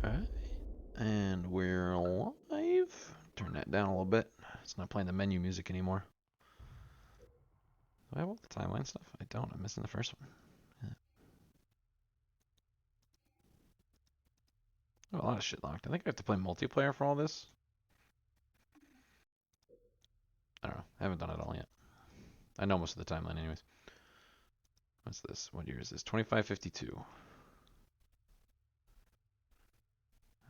Alright, and we're live. Turn that down a little bit. It's not playing the menu music anymore. Do I have all the timeline stuff? I don't. I'm missing the first one. Yeah. I have a lot of shit locked. I think I have to play multiplayer for all this. I don't know. I haven't done it all yet. I know most of the timeline anyways. What's this? What year is this? 2552.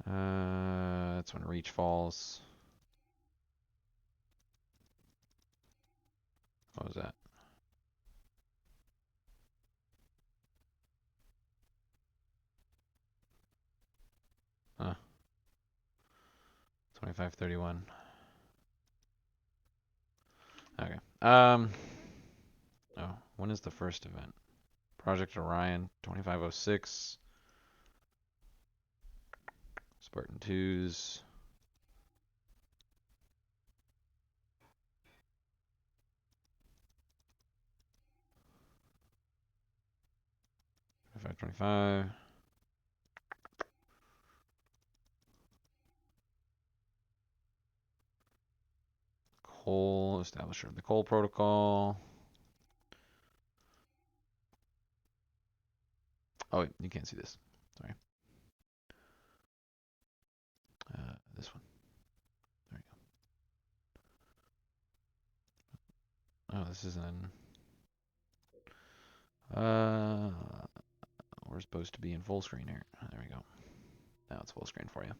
That's when Reach falls. What was that? Huh. 2531. Okay. Oh, when is the first event? Project Orion, 2506. Spartan 2s. Five 25. Cole, establisher of the Cole Protocol. Oh, wait, you can't see this. Sorry. This one. There you go. Oh, this is in. We're supposed to be in full screen here. There we go. Now it's full screen for you.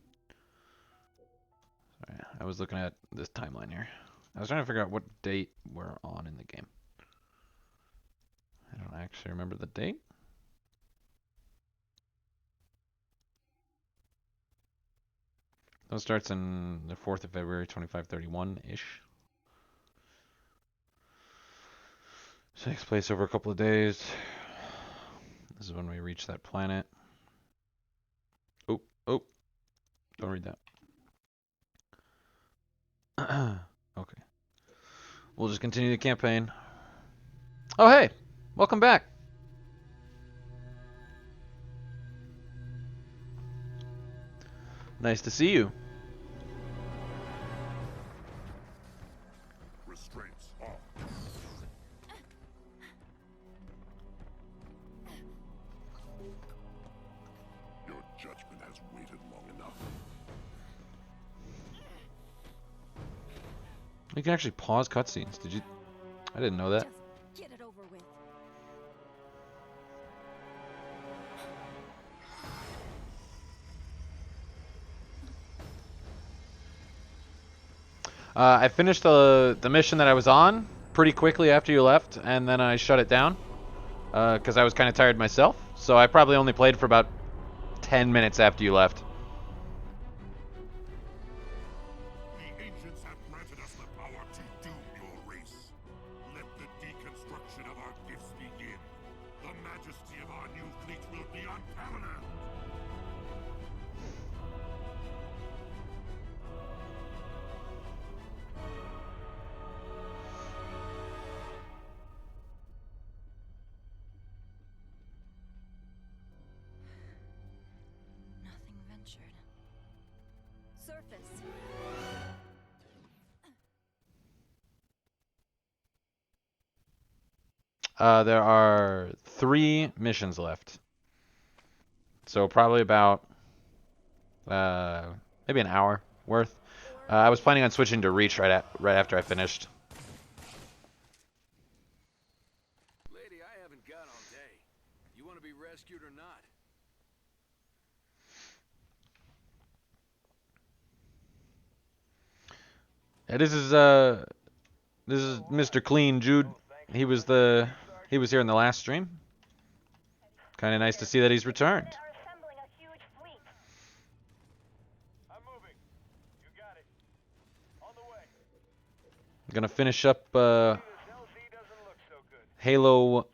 Sorry, I was looking at this timeline here. I was trying to figure out what date we're on in the game. I don't actually remember the date. That starts in the 4th of February, 2531-ish. Takes place over a couple of days. This is when we reach that planet. Oh, don't read that. Okay. We'll just continue the campaign. Oh, hey! Welcome back! Nice to see you. Restraints off. Your judgment has waited long enough. You can actually pause cutscenes. Did you? I didn't know that. Just get it over with. I finished the mission that I was on pretty quickly after you left, and then I shut it down because I was kind of tired myself. So I probably only played for about 10 minutes after you left. The ancients have granted us the power to doom your race. Let the deconstruction of our gifts begin. The majesty of our new fleet will be unparalleled. Nothing ventured. Surface. There are 3 missions left. So probably about maybe an hour worth. I was planning on switching to Reach right after I finished. Lady, I haven't got all day. You want to be rescued or not? Yeah, this is Mr. Clean Jude. He was here in the last stream. Kind of nice to see that he's returned. Gonna finish up Halo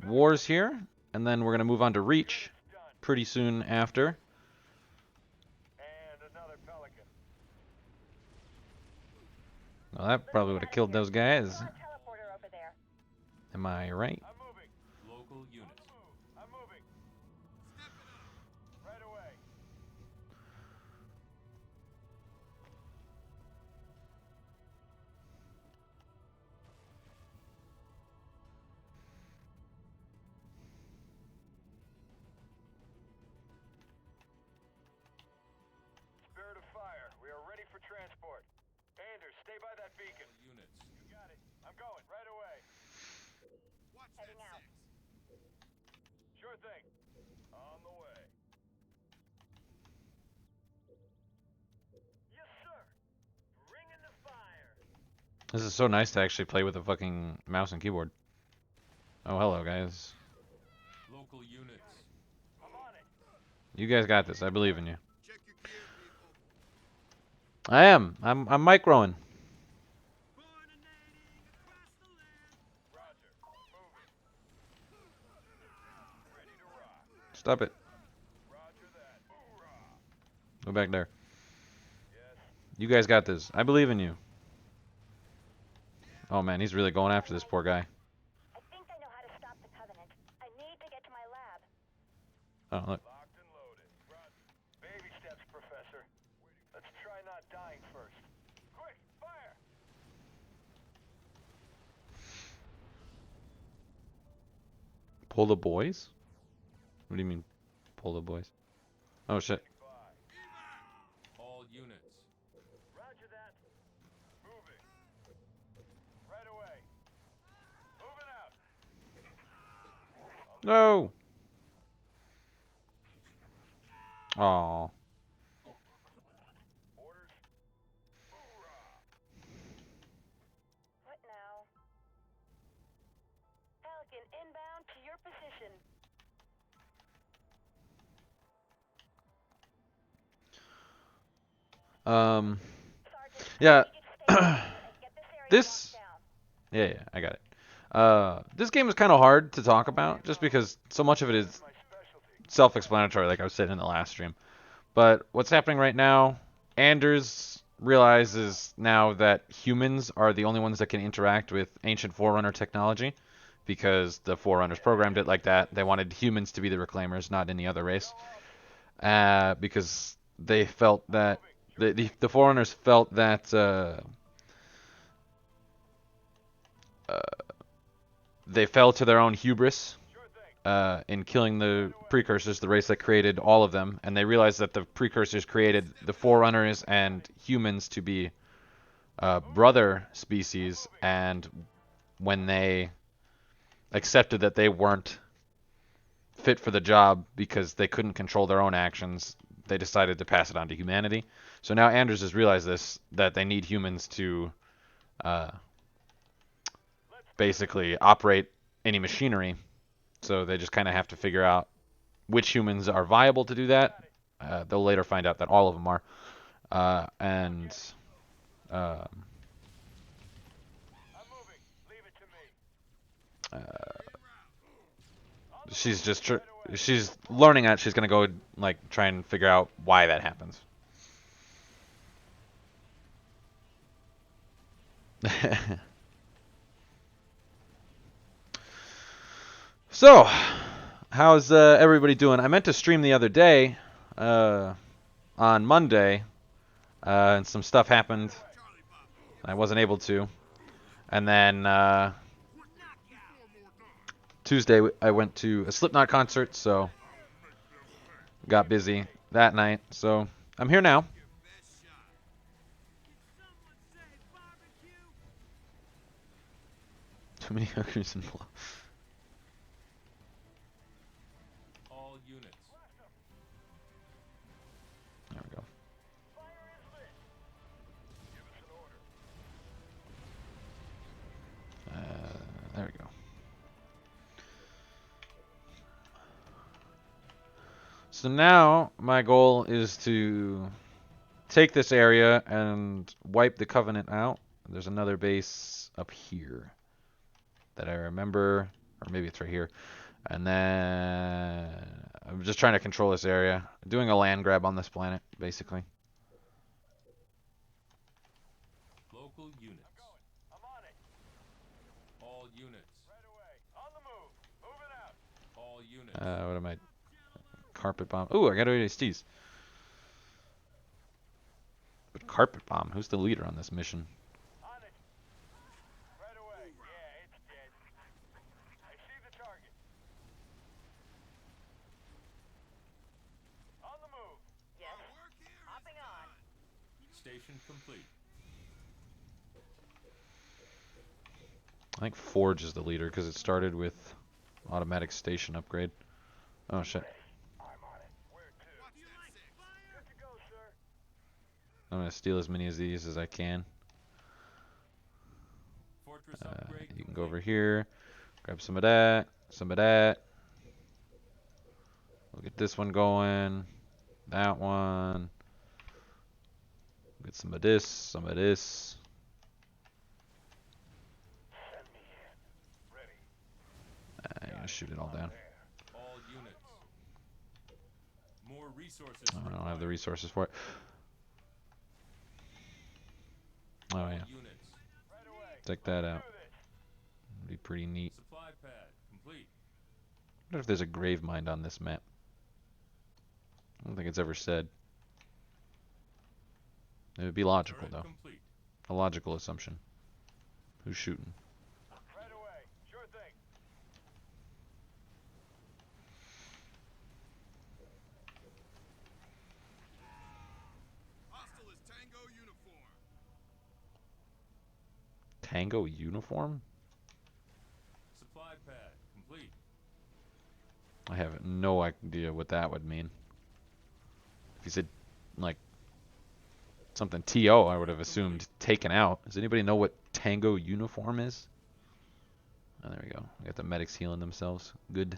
Wars here, and then we're gonna move on to Reach pretty soon after. Well, that probably would have killed those guys. Am I right? Local unit. Heading out. Sure thing. On the way. Yes, sir. Bringing the fire. This is so nice to actually play with a fucking mouse and keyboard. Oh, hello, guys. Local units. I'm on it. You guys got this. I believe in you. Check your gear, people. I am. I'm microing. Roger. Moving. Ready to rock. Stop it. Roger that. Hoorah. Go back there. Yes. You guys got this. I believe in you. Oh man, he's really going after this poor guy. I think I know how to stop the Covenant. I need to get to my lab. Oh look. Locked and loaded. Roger. Baby steps, Professor. Let's try not dying first. Quick, fire! Pull the boys? What do you mean, pull the boys? Oh shit. All units. Roger that. Moving. Right away. Moving out. No. Oh. Orders. Hoorah. What now? Falcon inbound to your position. Sergeant, Yeah. we need you to stay here and get this area This. locked down. Yeah, I got it. This game is kind of hard to talk about, just because so much of it is My specialty. self-explanatory, like I was saying in the last stream. But what's happening right now? Anders realizes now that humans are the only ones that can interact with ancient Forerunner technology, because the Forerunners programmed it like that. They wanted humans to be the Reclaimers, not any other race, because they felt that the Forerunners felt that they fell to their own hubris in killing the precursors, the race that created all of them, and they realized that the precursors created the Forerunners and humans to be brother species, and when they accepted that they weren't fit for the job because they couldn't control their own actions, they decided to pass it on to humanity. So now Anders has realized this, that they need humans to basically operate any machinery. So they just kind of have to figure out which humans are viable to do that. They'll later find out that all of them are. And I'm moving. Leave it to me. she's just she's learning that she's gonna go like try and figure out why that happens. So, how's everybody doing? I meant to stream the other day, on Monday, and some stuff happened. I wasn't able to. And then Tuesday I went to a Slipknot concert, so got busy that night. So I'm here now. Too many hookers and blow. All units. There we go. Fire is lit. Give us an order. There we go. So now my goal is to take this area and wipe the Covenant out. There's another base up here that I remember, or maybe it's right here. And then I'm just trying to control this area. Doing a land grab on this planet, basically. Local units. I'm on it. All units. Right away. On the move. Moving out. All units. What am I? Carpet bomb. Ooh, I got ASTs. But carpet bomb, who's the leader on this mission? On it. Right away. Yeah, it's dead. I see the target. On the move. Yes. Hopping on. Station complete. I think Forge is the leader because it started with automatic station upgrade. Oh shit. I'm on it. Where to? Good to go, sir. I'm gonna steal as many of these as I can. Fortress upgrade You can complete. go over here, grab some of that, some of that. We'll get this one going. That one. Get some of this, some of this. Send me in. Ready. I'm gonna shoot it all down. All units. More resources Oh, I required. don't have the resources for it. Oh All yeah, units. Right away. take that out. Do this. It'd be pretty neat. Supply pad complete. I wonder if there's a grave mine on this map. I don't think it's ever said. It would be logical Turret though. complete. A logical assumption. Who's shooting? Right away. Sure thing. Hostile is Tango uniform. Tango uniform? Supply pad complete. I have no idea what that would mean. If you said like something TO, I would have assumed taken out. Does anybody know what Tango uniform is? Oh, there we go. We got the medics healing themselves. Good.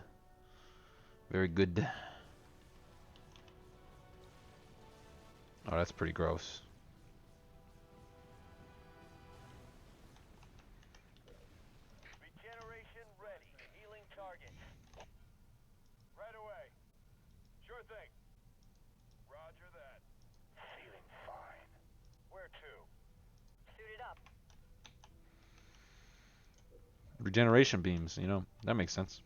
Very good. Oh, that's pretty gross. Regeneration ready. Healing targets. Right away. Sure thing. Roger that. Feeling fine. Where to? Suited up. Regeneration beams, you know, that makes sense.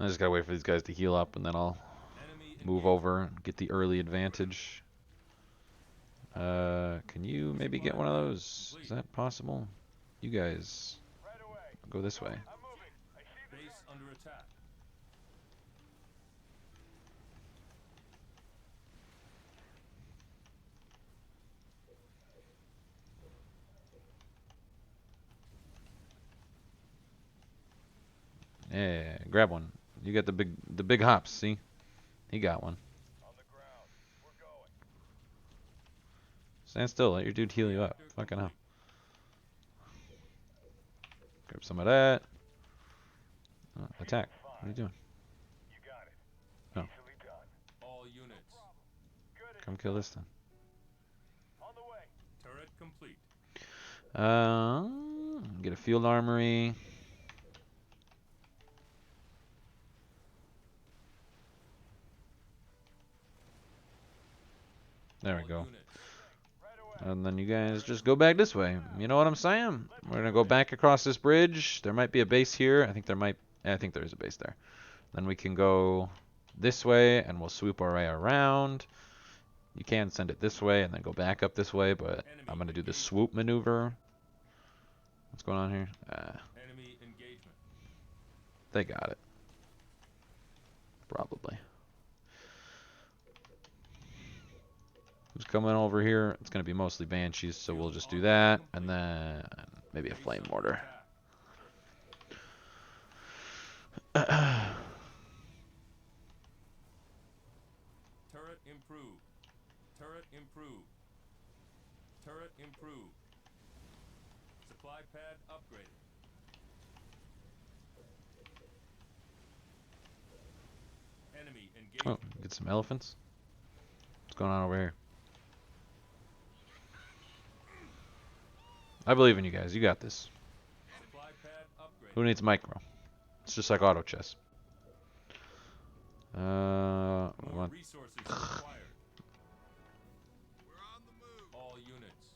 I just gotta wait for these guys to heal up and then I'll Enemy move engagement. over and get the early advantage. Can you maybe get one of those? Is that possible? You guys Right away. go this way. I'm moving. I see the Base under attack. Yeah, grab one. You got the big hops, see? He got one. on the ground. We're going. Stand still, let your dude heal you up. Reactor Fucking hell. complete. Grab some of that. Oh, attack. What are you doing? You got it. Oh. Easily done. All units. Good. Come kill this then. On the way. Turret complete. Get a field armory. There we All go. units. Right away. And then you guys just go back this way. You know what I'm saying? We're gonna go back across this bridge. There might be a base here. I think there is a base there. Then we can go this way and we'll swoop our way around. You can send it this way and then go back up this way, but I'm gonna do the swoop maneuver. What's going on here? Enemy engagement. They got it. Probably. Who's coming over here? It's gonna be mostly banshees, so we'll just do that, and then maybe a Base flame under mortar. attack. Turret improved. Turret improved. Turret improved. Supply pad upgraded. Enemy Oh, engagement. get some elephants. What's going on over here? I believe in you guys. You got this. Supply pad upgraded. Who needs micro? It's just like auto chess. We More want resources required. We're on the move. All units.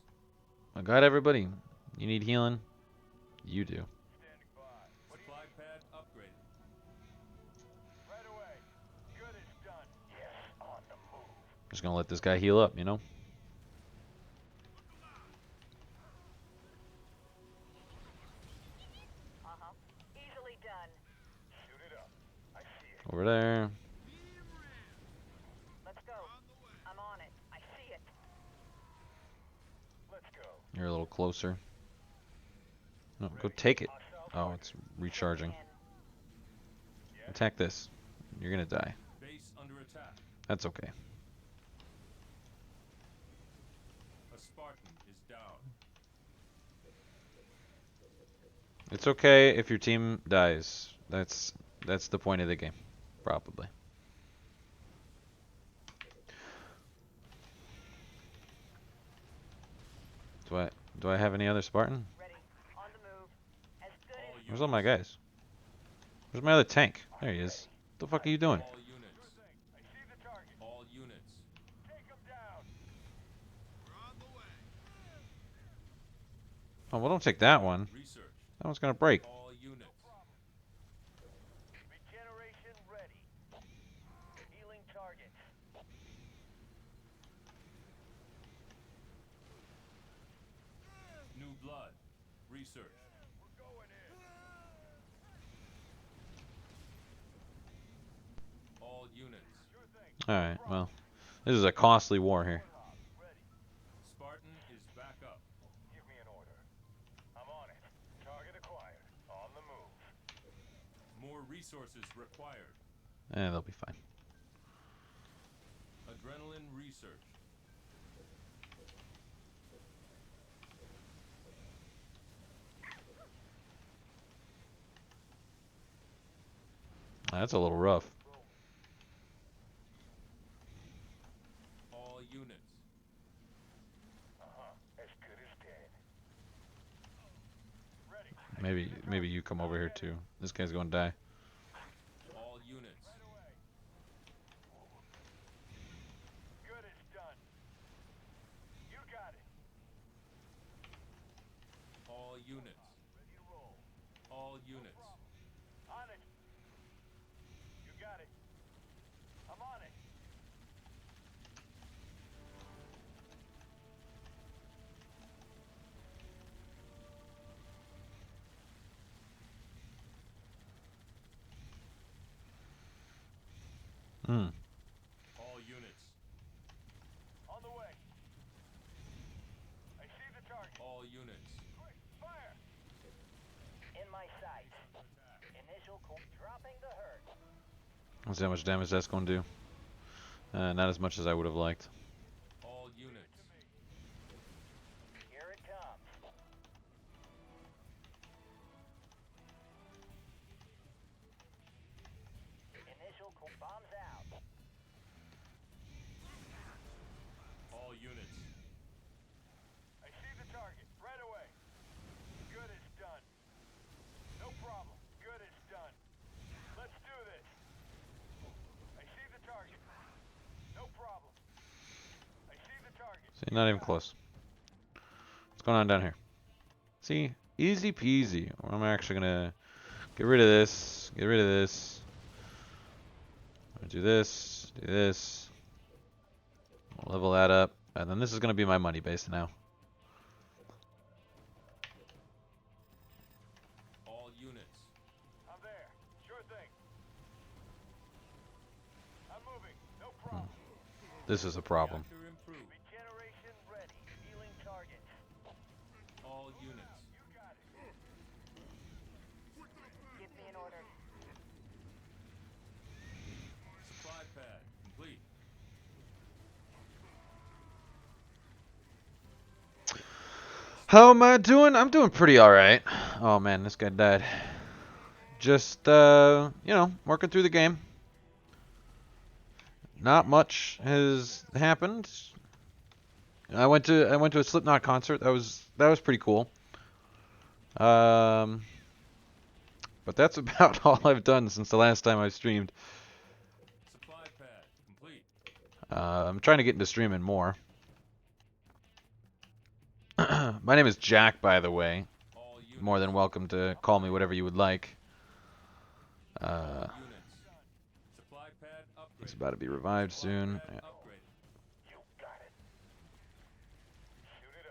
I got everybody. You need healing? You do. Standing by. What do you Supply pad upgraded. Right away. Good is done. Yes, on the move. Just gonna let this guy heal up, you know? Easily done. Shoot it up. I see it. Over there. Let's go. I'm on it. I see it. You're a little closer. No, go take it. Oh, it's recharging. Attack this. You're gonna die. Base under attack. That's okay. A Spartan is down. It's okay if your team dies. That's the point of the game, probably. Do I have any other Spartan? Ready. On the move. As good All as Where's all my guys? Where's my other tank? There he is. What the fuck are you doing? All units. I see the target. All units. Take him down. Oh, well, don't take that one. Research. That one's gonna break. All units. Regeneration ready. Healing targets. New blood. Research. We're going in. All units. Sure thing. Alright, well. This is a costly war here. Ready. Spartan is back up. Give me an order. I'm on it. Target acquired. On the move. More resources required. They'll be fine. Adrenaline research. That's a little rough. All units. As good as dead. Ready. Maybe you come over here too. This guy's gonna die. All units. Right away. Good as done. You got it. All units. Ready to roll. All units. On it. You got it. I'm on it. Hmm. All units. On the way. I see the target. All units. Quick, fire. in my sight. Initial dropping the herd. Let's see how much damage that's gonna do. Not as much as I would have liked. All units. Here it comes. Initial bombs out. All units. I see the target. Right away. Good as done. No problem. Good as done. Let's do this. I see the target. No problem. I see the target. See, not even close. What's going on down here? See, easy peasy. I'm actually gonna get rid of this. Get rid of this. Do this. Do this. Level that up, and then this is gonna be my money base now. All units. I'm there. Sure thing. I'm moving. No problem. This is a problem. Reactor improved. Regeneration ready. Healing targets. All units. You got it. Give me an order. Supply pad complete. How am I doing? I'm doing pretty alright. Oh man, this guy died. Just, you know, working through the game. Not much has happened. I went to a Slipknot concert. That was pretty cool. But that's about all I've done since the last time I streamed. Supply pad complete. I'm trying to get into streaming more. My name is Jack, by the way. All units. More than welcome to call me whatever you would like. Units. Supply pad upgrade. It's about to be revived soon. Pad Yeah. upgraded. You got it. Shoot it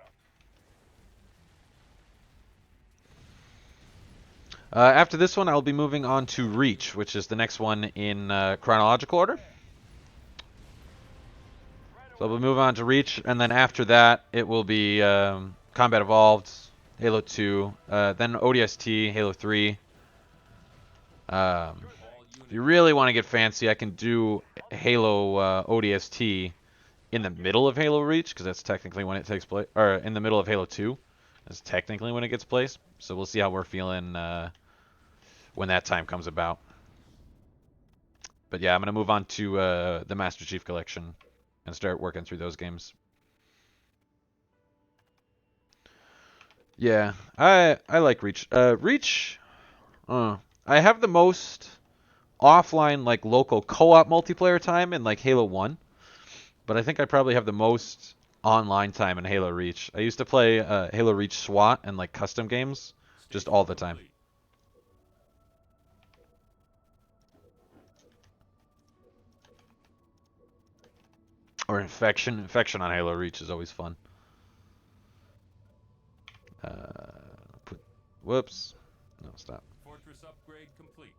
up. After this one, I'll be moving on to Reach, which is the next one in chronological order. So we'll move on to Reach, and then after that, it will be Combat Evolved, Halo 2, then ODST, Halo 3. If you really want to get fancy, I can do Halo ODST in the middle of Halo Reach, because that's technically when it takes place, or in the middle of Halo 2. That's technically when it gets placed. So we'll see how we're feeling when that time comes about. But yeah, I'm gonna move on to the Master Chief Collection and start working through those games. Yeah, I like Reach. Reach, I have the most offline like local co-op multiplayer time in like Halo 1, but I think I probably have the most online time in Halo Reach. I used to play Halo Reach SWAT and like custom games just all the time. Complete. Or Infection. Infection on Halo Reach is always fun. Whoops. No, stop. Fortress upgrade complete.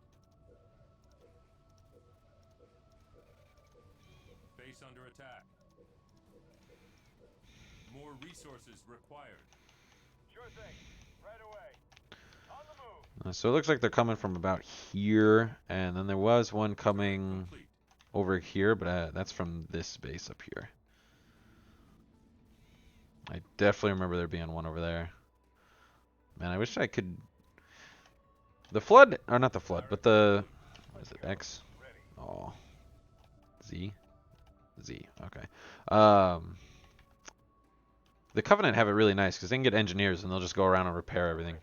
Base under attack. More resources required. Sure thing. Right away. On the move. So it looks like they're coming from about here, and then there was one coming Complete. over here, but that's from this base up here. I definitely remember there being one over there. Man, I wish I could... The Flood, or not the Flood, but the... What is it, X? Oh. Z? Z, okay. The Covenant have it really nice, because they can get engineers, and they'll just go around and repair everything.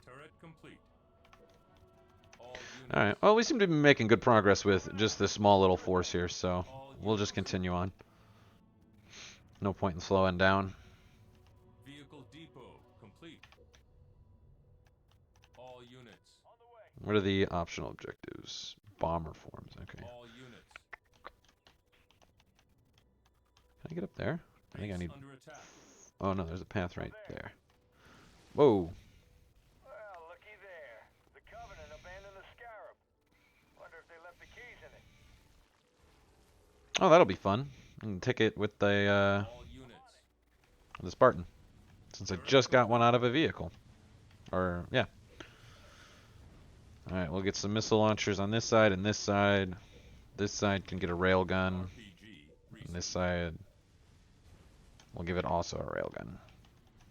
Turret complete. All units. Alright, well, we seem to be making good progress with just this small little force here, so we'll just continue on. No point in slowing down. Vehicle depot complete. All units. On the way. What are the optional objectives? Bomber forms, okay. All units. Can I get up there? I think I Base need... under attack. Oh no, there's a path right there. Whoa. Well, looky there. The Covenant abandoned the Scarab. Wonder if they left the keys in it. Oh, that'll be fun. I can take it with the All units. Spartan. Since I just got one out of a vehicle. Or, yeah. Alright, we'll get some missile launchers on this side and this side. This side can get a railgun. RPG. And this side, we'll give it also a railgun.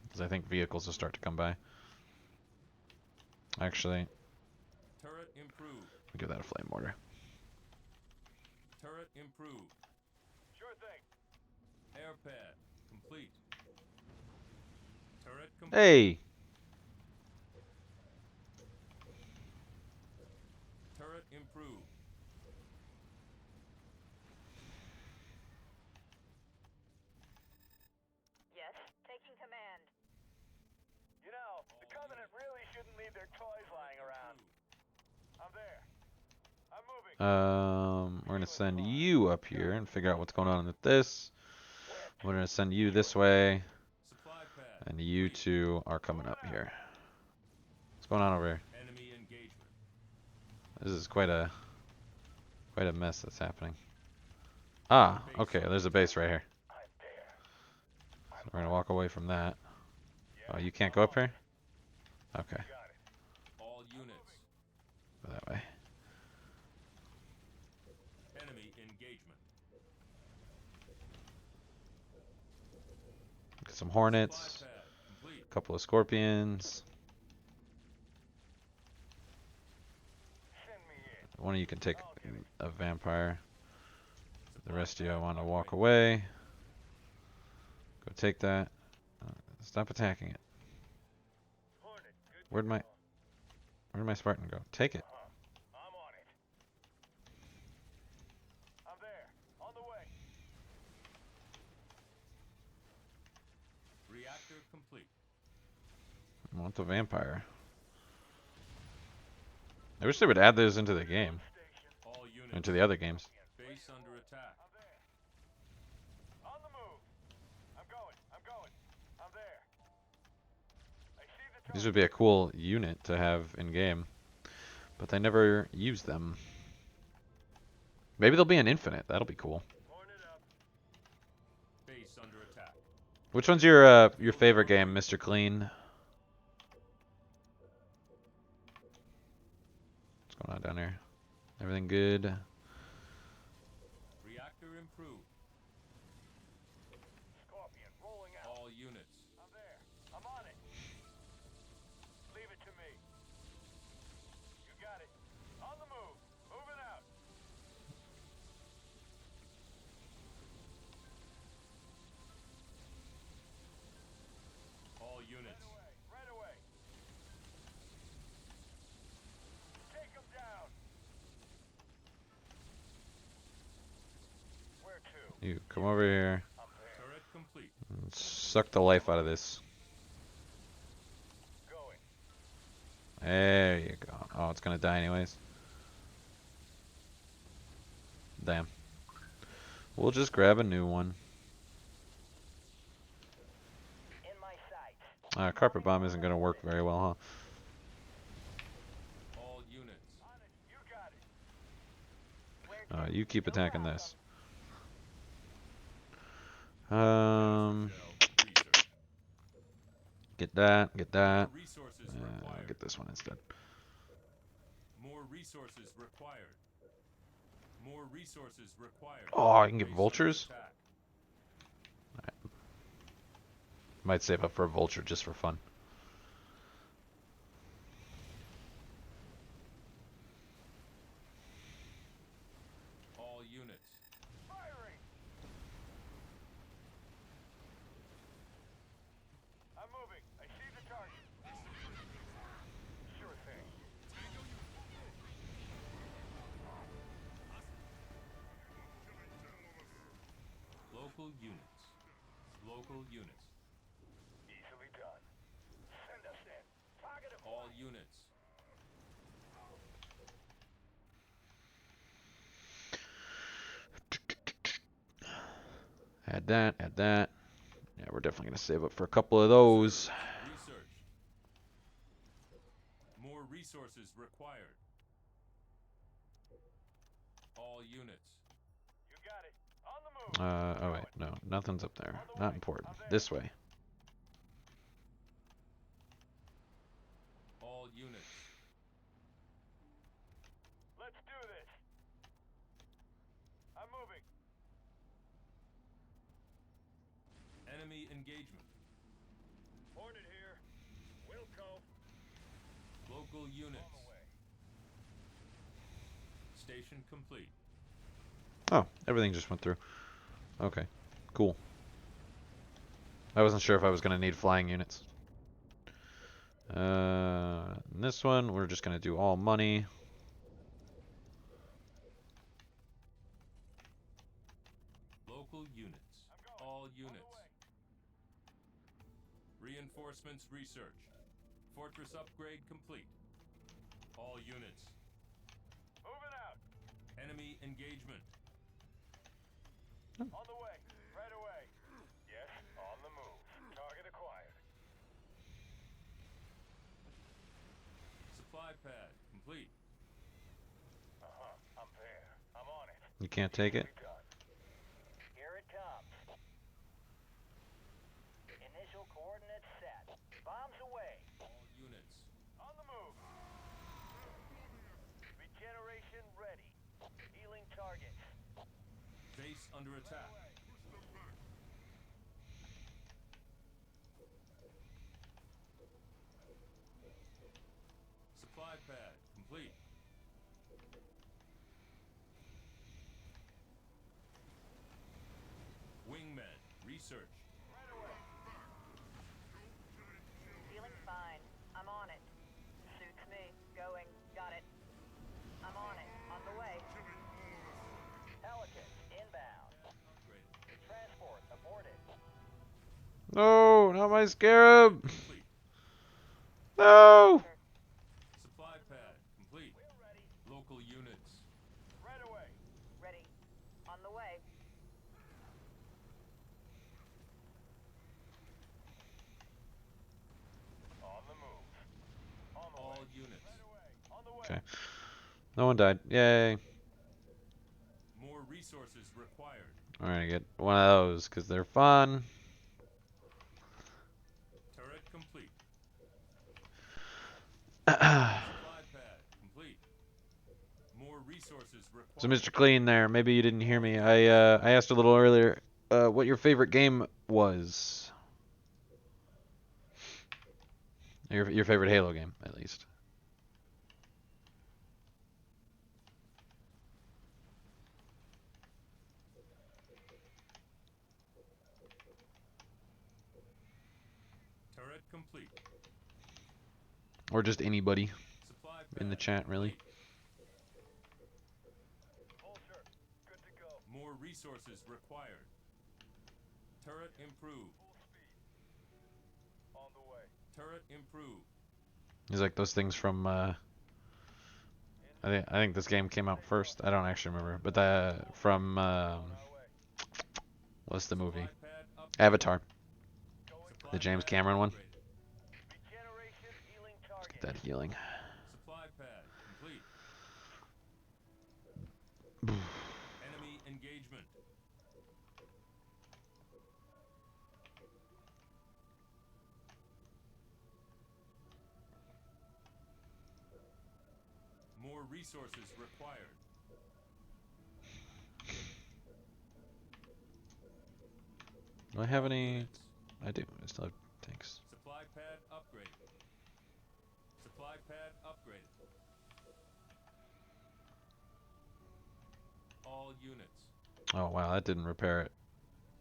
Because I think vehicles will start to come by. Actually, Turret improved. we'll give that a flame mortar. Turret improved. Sure thing. Air pad complete. Turret complete. Hey! Turret improved. Yes, taking command. You know, the Covenant really shouldn't leave their toys lying around. I'm there. I'm moving. We're gonna send you up here and figure out what's going on with this. We're gonna send you this way, Supply pad. and you two are coming up here. What's going on over here? Enemy engagement. This is quite a mess that's happening. Ah, okay, there's a base right here. So we're gonna walk away from that. Oh, you can't go up here? Okay, All units. go that way. Enemy engagement. Get some Hornets, Supply pad complete. a couple of Scorpions. Send me in. One of you can take a Vampire. The rest of you, I want to walk away. Go take that. Stop attacking it. Hornet, good. Where'd my Spartan go? Take it. I'm on it. I'm there. On the way. Reactor complete. I want the Vampire. I wish they would add those into the game. All units. Into the other games. Base under attack. I'm there. On the move. I'm going. I'm there. I see the These would be a cool unit to have in game. But they never use them. Maybe there'll be an infinite. That'll be cool. Horn it up. Base under attack. Which one's your favorite game, Mr. Clean? What's going on down here? Everything good? Reactor improved. Scorpion rolling out. All units. I'm there. I'm on it. Leave it to me. You got it. On the move. Moving out. All units. Right away. Take him down. Where to? You come over here. I'm there. Turret complete. And suck the life out of this. Going. There you go. Oh, it's gonna die anyways. Damn. We'll just grab a new one. In my sight. Carpet bomb isn't gonna work very well, huh? All units. On it. You got it. You keep attacking this. Cell research. Get that, get that. More resources I'll required. get this one instead. More resources required. More resources required. Oh, I can get Base under vultures? attack. Might save up for a vulture just for fun. All units. Firing. I'm moving. I see the target. Sure thing. Local units. Local units. Easily done. Send us in. Target him. All units. Add that, add that. Yeah, we're definitely gonna save up for a couple of those. Research. More resources required. All units. You got it. On the move. Oh wait, no, nothing's up there. Not important. This way. All units. Let's do this. I'm moving. Enemy engagement. Hornet here. Wilco. Local units. On the way. Station complete. Oh, everything just went through. Okay, cool. I wasn't sure if I was gonna need flying units. This one, we're just gonna do all money. Local units. All units. Reinforcements research. Fortress upgrade complete. All units. Moving out. Enemy engagement. On the way. Right away. Yes, on the move. Target acquired. Supply pad complete. I'm there. I'm on it. You can't take it? Easily done. Here it comes. Initial coordinates set. Bombs away. All units. On the move. Regeneration ready. Healing targets. Base under attack. Supply pad complete. Wingmen research. Feeling fine. I'm on it. Suits me. Going. Got it. I'm on it. On the way. Pelican inbound. Upgraded. Transport aborted. No, not my scarab. Complete. No. Supply pad complete. We're ready. Local units. Right away. Ready. On the way. On the move. On the All way. units. Right away. On the way. Okay. No one died. Yay. We're gonna get one of those because they're fun. Turret complete. Supply pad complete. More resources required. So, Mr. Clean, there. Maybe you didn't hear me. I asked a little earlier what your favorite game was. Your favorite Halo game, at least. Turret complete. Or just anybody Supply in the pad chat, really. complete. Vulture, good to go. More resources required. Turret improved. Full speed. On the way. Turret improved. He's like those things from. I think this game came out first. I don't actually remember, but from On our way. what's the movie? Supply pad up. Avatar, Supply the James pad Cameron one. upgraded. Regeneration healing target. That healing. Supply pad complete. Enemy engagement. More resources required. Do I have any? Units. I do. I still have tanks. Supply pad upgraded. Supply pad upgraded. All units. Oh wow, that didn't repair it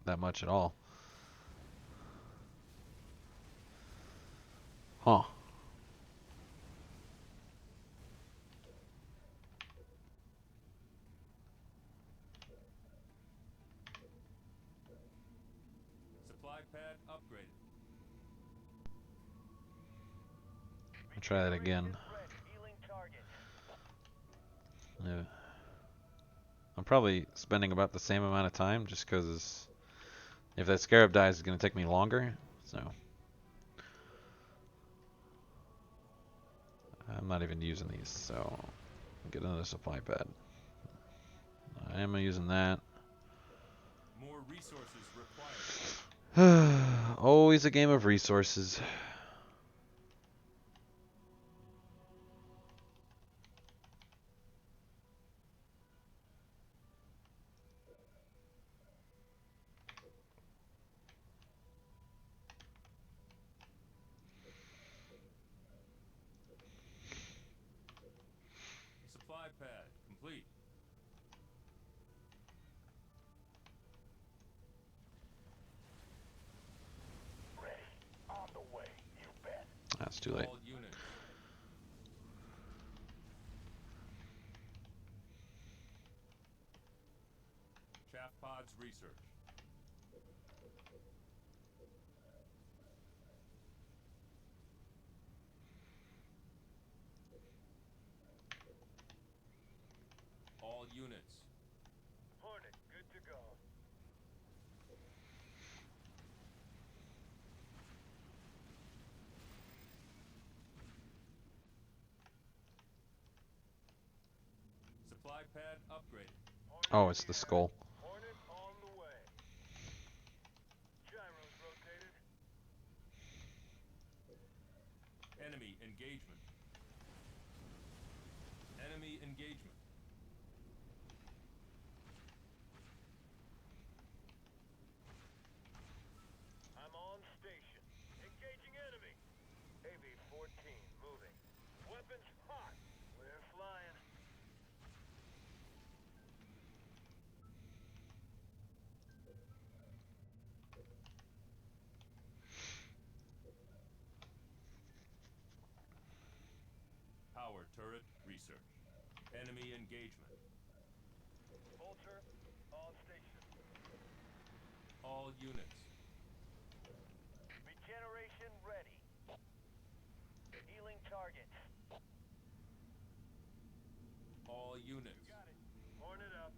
that much at all. Huh. Supply pad upgraded. I'll try that again. Ready. Healing target. Yeah. I'm probably spending about the same amount of time just because if that scarab dies, it's going to take me longer. So I'm not even using these. So I'll get another supply pad. I am using that. More resources required. Always a game of resources. Supply pad complete. Ready. On the way. You bet. That's too late. All units. Chaff pods research. All units. Hornet, good to go. Supply pad upgraded. Hornet Oh, it's the in the air. skull. Hornet on the way. Gyros rotated. Enemy engagement. Enemy engagement. I'm on station. Engaging enemy. AV-14 moving. Weapons hot. We're flying. Power turret research. Enemy engagement. Vulture on station. All units. Regeneration ready. Healing target. All units. Got it. Hornet up.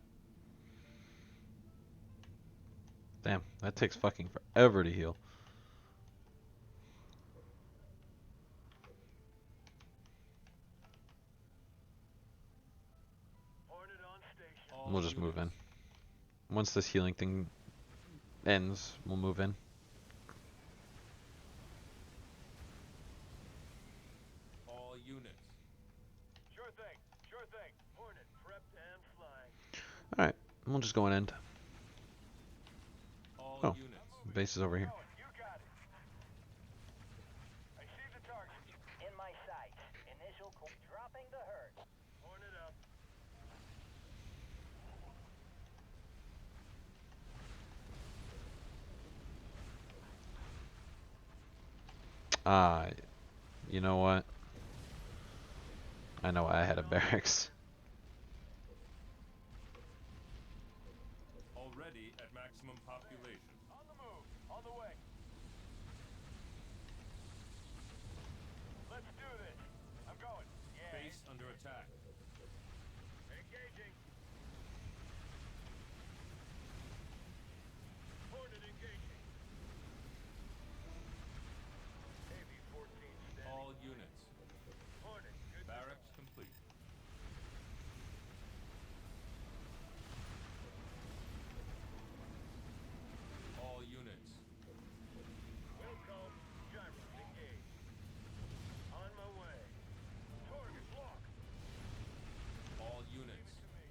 Damn, that takes fucking forever to heal. Hornet on station. All We'll just move in. units. once this healing thing ends, we'll move in. All units. Sure thing. Sure thing. Hornet prepped and flying. Alright, we'll just go and end. All Oh, units. base is over here. Going. You got it. I see the target. In my sights. Initial dropping the herd. Hornet up. You know what? I know I had a barracks. Already at maximum population. On the move. On the way. Let's do this. I'm going. Yeah. Base under attack. Engaging. Hornet engaging. Heavy 14 standing. All units. Hornet, good. Barracks complete. All units. Welcome. Gyros engaged. On my way. Target lock. All units. To me.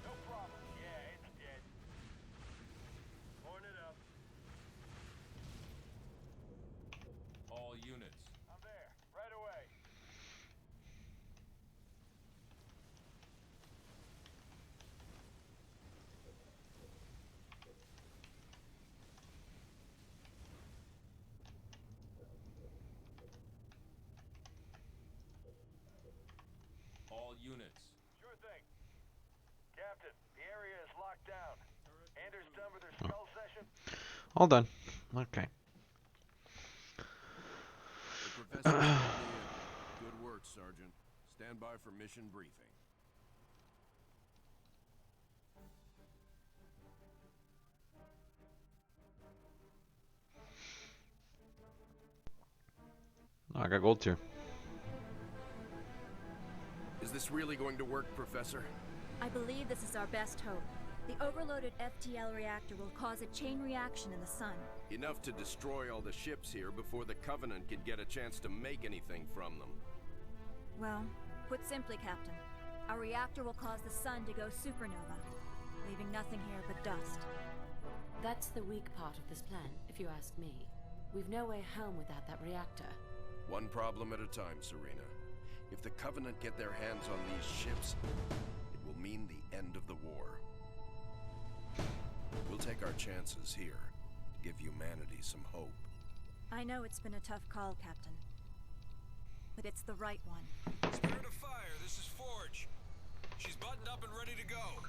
No problem. Yeah, it's dead. Hornet up. All units. I'm there. Right away. All units. Sure thing. Captain, the area is locked down. Anders done with their skull session? All done. Okay. The professor called me in. Good work, Sergeant. Stand by for mission briefing. Oh, I got gold tier. Is this really going to work, Professor? I believe this is our best hope. The overloaded FTL reactor will cause a chain reaction in the sun. Enough to destroy all the ships here before the Covenant can get a chance to make anything from them. Well, put simply, Captain, our reactor will cause the sun to go supernova, leaving nothing here but dust. That's the weak part of this plan, if you ask me. We've no way home without that reactor. One problem at a time, Serena. If the Covenant get their hands on these ships, it will mean the end of the war. We'll take our chances here to give humanity some hope. I know it's been a tough call, Captain, but it's the right one. Spirit of Fire, this is Forge. She's buttoned up and ready to go.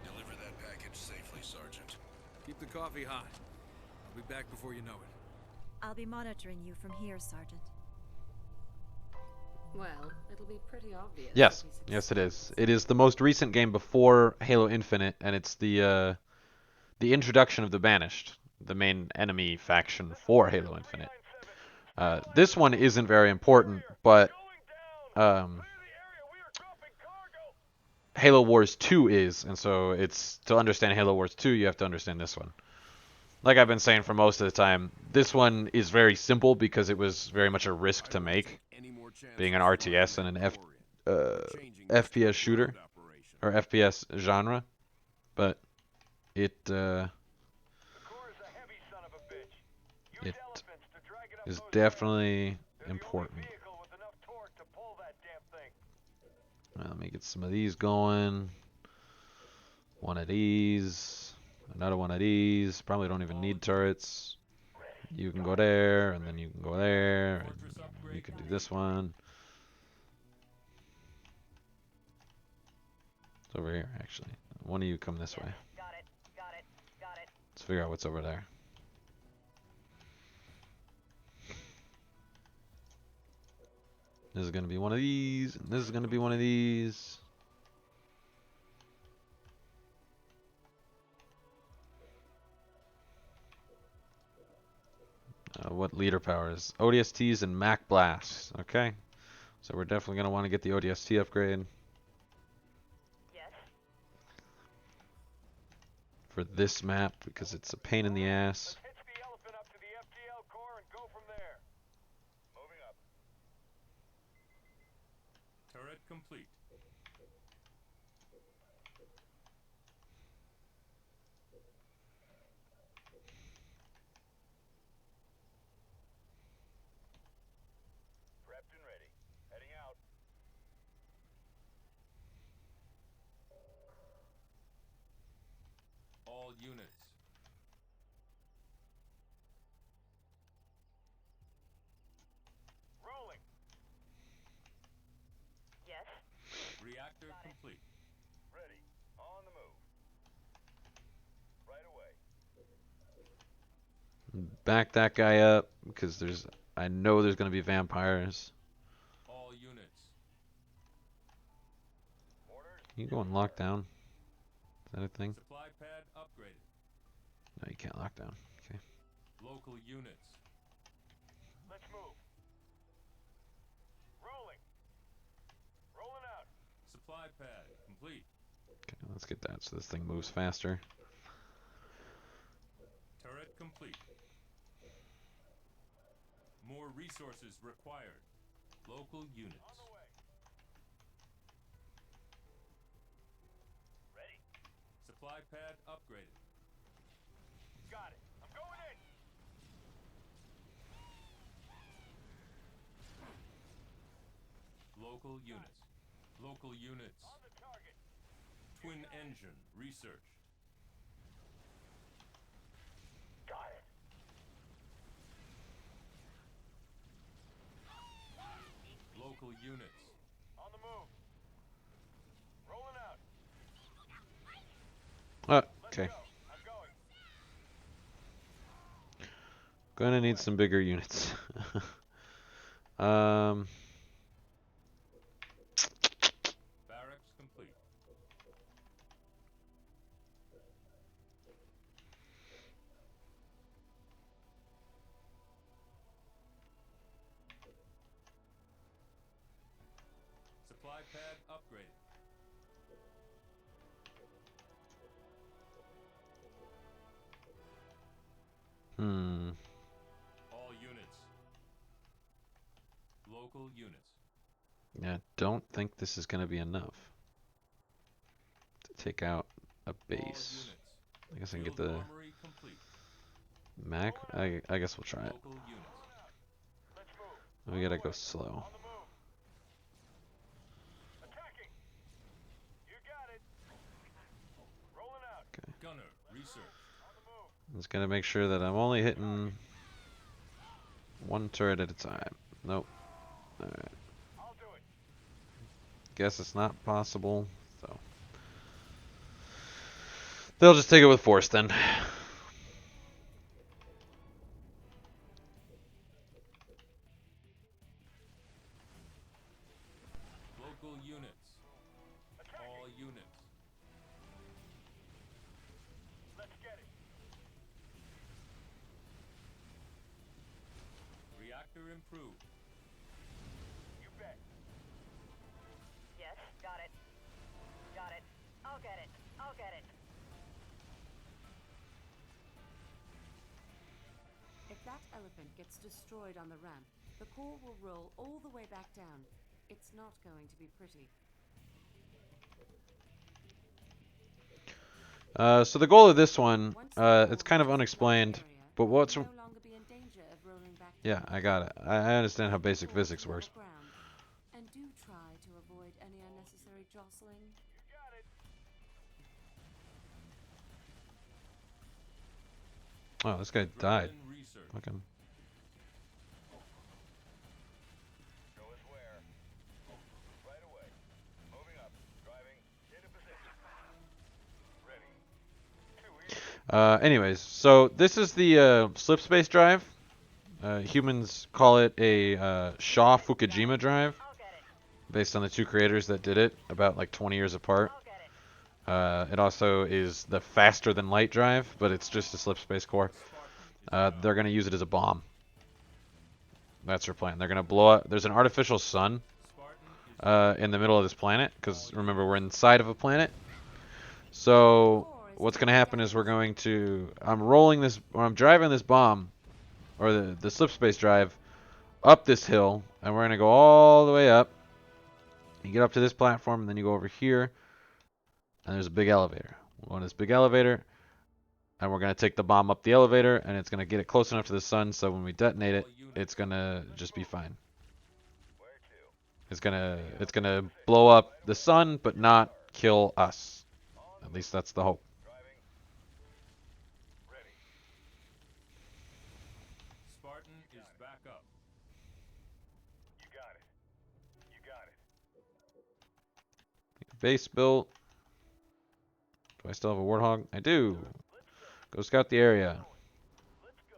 Deliver that package safely, Sergeant. Keep the coffee hot. I'll be back before you know it. I'll be monitoring you from here, Sergeant. Well, it'll be pretty obvious. Yes, if we yes succeed. it is. It is the most recent game before Halo Infinite, and it's the introduction of the Banished, the main enemy faction for Halo Infinite. This one isn't very important, but Halo Wars 2 is, and so it's to understand Halo Wars 2, you have to understand this one. Like I've been saying for most of the time, this one is very simple because it was very much a risk to make, being an RTS and an FPS shooter, or FPS genre, but it it is definitely important. Well, let me get some of these going. One of these, another one of these. Probably don't even need turrets. You can go there, and then you can go there, and you can do this one. It's over here, actually. One of you come this way. Got it. Got it. Got it. Let's figure out what's over there. This is going to be one of these, and this is going to be one of these. What leader powers? ODSTs and Mac Blasts. Okay. So we're definitely going to want to get the ODST upgrade Yes? for this map because it's a pain in the ass. Let's hitch the elephant up to the FTL core and go from there. Moving up. Turret complete. Prepped and ready. Heading out. All units. Rolling. Yes? Reactor complete. Ready. On the move. Right away. Back that guy up because I know there's going to be vampires. All units. Orders. Can you go and lock down? Is that a thing? Supply pad upgraded. No, you can't lock down. Okay. Local units. Let's move. Rolling. Rolling out. Supply pad complete. Okay, let's get that so this thing moves faster. Turret complete. More resources required. Local units. On the way. Ready. Supply pad upgraded. Got it. I'm going in. Local units. Local units. On the target. Twin engine research. Got it. Local units. On the move. Rolling out. Oh, Let's okay. go. I'm going. Gonna need some bigger units. Barracks complete. Supply pad upgraded. All units. Local units. Yeah, don't think this is gonna be enough to take out a All base. units. I guess I can get Field the armory complete. Mac. I guess we'll try it. Local units. Let's move. We gotta go slow. On the move. Attacking. You got it. Rolling out. Gunner research. On the move. I'm just gonna make sure that I'm only hitting one turret at a time. Nope. Alright. I'll do it. Guess it's not possible, so. They'll just take it with force then. Local units. All units. Let's get it. Reactor improved. You bet. Yes? Got it. Got it. I'll get it. I'll get it. If that elephant gets destroyed on the ramp, the core will roll all the way back down. It's not going to be pretty. So the goal of this one, Once the core it's kind of reaches the unexplained, area, but what's... you'll no longer be in danger of rolling back Yeah, down. I got it. I understand how Keep the basic core physics to the works. ground, and do try to avoid any unnecessary jostling. You got it. Oh, this guy died. Drone research. Fucking... Go as where? Right away. Moving up. Driving. Into position. Ready. 2 easy. Anyways, so this is the slip space drive. Humans call it a Shaw Fukujima drive, I'll get it. based on the two creators that did it, about like 20 years apart. I'll get it. It also is the faster than light drive, but it's just a slip space core. Spartan is They're gonna use it as a bomb. That's their plan. They're gonna blow up. There's an artificial sun in the middle of this planet, because remember we're inside of a planet. So what's gonna happen is we're going to. I'm driving this bomb, or the slip space drive, up this hill, and we're gonna go all the way up. You get up to this platform, and then you go over here, and there's a big elevator. We're going to this big elevator, and we're gonna take the bomb up the elevator, and it's gonna get it close enough to the sun, so when we detonate it, it's gonna just be fine. It's gonna blow up the sun, but not kill us. At least that's the hope. Spartan is back up. You got it. You got it. Base built. Do I still have a warthog? I do. Go scout the area. Let's go.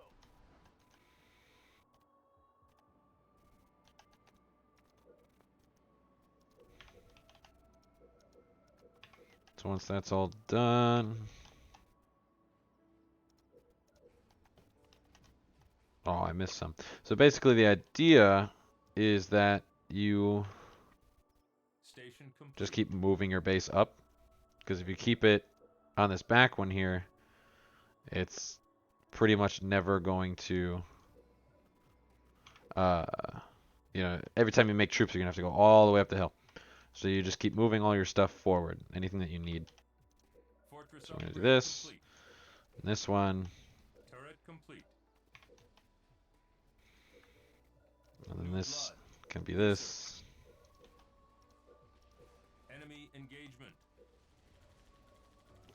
So once that's all done. Oh, I missed some. So basically the idea is that you Station complete. just keep moving your base up. Because if you keep it on this back one here, it's pretty much never going to, every time you make troops, you're going to have to go all the way up the hill. So you just keep moving all your stuff forward, anything that you need. Fortress So we're going to do upgrade this, complete. and this one, Turret complete. and then this can be this. Enemy engagement.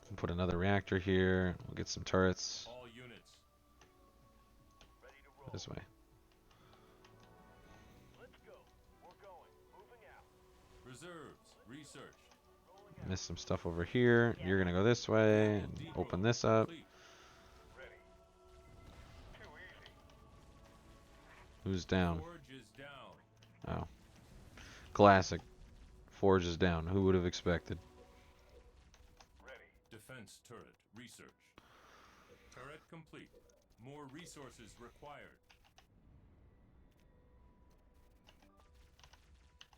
We'll put another reactor here. We'll get some turrets All units. Ready to roll. this way. Let's go. We're going. Moving out. Reserves. Research. Miss some stuff over here. You're going to go this way and open this up. Complete. Ready. Too easy. Who's down? Forge is down. Oh. Classic. Forge is down. Who would have expected? Ready. Defense turret. Research. Turret complete. More resources required.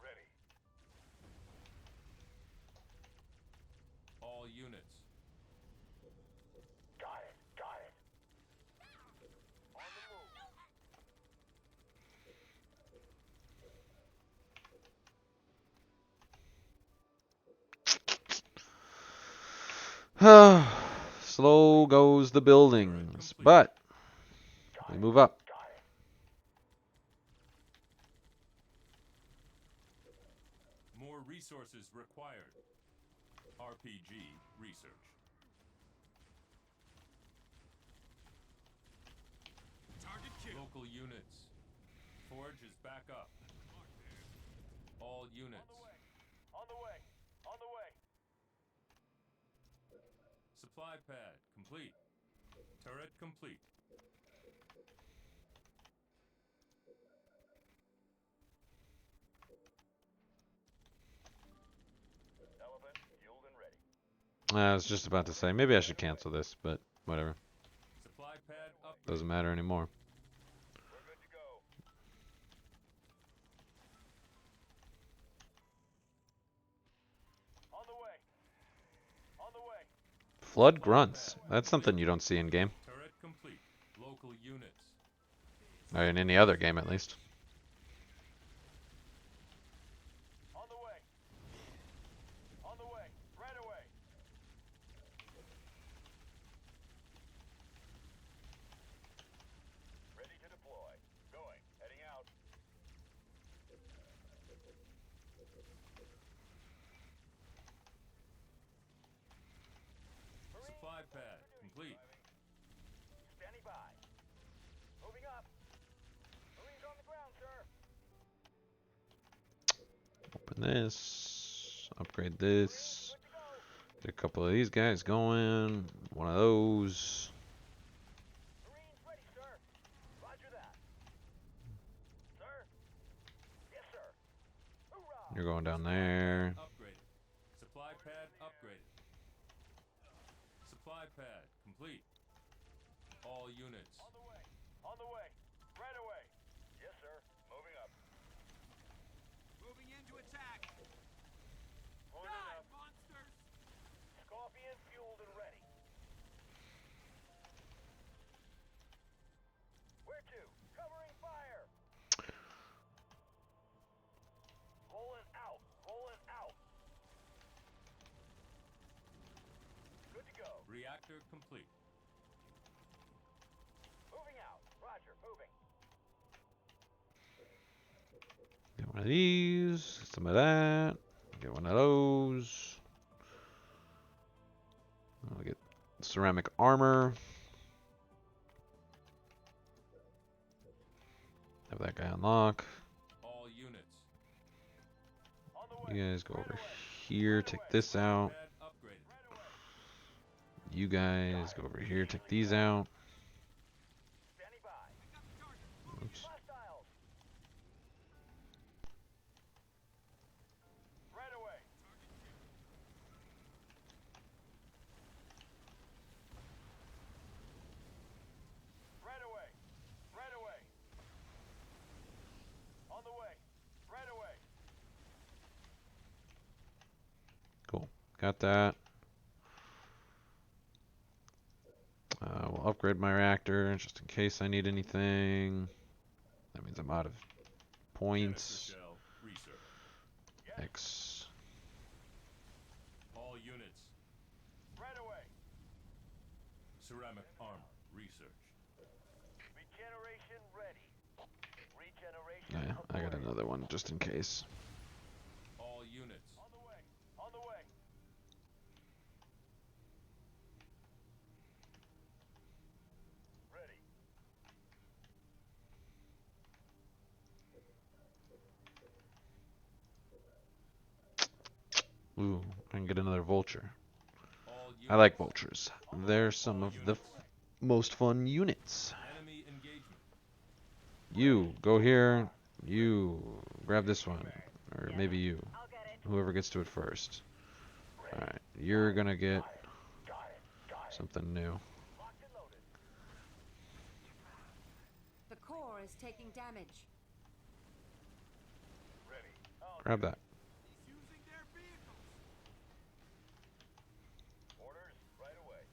Ready. All units. Got it. Got it. On the move. Slow goes the buildings, but we move up. Got it. More resources required. RPG research. Target kill. Local units. Forge is back up. All units. On the way. On the way. Supply pad complete. Turret complete. Elephant, fueled and ready. I was just about to say, maybe I should cancel this, but whatever. Supply pad up. Doesn't matter anymore. We're good to go. On the way. On the way. Flood grunts. That's something you don't see in game. Turret complete. Local units. Or in any other game, at least. On the way. On the way. Right away. Ready to deploy. Going. Heading out. Supply pad complete. Standing by. Moving up. Marines on the ground, sir. Open this. Upgrade this. Get a couple of these guys going. One of those. Marines ready, sir. Roger that. Sir? Yes, sir. Hoorah! You're going down there. Upgraded. Supply pad upgraded. Supply pad complete. All units. On the way. On the way. Right away. Yes, sir. Reactor complete. Moving out. Roger, moving. Get one of these, some of that, get one of those. I'll get ceramic armor. Have that guy unlock. All units. On the way. You guys go over here, take this out. Pad upgraded. You guys go over here, take these out. Standing by. Oops. Hostiles. Right away. Right away. Right away. On the way. Right away. Cool. Got that. We'll upgrade my reactor just in case I need anything. That means I'm out of points. Canister shell research. X. All units. Right away. Ceramic armor research. Regeneration ready. Regeneration. Yeah, I got another one just in case. All units. On the way. On the way. Ready. Ooh, I can get another vulture. All units. I like vultures. They're some of the most fun units. Enemy engagement. You, go here. You, grab this one. Or maybe you. I'll get it. Whoever gets to it first. Alright, you're gonna get something new. Locked and loaded. The core is taking damage. Ready. Grab that. Using their vehicles. Orders right away.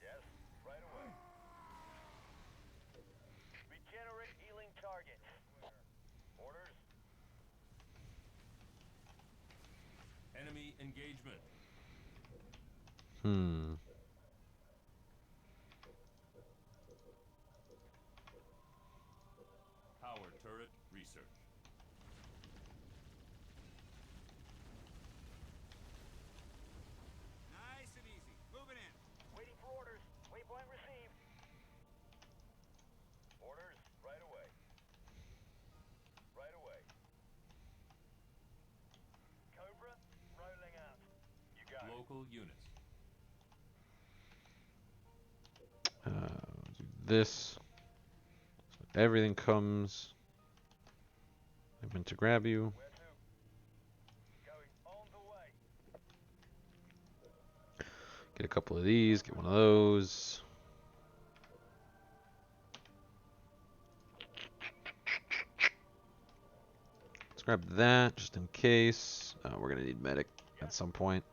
Yes, right away. Regenerate healing target. Orders. Enemy engagement. Power turret research. Nice and easy. Moving in. Waiting for orders. Waypoint received. Orders right away. Right away. Cobra rolling out. You got it. Local units. Do this. So everything comes. I meant to grab you. Where to? Going on the way. Get a couple of these. Get one of those. Let's grab that just in case. We're gonna need medic at some point.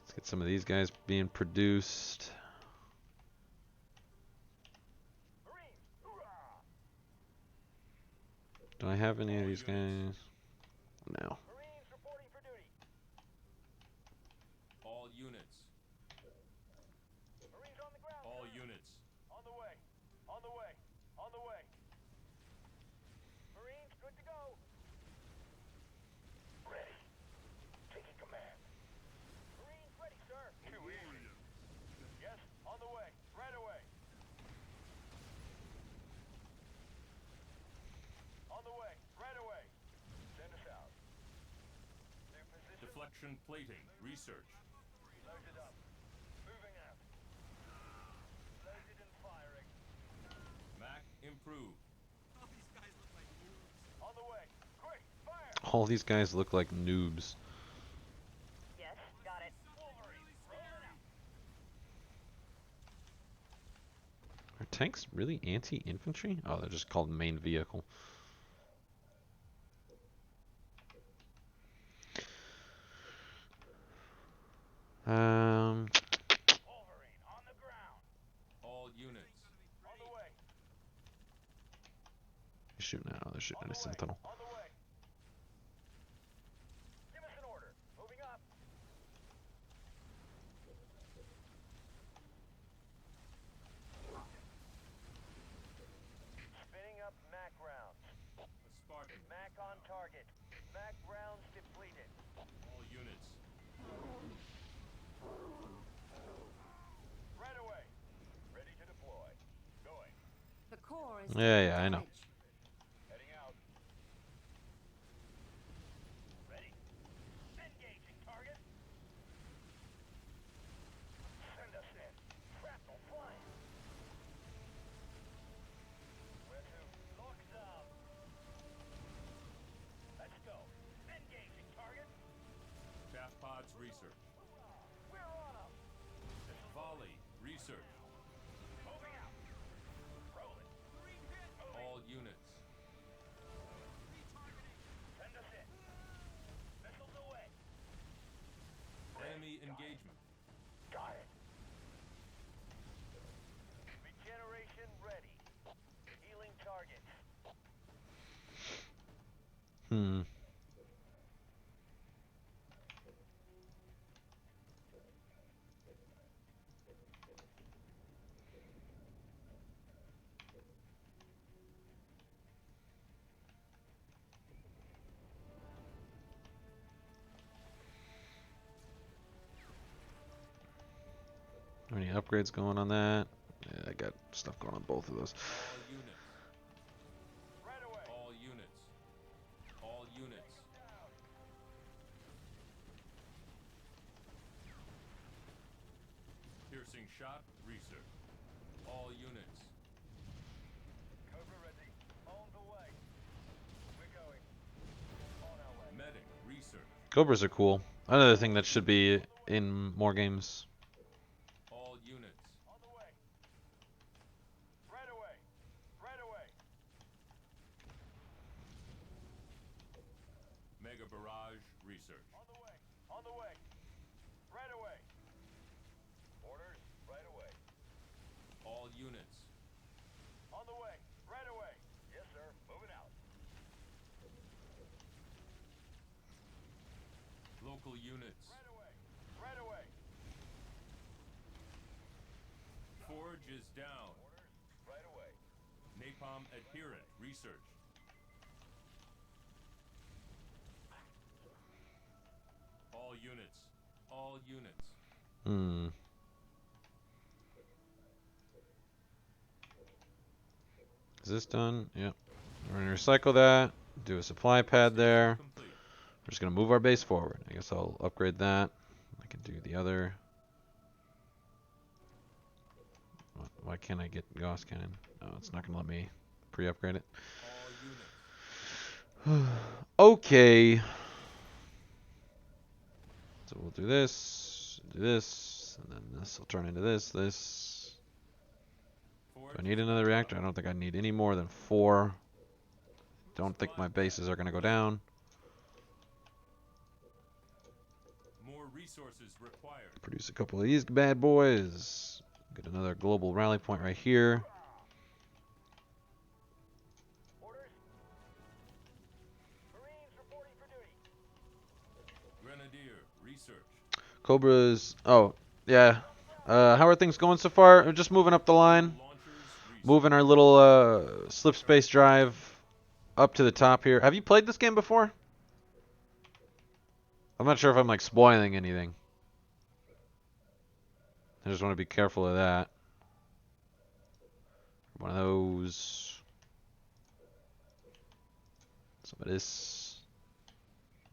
Let's get some of these guys being produced. Marines, hoorah! Do I have any of these guys? No. Marines reporting for duty. All units. Marines on the ground. All sir. units. On the way. On the way. On the way. Marines, good to go. Ready. Taking command. Marines ready, sir. Too easy. Yes, on the way. Right away. On the way. Right away. Send us out. New position. Deflection plating research. Loaded up. Moving out. Loaded and firing. Mac improved. All these guys look like noobs. On the way. Quick, fire! All these guys look like noobs. Yes, got it. Wolverine, rolling out. Are tanks really anti-infantry? Oh, they're just called main vehicle. Wolverine, on the ground. All units. On the way. They're shooting at a sentinel. On the way. Mac on target. Mac rounds depleted. All units. Right away. Ready to deploy. Going. The core is Yeah, I know. damage. Heading out. Ready. Engaging target. Send us in. Shrapnel flying. Where to? Locked up. Let's go. Engaging target. Chaff pods research. We're on them. Volley research. Moving out. Rolling. All units. Send us in. Missiles away. Enemy engagement. Got it. Regeneration ready. Healing targets. Hmm. Any upgrades going on that? Yeah, I got stuff going on both of those. All units. Right away. All units. All units. Piercing shot research. All units. Cobra ready. On the way. We're going. On our way. Medic research. Cobras are cool. Another thing that should be in more games. All units. On the way. Right away. Right away. Mega barrage research. On the way. On the way. Right away. Orders. Right away. All units. On the way. Right away. Yes, sir. Moving out. Local units. Right away. Right away. Forge is down. Orders. Right away. Napalm adherent research. All units. All units. Hmm. Is this done? Yep. We're gonna recycle that. Do a supply pad there. Complete. We're just gonna move our base forward. I guess I'll upgrade that. I can do the other. Why can't I get Gauss Cannon? Oh, it's not gonna let me pre-upgrade it. All units. Okay. So we'll do this, and then this will turn into this. Forge Do I need another reactor? I don't think I need any more than 4. Don't think my bases are gonna go down. more resources required. Produce a couple of these bad boys. Get another global rally point right here. Orders. Marines reporting for duty. Grenadier research. Cobras. Oh, yeah. How are things going so far? We're just moving up the line. Launchers research. Moving our little slip space drive up to the top here. Have you played this game before? I'm not sure if I'm like spoiling anything. I just want to be careful of that. One of those. Some of this.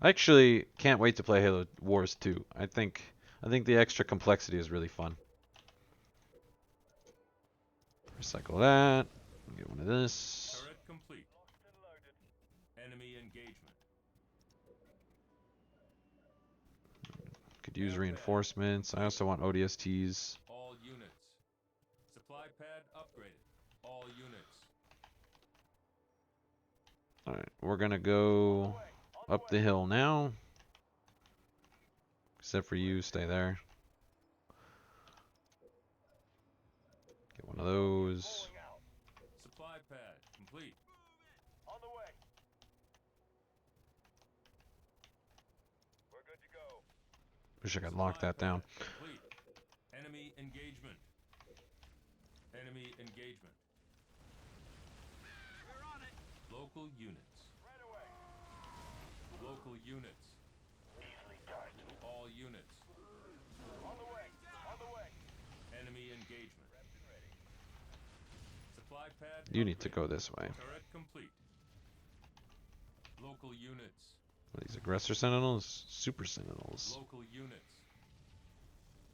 I actually can't wait to play Halo Wars 2. I think the extra complexity is really fun. Recycle that. Get one of this. Turret complete. Locked and loaded. Enemy engagement. Could use reinforcements. I also want ODSTs. All units. Supply pad upgraded. All units. Alright, we're gonna go up the hill now. Except for you, stay there. Get one of those. Going out. Supply pad complete. On the way. We're good to go. Wish I could lock that down. Complete. Enemy engagement. Enemy engagement. We're on it. Local units. Right away. Local units. Easily done. All units. On the way. On the way. Enemy engagement. Prepped and ready. Supply pad. You need to upgrade. go this way. Turret complete. Local units. What are these aggressor sentinels? Super sentinels. Local units.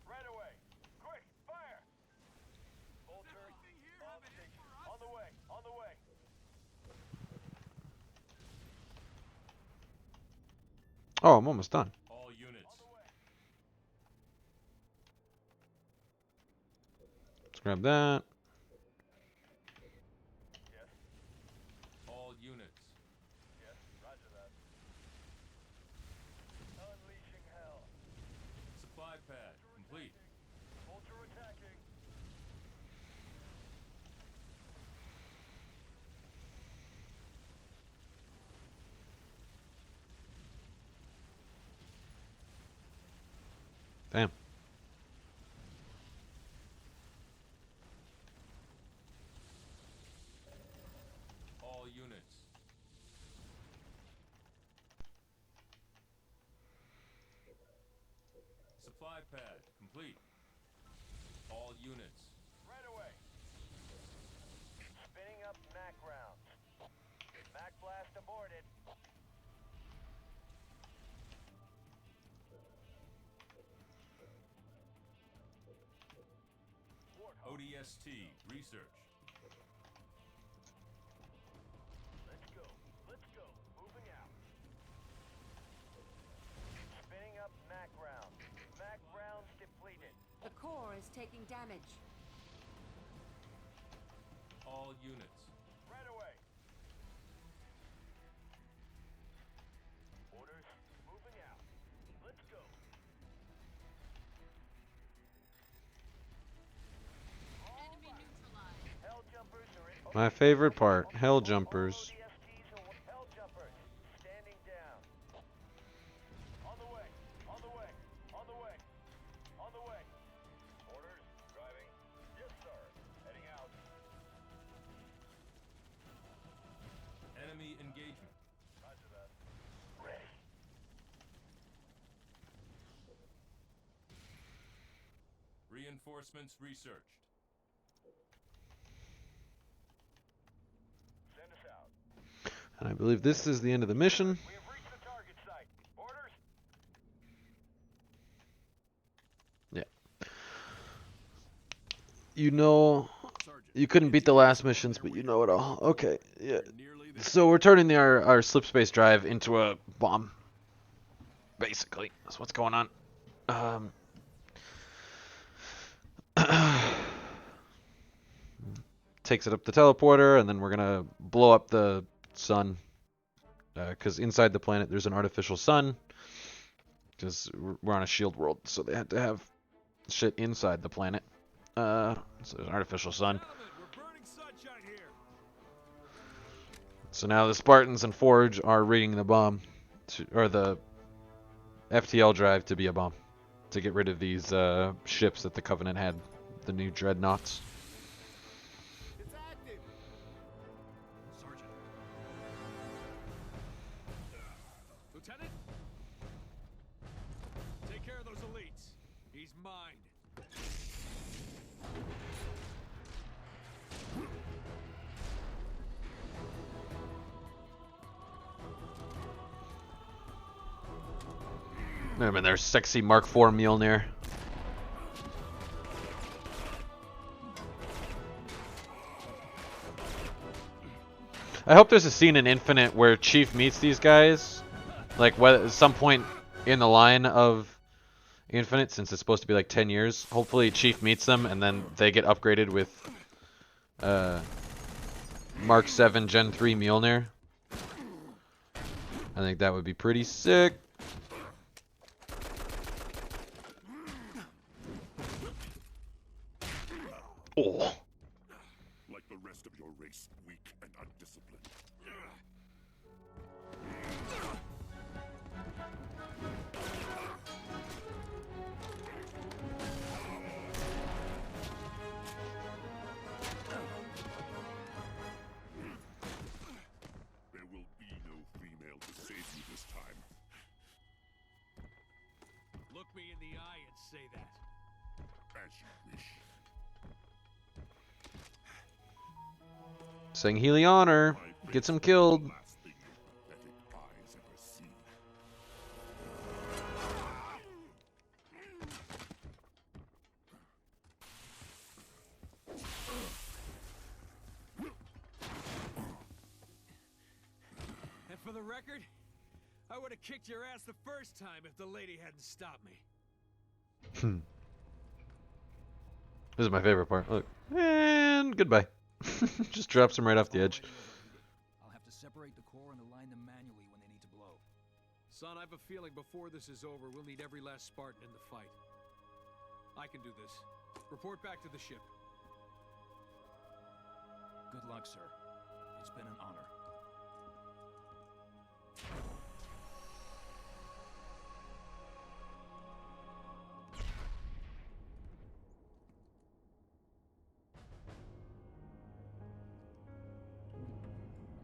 Right away. Quick, fire. Vulture. On station. On the way. On the way. Oh, I'm almost done. All units. On the way. Let's grab that. Yes. All units. Yes. Roger that. Unleashing hell. Supply pad complete. Vulture attacking. Damn. All units. Supply pad complete. All units. Right away. Spinning up Mac rounds. Mac blast aborted. ODST research. Let's go. Let's go. Moving out. Spinning up Mac rounds. Mac rounds depleted. The core is taking damage. All units. Right away. Orders. Moving out. Let's go. Enemy neutralized. Hell jumpers are in. My favorite part, hell jumpers. ODSTs are hell jumpers. Standing down. On the way. On the way. On the way. On the way. Orders. Driving. Yes, sir. Heading out. Enemy engagement. Roger that. Ready. Reinforcements researched. Send us out. And I believe this is the end of the mission. We have reached the target site. Orders. Yeah. You know, Sergeant, you couldn't beat the last missions, but you know it all. Okay, yeah. So we're turning our slip space drive into a bomb. Basically, that's what's going on. Takes it up the teleporter, and then we're gonna blow up the sun. Because inside the planet there's an artificial sun. Because we're on a shield world, so they had to have shit inside the planet. So there's an artificial sun. Gentlemen, we're burning sunshine here. So now the Spartans and Forge are rigging the bomb, or the FTL drive to be a bomb, to get rid of these ships that the Covenant had, the new dreadnoughts. It's active. Sergeant. Lieutenant? Take care of those elites. He's mine. I mean, there's sexy Mark IV Mjolnir. I hope there's a scene in Infinite where Chief meets these guys, like at some point in the line of Infinite, since it's supposed to be like 10 years. Hopefully Chief meets them and then they get upgraded with Mark 7 Gen 3 Mjolnir. I think that would be pretty sick. Oh. Like the rest of your race, weak and undisciplined. There will be no female to save you this time. Look me in the eye and say that. As you wish. Saying Helion gets him killed. Last thing your pathetic eyes ever see. And for the record, I would have kicked your ass the first time if the lady hadn't stopped me. This is my favorite part. Look. And goodbye. Just drops him right off the edge. I'll have to separate the core and align them manually when they need to blow. Son, I have a feeling before this is over, we'll need every last Spartan in the fight. I can do this. Report back to the ship. Good luck, sir. It's been an honor.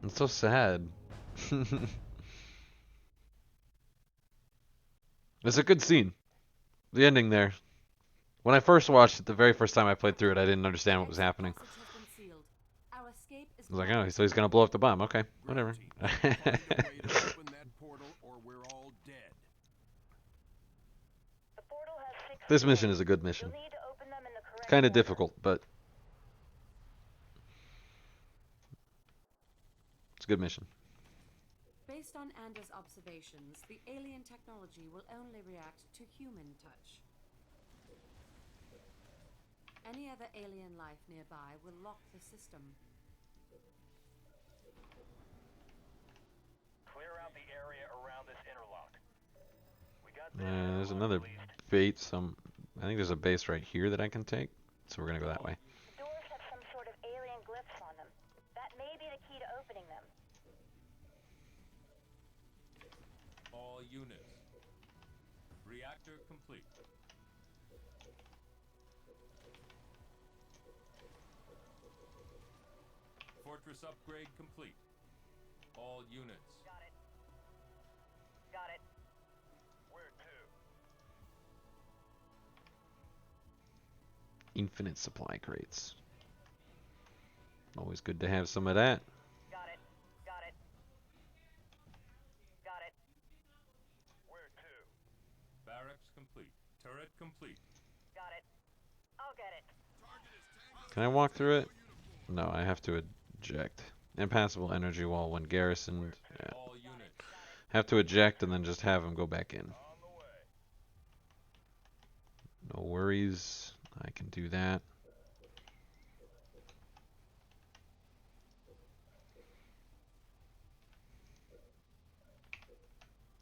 It's so sad. It's a good scene. The ending there. When I first watched it, the very first time I played through it, I didn't understand what was happening. I was like, oh, so he's gonna blow up the bomb. Okay, whatever. Find a way to open that portal or we're all dead. The portal has 6 This mission is a good mission. You'll need to open them in the correct It's kind of order. difficult, but it's a good mission. Based on Anders' observations, the alien technology will only react to human touch. Any other alien life nearby will lock the system. Clear out the area around this interlock. We got There's another base. I think there's a base right here that I can take. So we're gonna go that way. The doors have some sort of alien glyphs on them. That may be the key to opening them. All units. Reactor complete. Fortress upgrade complete. All units. Got it. Got it. Where to? Infinite supply crates. Always good to have some of that. Got it. Got it. Got it. Where to? Barracks complete. Turret complete. Got it. I'll get it. Can I walk through it? No, I have to eject. Impassable energy wall when garrisoned. Yeah. All units. Have to eject and then just have him go back in. On the way. No worries. I can do that.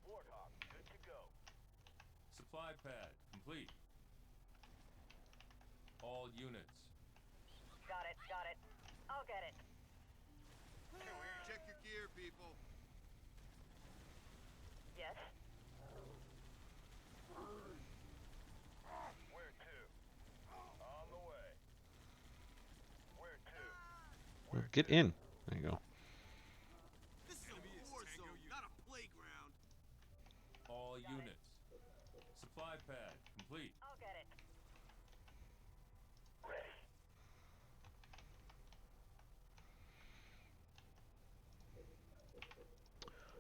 Warthog, good to go. Supply pad complete. All units. Got it. Got it. I'll get it. Check your gear, people. Yes. Where to? On the way. Where to? Well, get in. There you go. This is a war zone, not a playground. All units. Supply pad complete. I'll get it. Ready.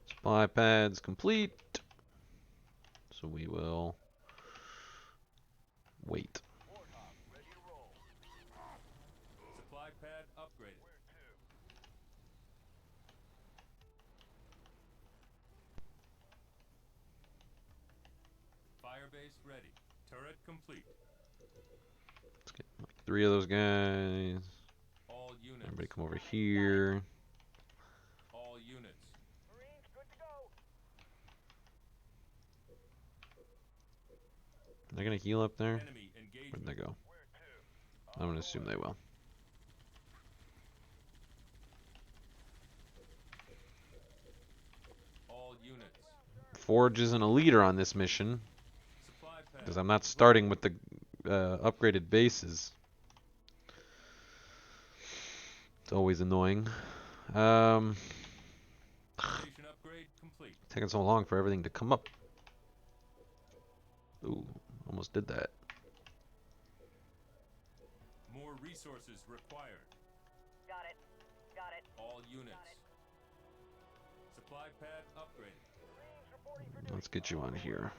Supply pads complete. So we will wait. Warthog, ready to roll. Supply pad upgraded. Where to? Firebase ready. Turret complete. Let's get like 3 of those guys. All units. Everybody come over here. All units. Marines, good to go. They're gonna heal up there. Enemy engagement. Where'd they go? Where to? I'm gonna assume they will. All units. Forge isn't a leader on this mission Supply pad. because I'm not starting with the upgraded bases. It's always annoying. Station upgrade complete. Taking so long for everything to come up. Ooh, almost did that. More resources required. Got it. Got it. All units. Supply pad upgraded. Let's get you on here.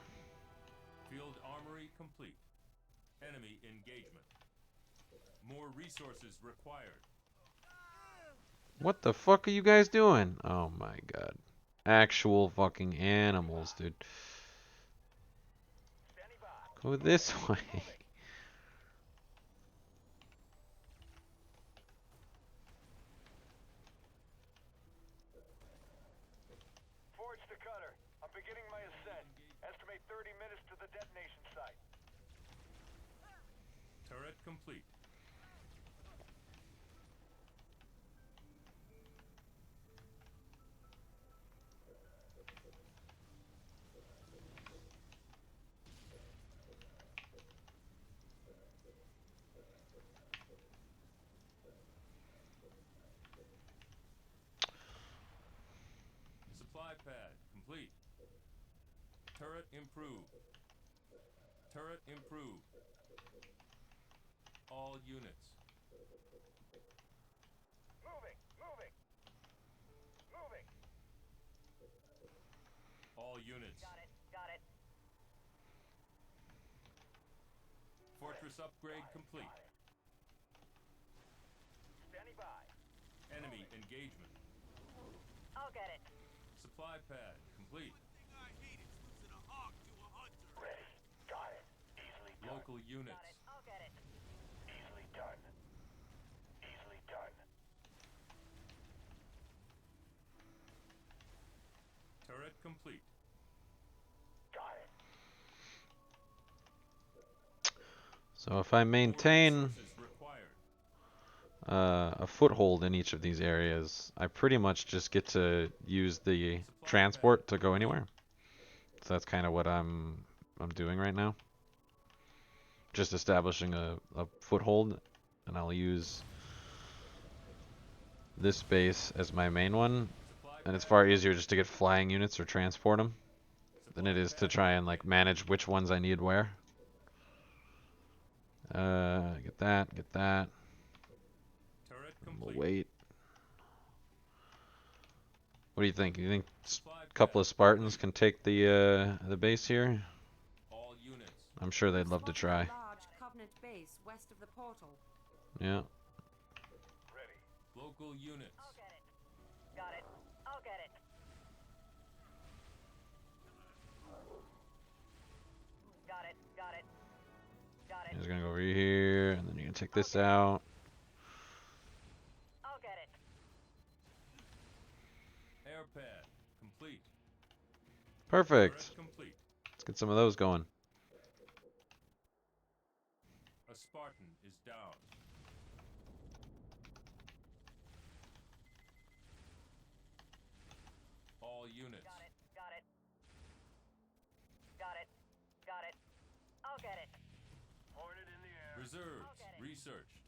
Field armory complete. Enemy engagement. More resources required. What the fuck are you guys doing? Oh my god. Actual fucking animals, dude. Go this way. Forge the cutter. I'm beginning my ascent. Estimate 30 minutes to the detonation site. Turret complete. Supply pad complete. Turret improved. Turret improved. All units. Moving. Moving. Moving. All units. Got it. Got it. Fortress upgrade complete. Standing by. Enemy engagement. I'll get it. Supply pad complete. Ready. Got it. Easily done. Local units. Got it. I'll get it. Easily done. Easily done. Turret complete. Got it. So if I More maintain resources required. a foothold in each of these areas, I pretty much just get to use the transport to go anywhere. So that's kind of what I'm doing right now. Just establishing a foothold, and I'll use this base as my main one. And it's far easier just to get flying units or transport them than it is to try and like manage which ones I need where. Get that, get that. Turret We'll complete. wait. What do you think? You think a couple of Spartans can take the base here? All units. I'm sure they'd love to Spotted try. a large Covenant base west of the portal. Yeah. Ready. Local units. I'll get it. Got it. I'll get it. Got it. Got it. Got it. He's gonna go over here, and then you're gonna take this out. I'll get it. Air pad complete. Perfect. Turret complete. Let's get some of those going. A Spartan is down. All units. Got it. Got it. Got it. Got it. I'll get it. Hornet in the air. Reserves I'll get it. researched.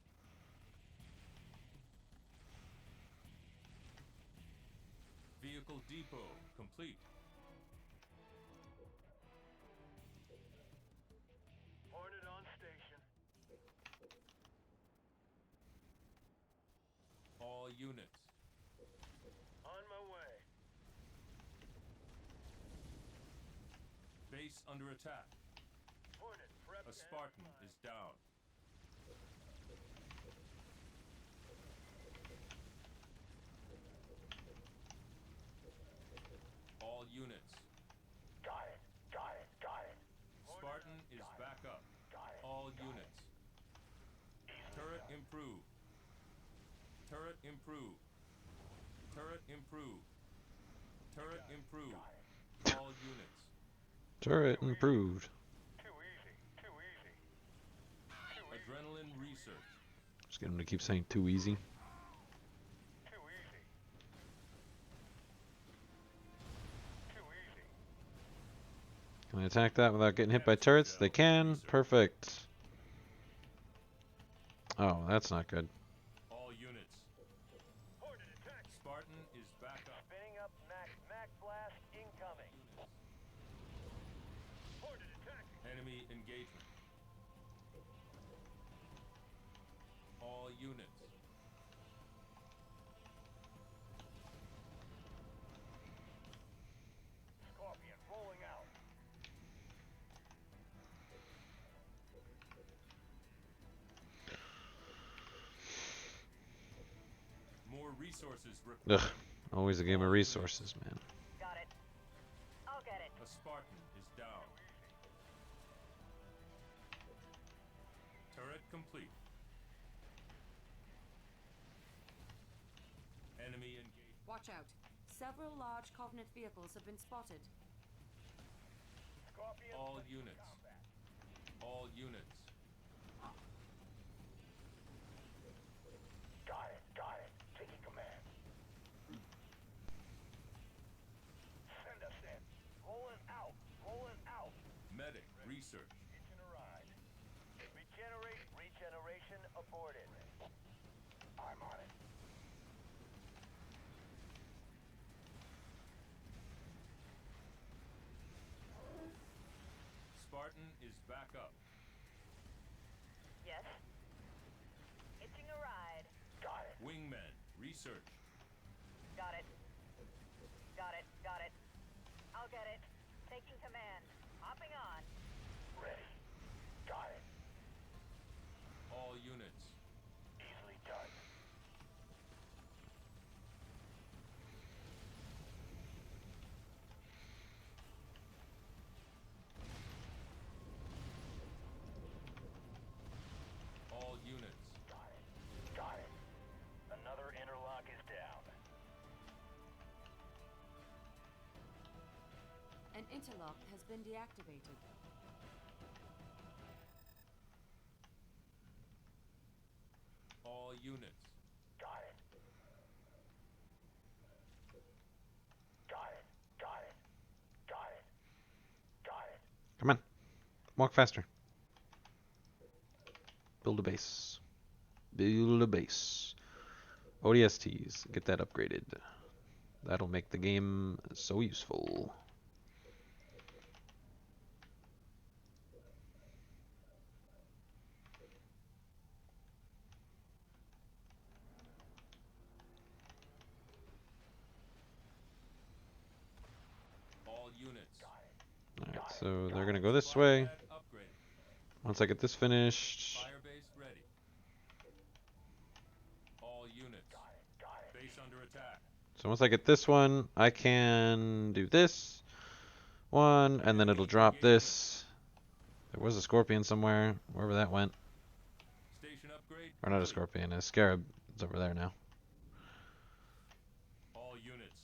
Vehicle depot complete. Hornet on station. All units. On my way. Base under attack. Hornet prep. A Spartan is down. All units. Got it. Got it. Got it. Spartan is back up. Got it. All units. Turret improved. Turret improved. Turret improved. Turret improved. All units. Turret improved. Too easy. Too easy. Adrenaline research. Just get him to keep saying too easy. Too easy. Too easy. Can I attack that without getting hit by turrets? They can. Perfect. Oh, that's not good. All units. Hornet attack. Spartan is back up. Spinning up Mac blast incoming. Hornet attacking. Enemy engagement. All units. Scorpion rolling out. More resources required. Ugh. Always a game of resources, man. Got it. I'll get it. A Spartan is down. Turret complete. Enemy engaged. Watch out. Several large Covenant vehicles have been spotted. Scorpion. All units. All units. Got it. Got it. Taking command. Send us in. Rolling out. Rolling out. Medic research. Hitching a ride. Regeneration aborted. I'm on it. Spartan is back up. Yes. Hitching a ride. Got it. Wingmen research. Got it. Got it. Got it. I'll get it. Taking command. Hopping on. Ready. Got it. All units. Easily done. All units. Got it. Got it. Another interlock is down. An interlock has been deactivated. All units. Got it. Got it. Got it. Got it. Got it. Come on. Walk faster. Build a base. Build a base. ODSTs. Get that upgraded. That'll make the game so useful. All units. Alright, so they're gonna go this way. Squad pad upgraded. Once I get this finished, Firebase ready. All units. Base under attack. so once I get this one, I can do this one, and then it'll drop this. There was a scorpion somewhere, wherever that went. Station upgrade. Or not a complete. scorpion, a scarab. It's over there now. All units.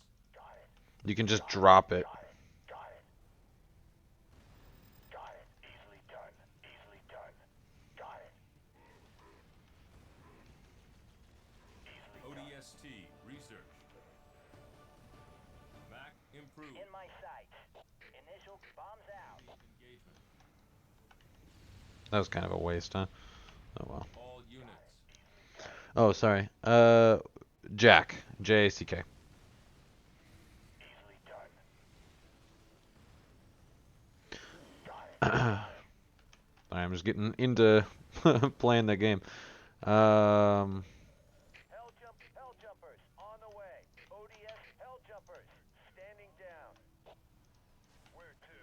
You can just drop it. Got it. Got it. Got it. Easily done. Easily done. Got it. Easily done. ODST research. Mac improved. In my sight. Initial bombs out. Engagement. That was kind of a waste, huh? Oh well. All units. Oh, sorry. Jack. J-A-C-K. Easily done. Got it. I'm just getting into playing the game. Hell jumpers on the way. ODS hell jumpers standing down. Where to?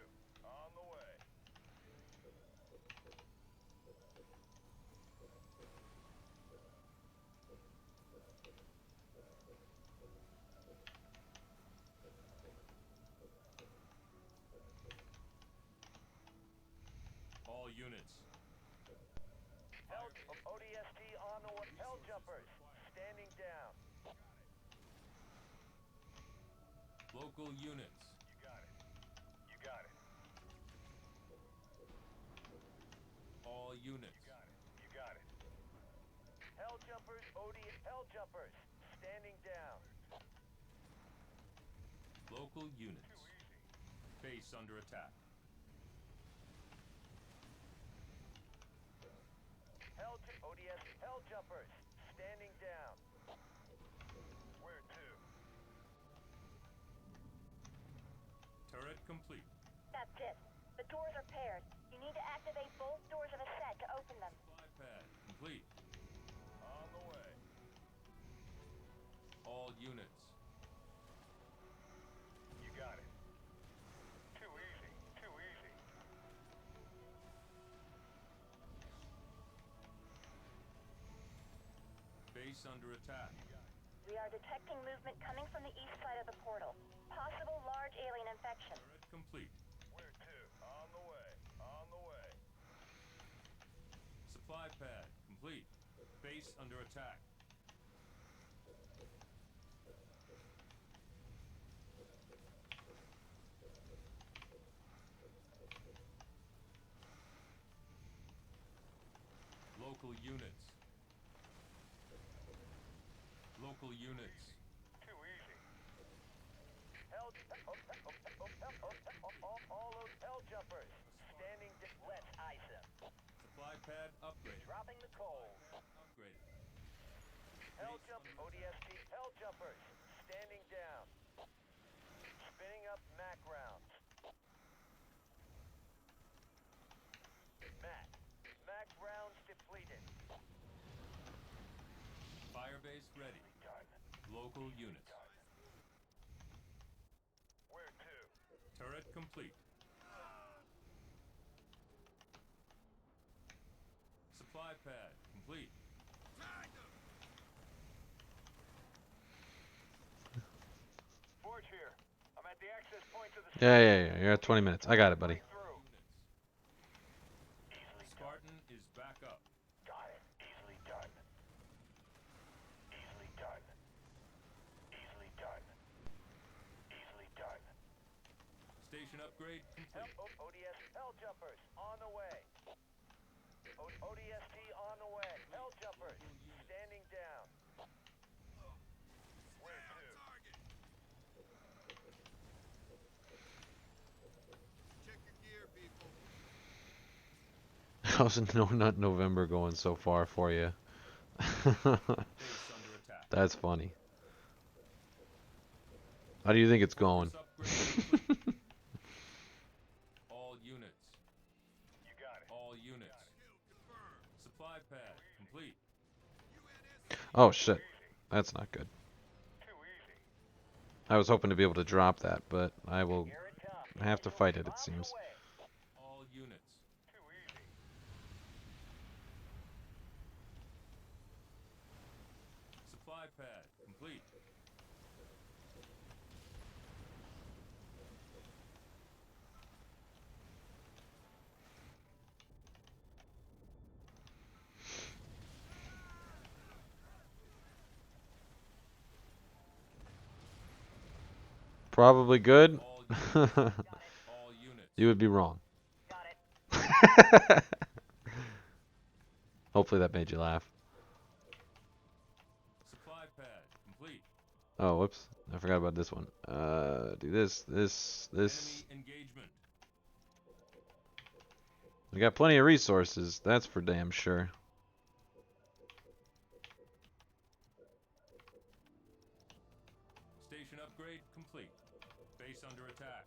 On the way. All units. ODST on the way. Hell jumpers standing down. Local units. You got it. You got it. All units. Got it. You got it. Hell jumpers, hell jumpers standing down. Local units. Base under attack. ODS hell jumpers standing down. Where to? Turret complete. That's it. The doors are paired. You need to activate both doors of a set to open them. Supply pad complete. On the way. All units. You got it. Too easy. Too easy. Base under attack. We are detecting movement coming from the east side of the portal. Possible large alien infection. Turret complete. Where to? On the way. On the way. Supply pad complete. Base under attack. Local units. Local units. Too easy. All those hell jumpers. Standing let's ice them. Supply pad upgraded. Dropping the coal. Upgraded. Hell Base jump under attack. ODST. Hell jumpers. Standing down. Spinning up Mac rounds. Mac rounds depleted. Firebase ready. Done. Local units. Where to? Turret complete. Supply pad complete. Forge here. I'm at the access point to the Yeah. You're at 20 minutes. I got it, buddy. through. Units. Spartan is back up. Got it. Easily done. Easily done. Easily done. Easily done. Station upgrade complete. ODS hell jumpers on the way. ODST on the way. Hell jumpers standing down. Where to? Check your gear, people. How's not November going so far for you? Base under attack. That's funny. How do you think it's going? Fortress upgrade complete. All units. You got it. All units. Supply pad complete. Oh shit. That's not good. Too easy. I was hoping to be able to drop that, but I will Here it comes. have to fight it On the seems. way. All units. Too easy. Supply pad complete. Probably good. All units. All units. You would be wrong. Got it. Hopefully that made you laugh. Supply pad complete. Oh, whoops. I forgot about this one. Do this. Enemy engagement. We got plenty of resources, that's for damn sure. Station upgrade complete. Base under attack.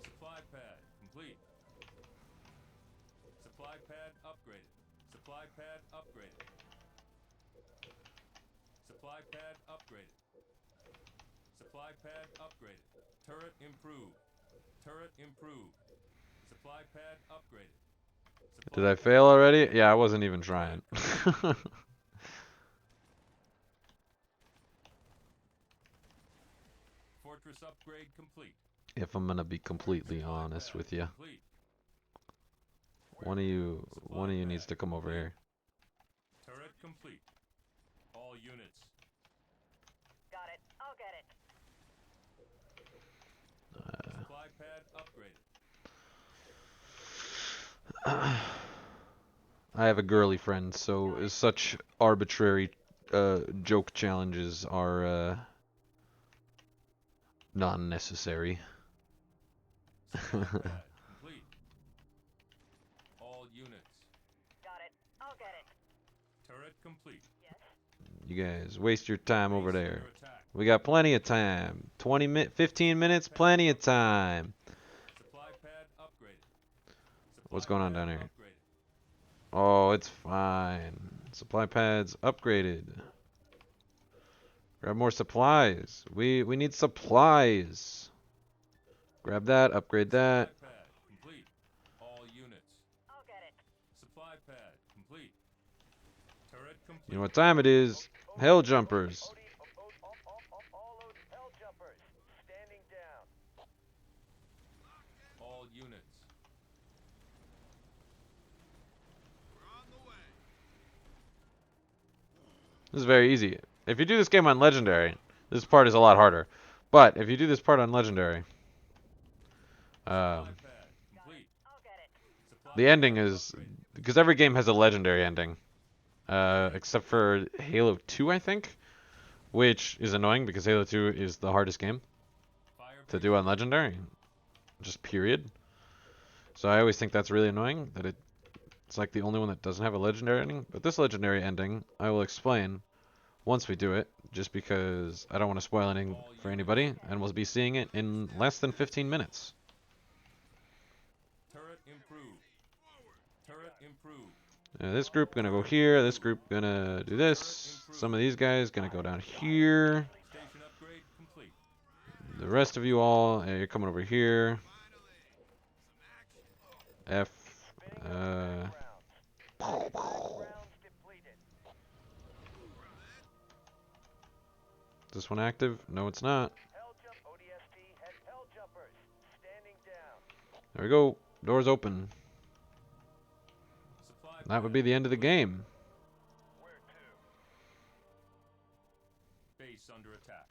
Supply pad complete. Supply pad upgraded. Supply pad upgraded. Supply pad upgraded. Supply pad upgraded. Turret improved. Turret improved. Supply pad upgraded. Did I fail already? Yeah, I wasn't even trying. Fortress upgrade complete. If I'm gonna be completely honest with you. Complete. One of you needs to come over here. Turret complete. All units. Got it. I'll get it. Supply pad upgraded. I have a girly friend, so such arbitrary joke challenges are non-necessary. Supply pad complete. All units. Got it. I'll get it. Turret complete. Yes. You guys waste your time over Base there. under attack. We got plenty of time. 15 minutes, plenty of time. Supply pad upgraded. What's Supply going on pad down here? upgraded. Oh, it's fine. Supply pads upgraded. Grab more supplies. We need supplies. Grab that, upgrade that. Supply pad complete. All units. I'll get it. Supply pad complete. Turret complete. You know what time it is? Hell jumpers. All those hell jumpers, standing down. All units. This is very easy. If you do this game on Legendary, this part is a lot harder. But if you do this part on Legendary, Supply pad complete. I'll get it. Supply the ending pad is... upgraded. Because every game has a Legendary ending. Except for Halo 2, I think. Which is annoying because Halo 2 is the hardest game Fire to do on Legendary. Just period. So I always think that's really annoying, that it's like the only one that doesn't have a Legendary ending. But this Legendary ending, I will explain once we do it, just because I don't want to spoil anything for anybody, and we'll be seeing it in less than 15 minutes. Turret improved. Turret improved. This group gonna go here, this group gonna do this, some of these guys gonna go down here, Station upgrade complete. the rest of you all, you're coming over here. F, Rounds depleted. is this one active? No, it's not. Hell jump ODST has hell jumpers, standing down. There we go, doors open. Supply That would pad be the end of the game. Where to? base under attack.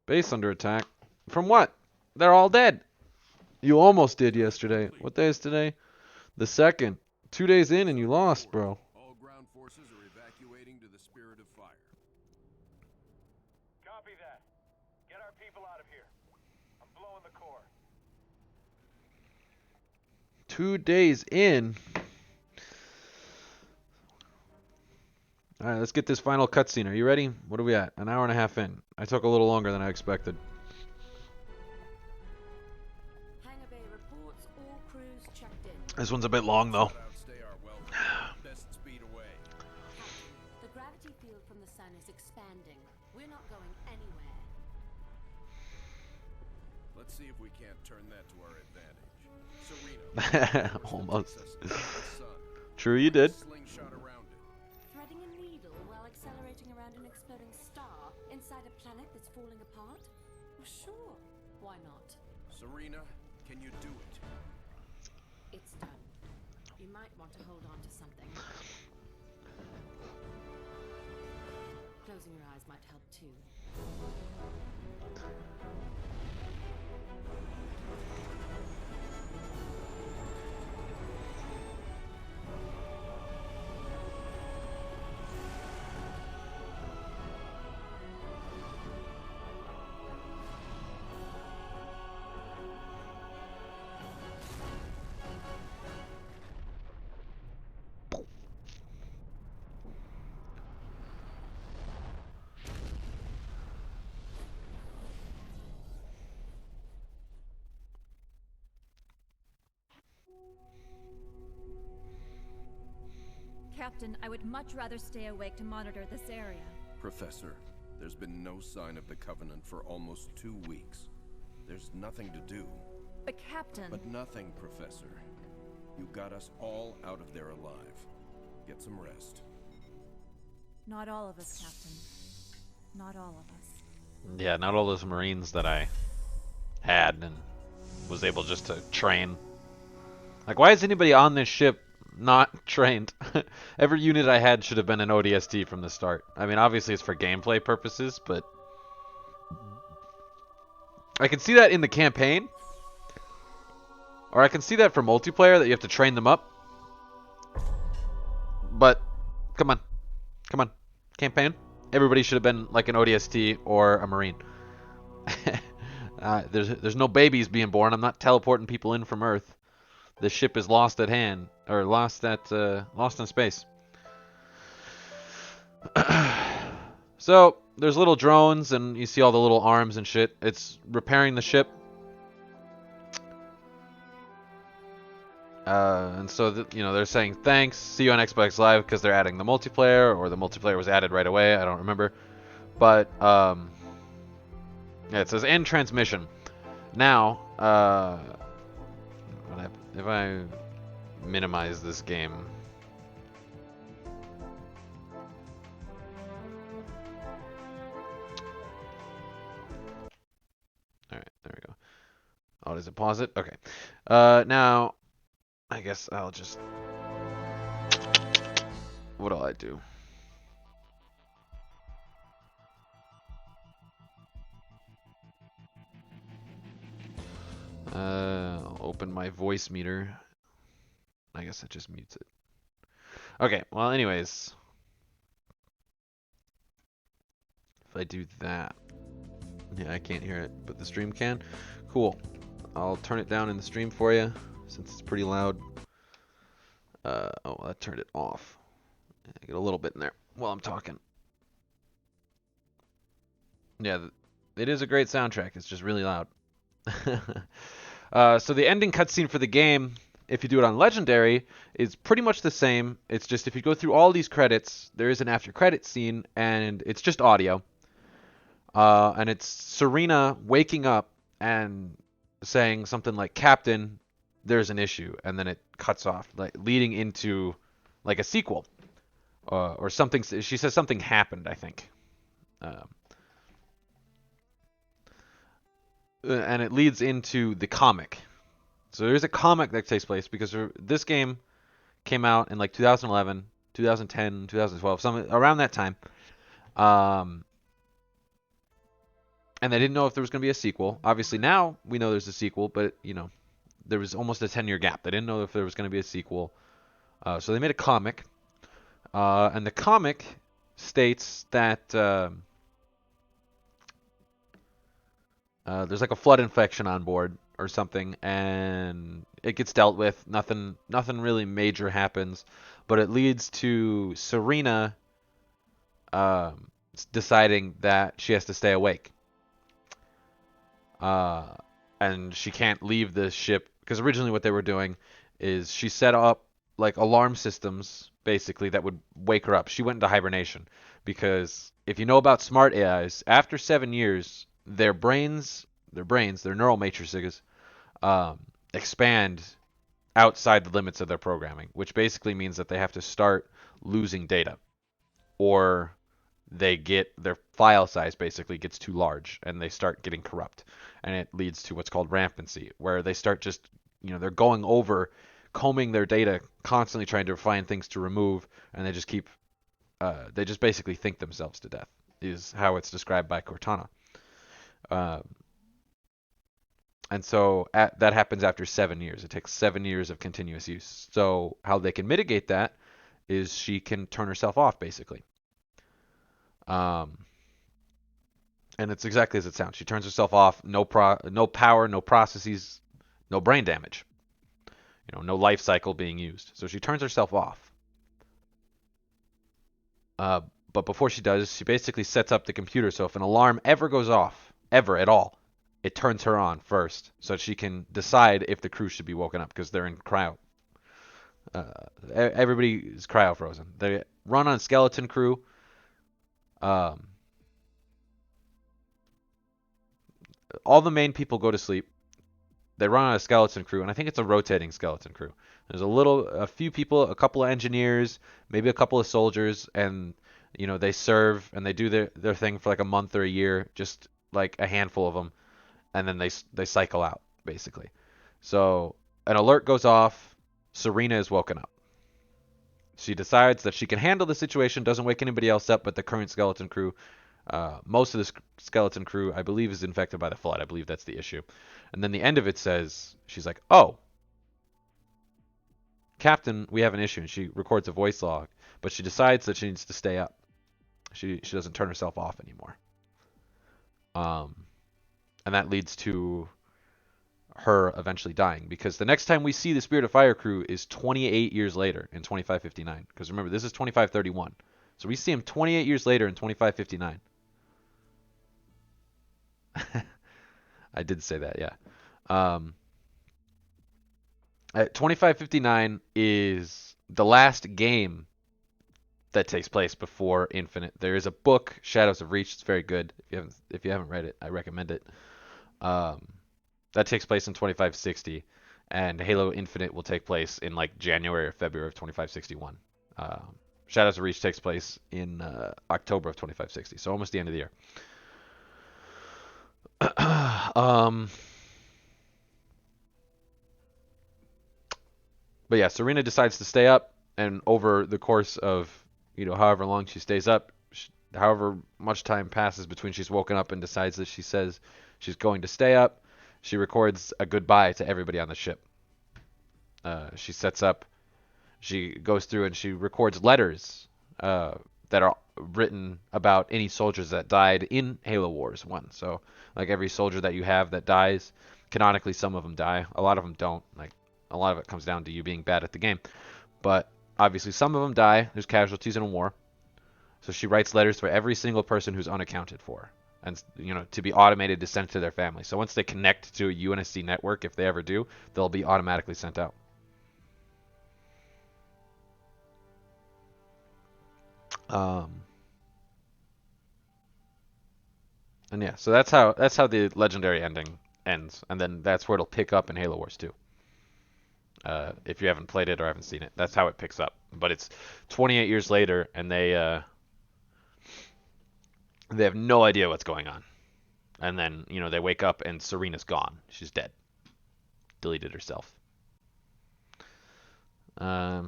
Base under attack. From what? They're all dead. You almost did yesterday. What day is today? The 2nd. 2 days in and you lost, bro. All ground forces are evacuating to the Spirit of Fire. Copy that. Get our people out of here. I'm blowing the core. 2 days in. Alright, let's get this final cutscene. Are you ready? What are we at? An hour and a half in. I took a little longer than I expected. Hangar Bay reports all crews checked in. This one's a bit long, though. Shut out, stay our welcome. Best speed away. Captain, the gravity field from the sun is expanding. We're not going anywhere. Let's see if we can't turn that to our advantage. Serena, Almost. takes us to the sun. True, you did. Slingshot around it. Threading a needle while accelerating around an exploding star inside a planet that's falling apart? Well, sure. Why not? Serena, can you do it? It's done. You might want to hold on to something. Closing your eyes might help too. Captain, I would much rather stay awake to monitor this area. Professor, there's been no sign of the Covenant for almost 2 weeks. There's nothing to do. But Captain... But nothing, Professor. You got us all out of there alive. Get some rest. Not all of us, Captain. Not all of us. Yeah, not all those Marines that I had and was able just to train. Like, why is anybody on this ship not trained? Every unit I had should have been an ODST from the start. I mean, obviously it's for gameplay purposes, but I can see that in the campaign. Or I can see that for multiplayer, that you have to train them up. But, come on. Come on. Campaign. Everybody should have been like an ODST or a Marine. There's no babies being born. I'm not teleporting people in from Earth. The ship is lost at hand, or lost in space. So there's little drones, and you see all the little arms and shit. It's repairing the ship. And so, they're saying thanks, see you on Xbox Live because they're adding the multiplayer, or the multiplayer was added right away. I don't remember. But, yeah, it says end transmission. Now, if I minimize this game. Alright, there we go. Oh, does it pause it? Okay. Now, I guess I'll just... What'll I do? I'll open my voice meter. I guess that just mutes it. Okay, well, anyways. If I do that. Yeah, I can't hear it, but the stream can. Cool. I'll turn it down in the stream for you, since it's pretty loud. Oh, I turned it off. I get a little bit in there while I'm talking. Yeah, it is a great soundtrack. It's just really loud. So the ending cutscene for the game, if you do it on Legendary, is pretty much the same. It's just if you go through all these credits, there is an after credit scene, and it's just audio. And it's Serena waking up and saying something like, "Captain, there's an issue," and then it cuts off, like leading into like a sequel, or something. She says something happened, I think. And it leads into the comic. So there's a comic that takes place because this game came out in like 2011, 2010, 2012, something around that time. And they didn't know if there was going to be a sequel. Obviously now we know there's a sequel, but there was almost a 10-year gap. They didn't know if there was going to be a sequel. So they made a comic. And the comic states that there's like a flood infection on board or something, and it gets dealt with. Nothing really major happens, but it leads to Serena deciding that she has to stay awake. And she can't leave the ship because originally what they were doing is she set up like alarm systems basically that would wake her up. She went into hibernation because if you know about smart AIs, after 7 years, their neural matrices, expand outside the limits of their programming, which basically means that they have to start losing data, or their file size basically gets too large and they start getting corrupt, and it leads to what's called rampancy, where they start just they're going over, combing their data, constantly trying to find things to remove, and they just basically think themselves to death, is how it's described by Cortana. And so that happens after 7 years. It takes 7 years of continuous use. So how they can mitigate that is she can turn herself off, basically. And it's exactly as it sounds. She turns herself off. No power, no processes, no brain damage. No life cycle being used. So she turns herself off. But before she does, she basically sets up the computer. So if an alarm ever goes off, ever at all, it turns her on first, so she can decide if the crew should be woken up because they're in cryo. Everybody is cryo frozen. They run on skeleton crew. All the main people go to sleep. They run on a skeleton crew, and I think it's a rotating skeleton crew. There's a few people, a couple of engineers, maybe a couple of soldiers, and they serve and they do their thing for like a month or a year, just like a handful of them. And then they cycle out, basically. So an alert goes off. Serena is woken up. She decides that she can handle the situation, doesn't wake anybody else up but the current skeleton crew. Most of the skeleton crew, I believe, is infected by the flood. I believe that's the issue. And then the end of it says, she's like, "Oh, Captain, we have an issue." And she records a voice log, but she decides that she needs to stay up. She doesn't turn herself off anymore. And that leads to her eventually dying, because the next time we see the Spirit of Fire crew is 28 years later in 2559. Because remember, this is 2531. So we see him 28 years later in 2559. I did say that, yeah. 2559 is the last game that takes place before Infinite. There is a book, Shadows of Reach. It's very good. If you haven't read it, I recommend it. That takes place in 2560, and Halo Infinite will take place in like January or February of 2561. Shadows of Reach takes place in October of 2560, so almost the end of the year. But yeah, Serena decides to stay up, and over the course of, however long she stays up, however much time passes between she's woken up and decides that she says she's going to stay up, she records a goodbye to everybody on the ship. She sets up, she goes through and she records letters that are written about any soldiers that died in Halo Wars 1. So, like every soldier that you have that dies, canonically some of them die. A lot of them don't. Like, a lot of it comes down to you being bad at the game. But obviously some of them die. There's casualties in a war. So she writes letters for every single person who's unaccounted for, and to be automated to send to their family. So once they connect to a UNSC network, if they ever do, they'll be automatically sent out. And yeah, so that's how the legendary ending ends, and then that's where it'll pick up in Halo Wars 2. If you haven't played it or haven't seen it, that's how it picks up. But it's 28 years later, and they have no idea what's going on. And then, they wake up and Serena's gone. She's dead. Deleted herself. Let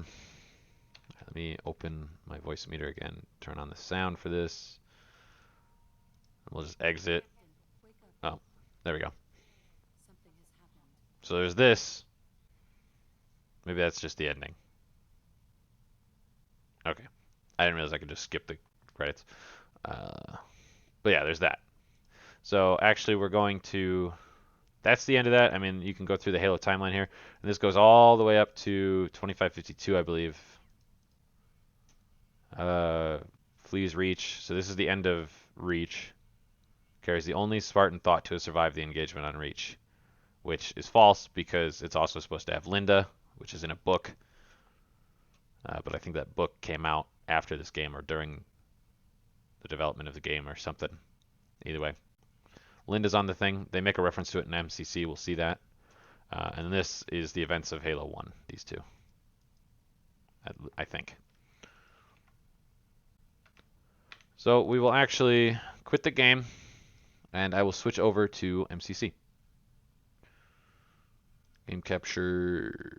me open my voice meter again. Turn on the sound for this. We'll just exit. Oh, there we go. So there's this. Maybe that's just the ending. Okay. I didn't realize I could just skip the credits. But yeah, there's that. So actually we're going to... That's the end of that. I mean, you can go through the Halo timeline here. And this goes all the way up to 2552, I believe. Flees Reach. So this is the end of Reach. Carries the only Spartan thought to have survived the engagement on Reach. Which is false because it's also supposed to have Linda, which is in a book. But I think that book came out after this game or during the development of the game or something. Either way. Linda's on the thing. They make a reference to it in MCC. We'll see that. And this is the events of Halo 1, these two. I think. So we will actually quit the game, and I will switch over to MCC. Game capture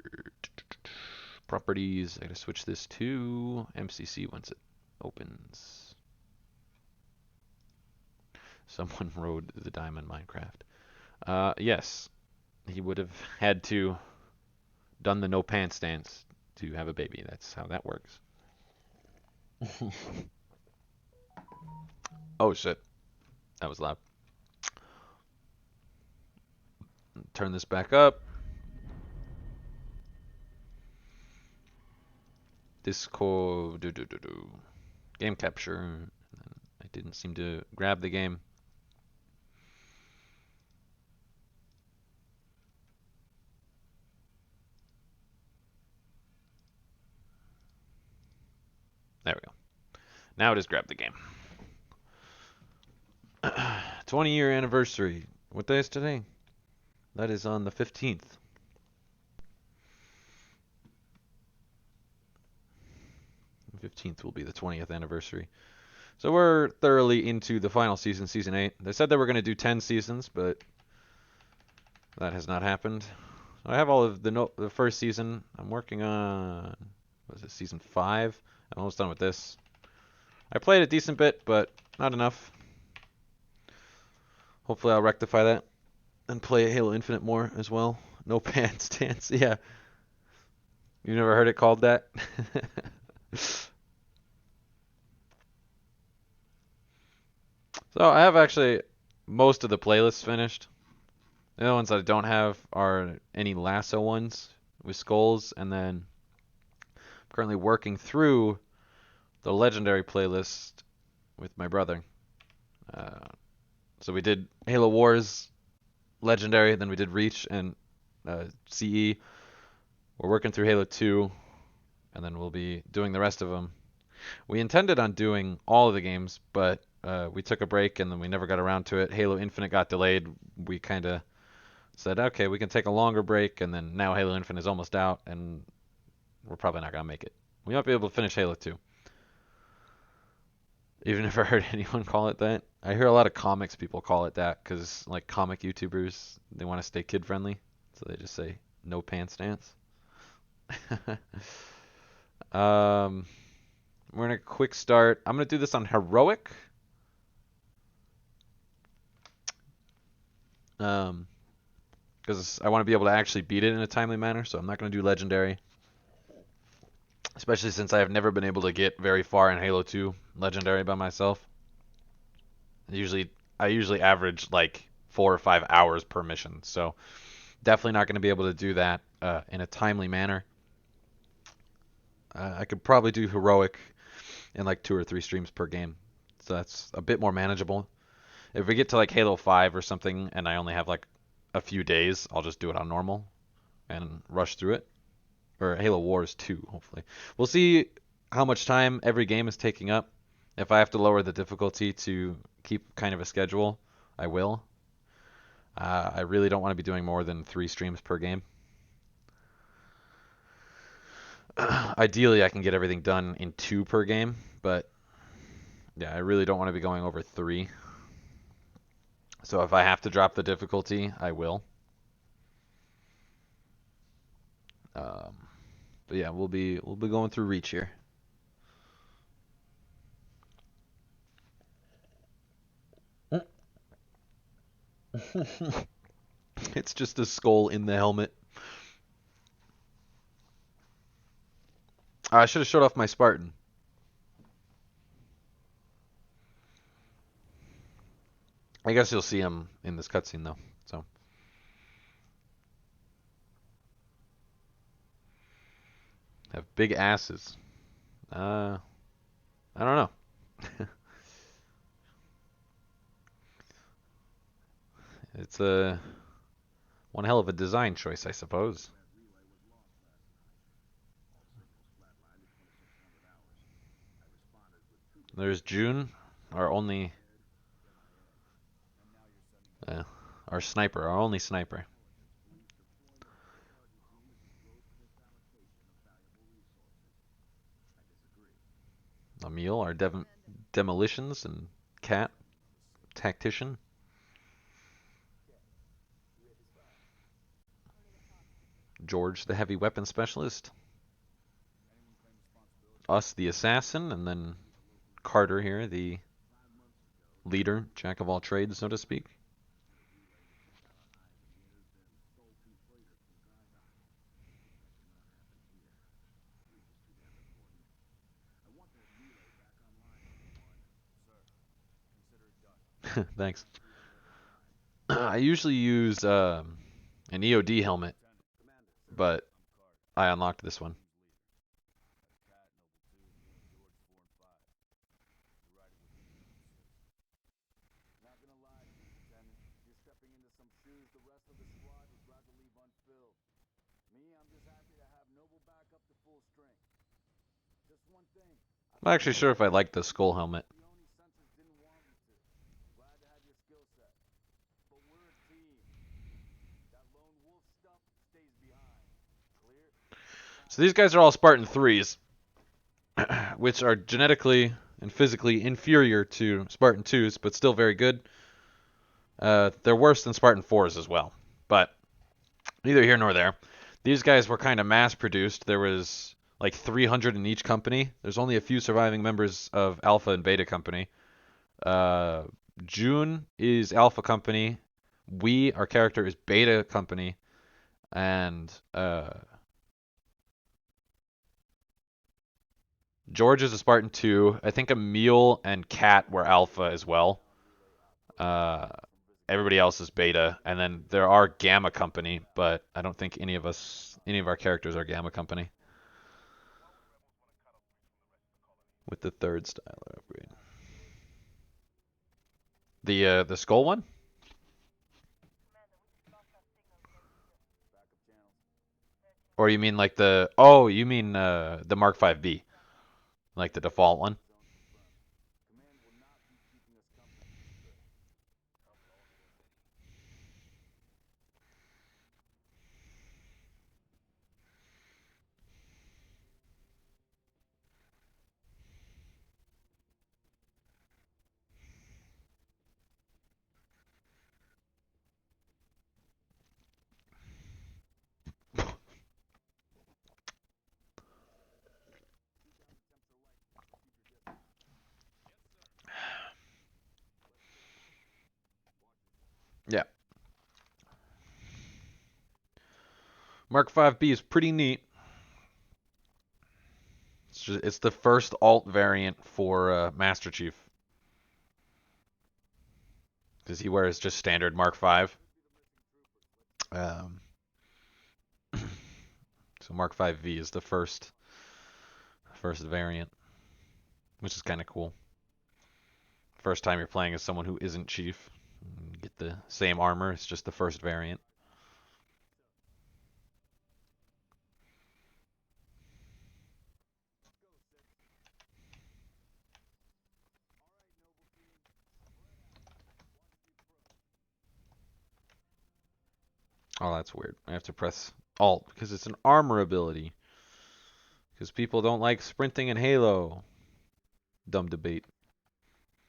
properties. I gotta switch this to MCC once it opens. Someone rode the diamond Minecraft. Yes, he would have had to done the no pants dance to have a baby. That's how that works. Oh shit, that was loud. Turn this back up. Discord, game capture. I didn't seem to grab the game. There we go. Now it has grabbed the game. 20-year anniversary. What day is today? That is on the 15th. The 15th will be the 20th anniversary. So we're thoroughly into the final season, Season 8. They said they were going to do 10 seasons, but that has not happened. I have all of the first season. I'm working on, what is it, Season 5? I'm almost done with this. I played a decent bit, but not enough. Hopefully I'll rectify that and play Halo Infinite more as well. No pants dance, yeah. You never heard it called that? So I have actually most of the playlists finished. The only ones that I don't have are any lasso ones with skulls, and then I'm currently working through the legendary playlist with my brother. So we did Halo Wars legendary, then we did Reach and CE. We're working through Halo 2, and then we'll be doing the rest of them. We intended on doing all of the games, but we took a break and then we never got around to it. Halo Infinite got delayed. We kind of said, okay, we can take a longer break, and then now Halo Infinite is almost out, and we're probably not going to make it. We might be able to finish Halo 2. Even if I heard anyone call it that. I hear a lot of comics people call it that because, like, comic YouTubers, they want to stay kid-friendly, so they just say, no pants dance. We're in a quick start. I'm going to do this on Heroic. Because I want to be able to actually beat it in a timely manner, so I'm not going to do Legendary. Especially since I have never been able to get very far in Halo 2 Legendary by myself. I usually average like 4 or 5 hours per mission, so definitely not going to be able to do that in a timely manner. I could probably do Heroic in like 2 or 3 streams per game, so that's a bit more manageable. If we get to like Halo 5 or something and I only have like a few days, I'll just do it on normal and rush through it. Or Halo Wars 2, hopefully. We'll see how much time every game is taking up. If I have to lower the difficulty to keep kind of a schedule, I will. I really don't want to be doing more than 3 streams per game. Ideally, I can get everything done in 2 per game, but yeah, I really don't want to be going over 3. So if I have to drop the difficulty, I will. But yeah, we'll be going through Reach here. It's just a skull in the helmet. I should have showed off my Spartan. I guess you'll see him in this cutscene though. So have big asses. I don't know. It's one hell of a design choice, I suppose. There's June, our only, our sniper, our only sniper. Emil, our demolitions and cat tactician. George, the heavy weapon specialist. Us, the assassin, and then Carter here, the leader, jack of all trades, so to speak. Thanks. I usually use an EOD helmet, but I unlocked this one. I'm not actually sure if I like the skull helmet. So these guys are all Spartan 3s, which are genetically and physically inferior to Spartan 2s, but still very good. They're worse than Spartan 4s as well, but neither here nor there. These guys were kind of mass-produced. There was like 300 in each company. There's only a few surviving members of Alpha and Beta Company. June is Alpha Company. Our character is Beta Company. And George is a Spartan 2. I think Emil and Kat were Alpha as well. Everybody else is Beta. And then there are Gamma Company, but I don't think any of our characters are Gamma Company. with the third styler upgrade. The skull one? Or you mean like the you mean the Mark 5B, like the default one? Yeah. Mark 5B is pretty neat. It's the first alt variant for Master Chief. Because he wears just standard Mark 5. So Mark 5V is the first variant, which is kind of cool. First time you're playing as someone who isn't Chief. You get the same armor, it's just the first variant. Oh, that's weird. I have to press Alt because it's an armor ability. Because people don't like sprinting in Halo. Dumb debate.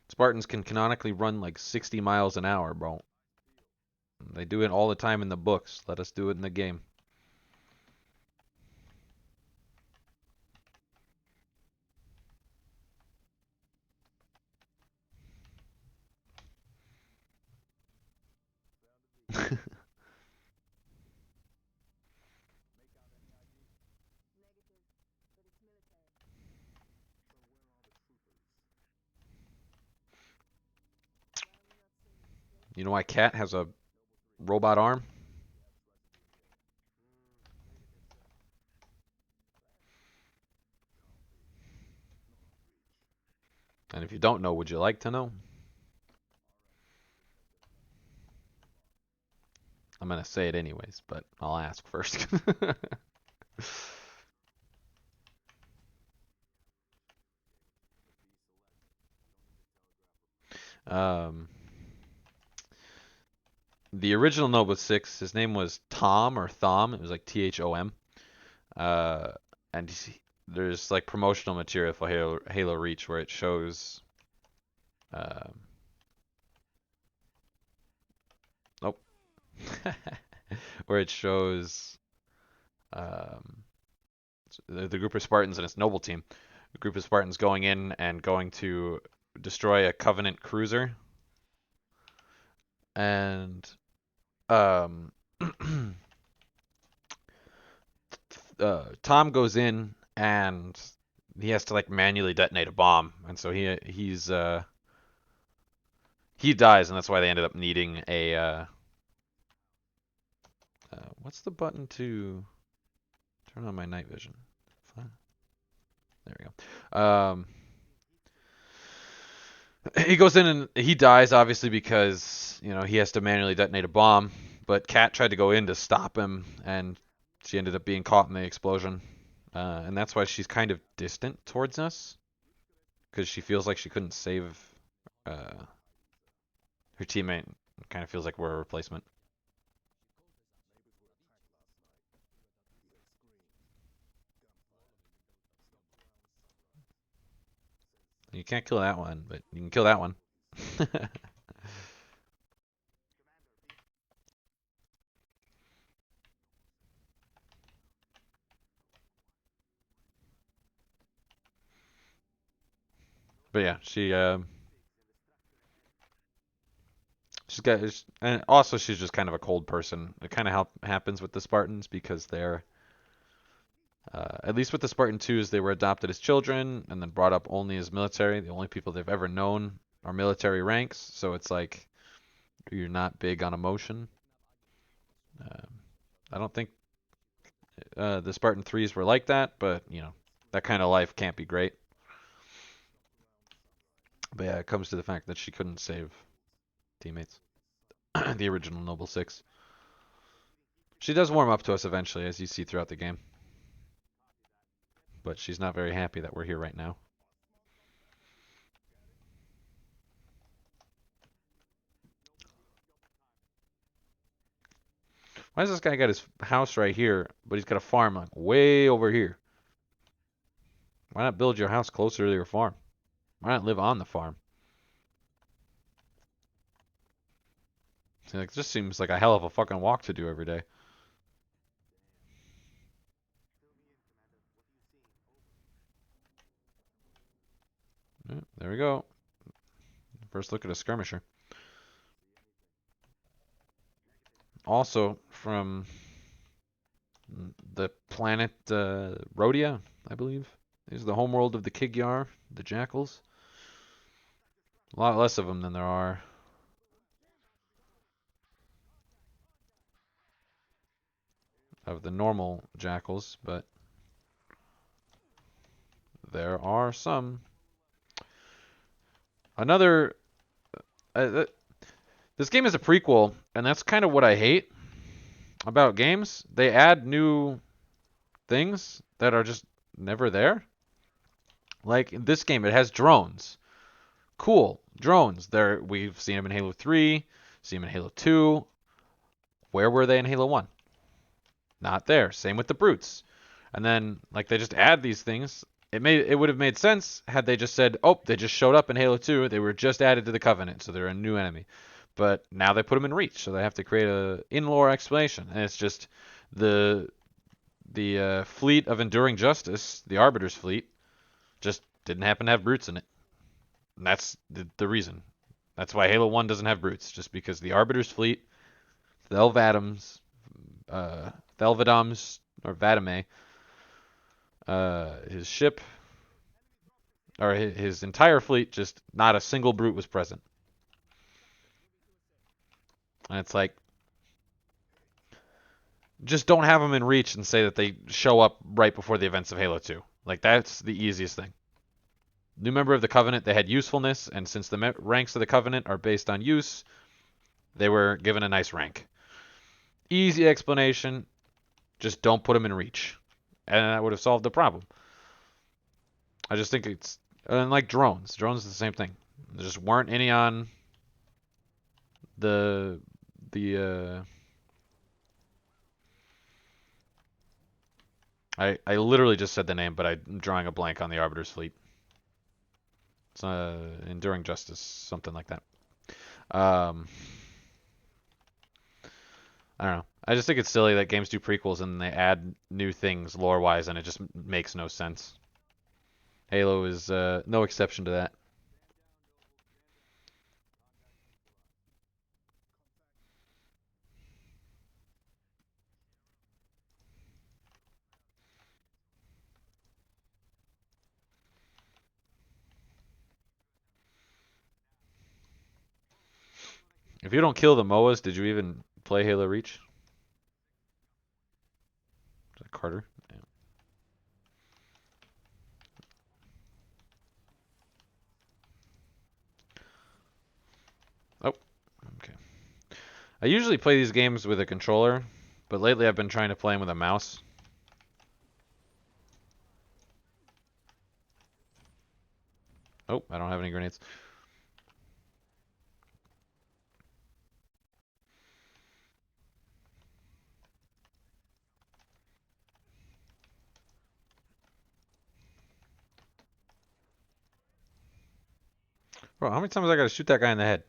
Spartans can canonically run like 60 miles an hour, bro. They do it all the time in the books. Let us do it in the game. You know why Cat has a robot arm? And if you don't know, would you like to know? I'm going to say it anyways, but I'll ask first. The original Noble 6, his name was Tom or Thom. It was like Thom. And there's like promotional material for Halo Reach where it shows. Nope. Where it shows the group of Spartans and its noble team. A group of Spartans going in and going to destroy a Covenant cruiser. And Tom goes in and he has to like manually detonate a bomb, and so he dies, and that's why they ended up needing a what's the button to turn on my night vision? There we go. He goes in and he dies obviously because he has to manually detonate a bomb, but Kat tried to go in to stop him, and she ended up being caught in the explosion, and that's why she's kind of distant towards us, because she feels like she couldn't save her teammate. Kind of feels like we're a replacement. You can't kill that one, but you can kill that one. But yeah, she's got, and also she's just kind of a cold person. It kind of happens with the Spartans because they're, at least with the Spartan 2s, they were adopted as children and then brought up only as military. The only people they've ever known are military ranks, so it's like you're not big on emotion. I don't think the Spartan 3s were like that, but that kind of life can't be great. But yeah, it comes to the fact that she couldn't save teammates. The original Noble 6. She does warm up to us eventually, as you see throughout the game. But she's not very happy that we're here right now. Why does this guy got his house right here, but he's got a farm like way over here? Why not build your house closer to your farm? Why not live on the farm? See, like, it just seems like a hell of a fucking walk to do every day. Yeah, there we go. First look at a skirmisher. Also from the planet Rhodia, I believe. This is the homeworld of the Kigyar, the jackals. A lot less of them than there are of the normal jackals, but there are some. Another... this game is a prequel, and that's kind of what I hate about games. They add new things that are just never there. Like in this game, it has drones. Cool, drones. There, we've seen them in Halo 3, seen them in Halo 2. Where were they in Halo 1? Not there. Same with the brutes. And then like they just add these things. It would have made sense had they just said, "Oh, they just showed up in Halo 2. They were just added to the Covenant, so they're a new enemy." But now they put them in Reach, so they have to create a in-lore explanation. And it's just the fleet of Enduring Justice, the Arbiter's fleet, just didn't happen to have brutes in it. And that's the reason. That's why Halo 1 doesn't have brutes, just because the Arbiter's fleet, Thelvadam's, Thelvadam's, or Vadame, his ship, or his entire fleet, just not a single brute was present. And it's like, just don't have them in Reach and say that they show up right before the events of Halo 2. Like, that's the easiest thing. New member of the Covenant, they had usefulness, and since the ranks of the Covenant are based on use, they were given a nice rank. Easy explanation, just don't put them in Reach. And that would have solved the problem. I just think it's... And like drones. Drones is the same thing. There just weren't any on the I literally just said the name, but I'm drawing a blank on the Arbiter's fleet. It's Enduring Justice, something like that. I don't know. I just think it's silly that games do prequels and they add new things lore-wise, and it just makes no sense. Halo is no exception to that. If you don't kill the MOAs, did you even play Halo Reach? Is that Carter? Yeah. Oh, okay. I usually play these games with a controller, but lately I've been trying to play them with a mouse. Oh, I don't have any grenades. Bro, how many times I gotta shoot that guy in the head?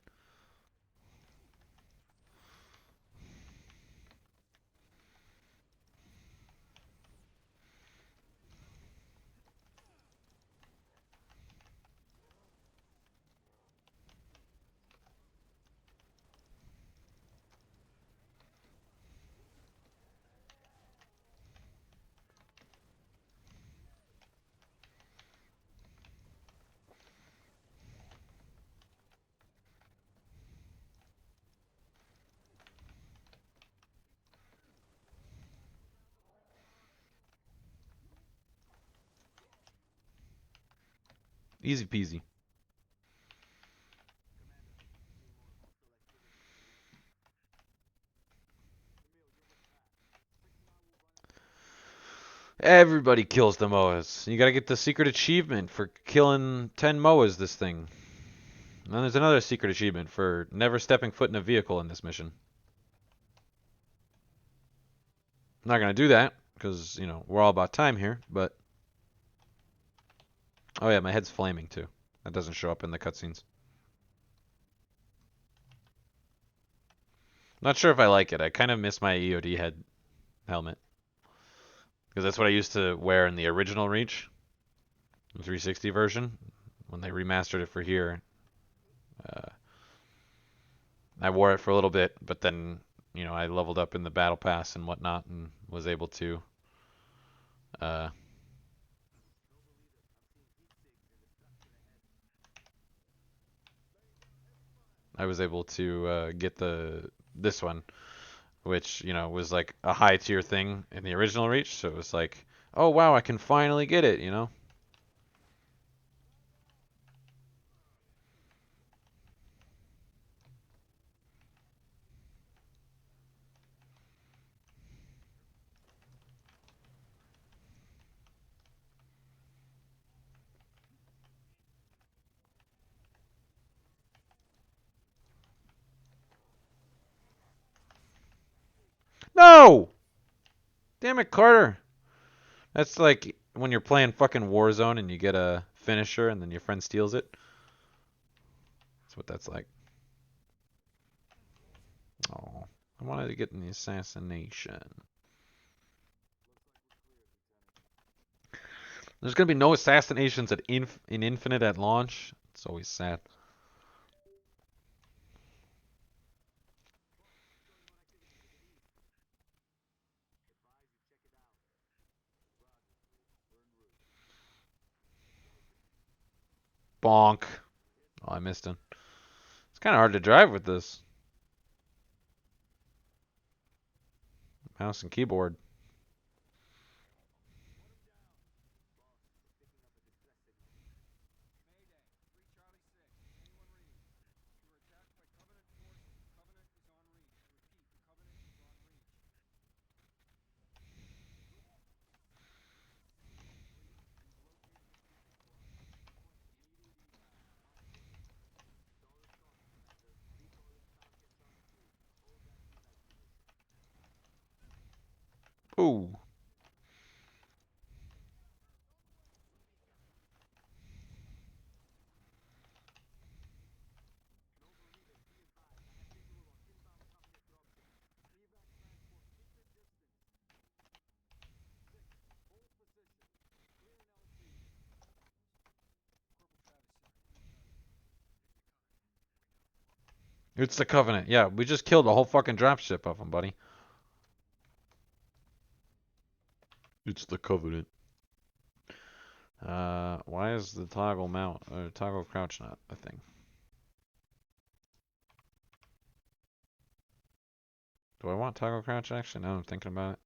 Easy peasy. Everybody kills the Moas. You gotta get the secret achievement for killing 10 Moas this thing. And then there's another secret achievement for never stepping foot in a vehicle in this mission. I'm not gonna do that, because, you know, we're all about time here, but... Oh yeah, my head's flaming too. That doesn't show up in the cutscenes. Not sure if I like it. I kind of miss my EOD head helmet. Because that's what I used to wear in the original Reach, the 360 version. When they remastered it for here, I wore it for a little bit, but then, you know, I leveled up in the Battle Pass and whatnot and was able to get this one, which, you know, was like a high tier thing in the original Reach, so it was like, oh wow, I can finally get it, you know? No! Damn it, Carter. That's like when you're playing fucking Warzone and you get a finisher and then your friend steals it. That's what that's like. Oh, I wanted to get in the assassination. There's gonna be no assassinations in Infinite at launch. It's always sad. Bonk. Oh, I missed him. It's kind of hard to drive with this mouse and keyboard. Ooh. It's the Covenant. Yeah, we just killed a whole fucking dropship of them, buddy. It's the Covenant. Why is the toggle mount or toggle crouch not a thing? Do I want toggle crouch actually? Now I'm thinking about it.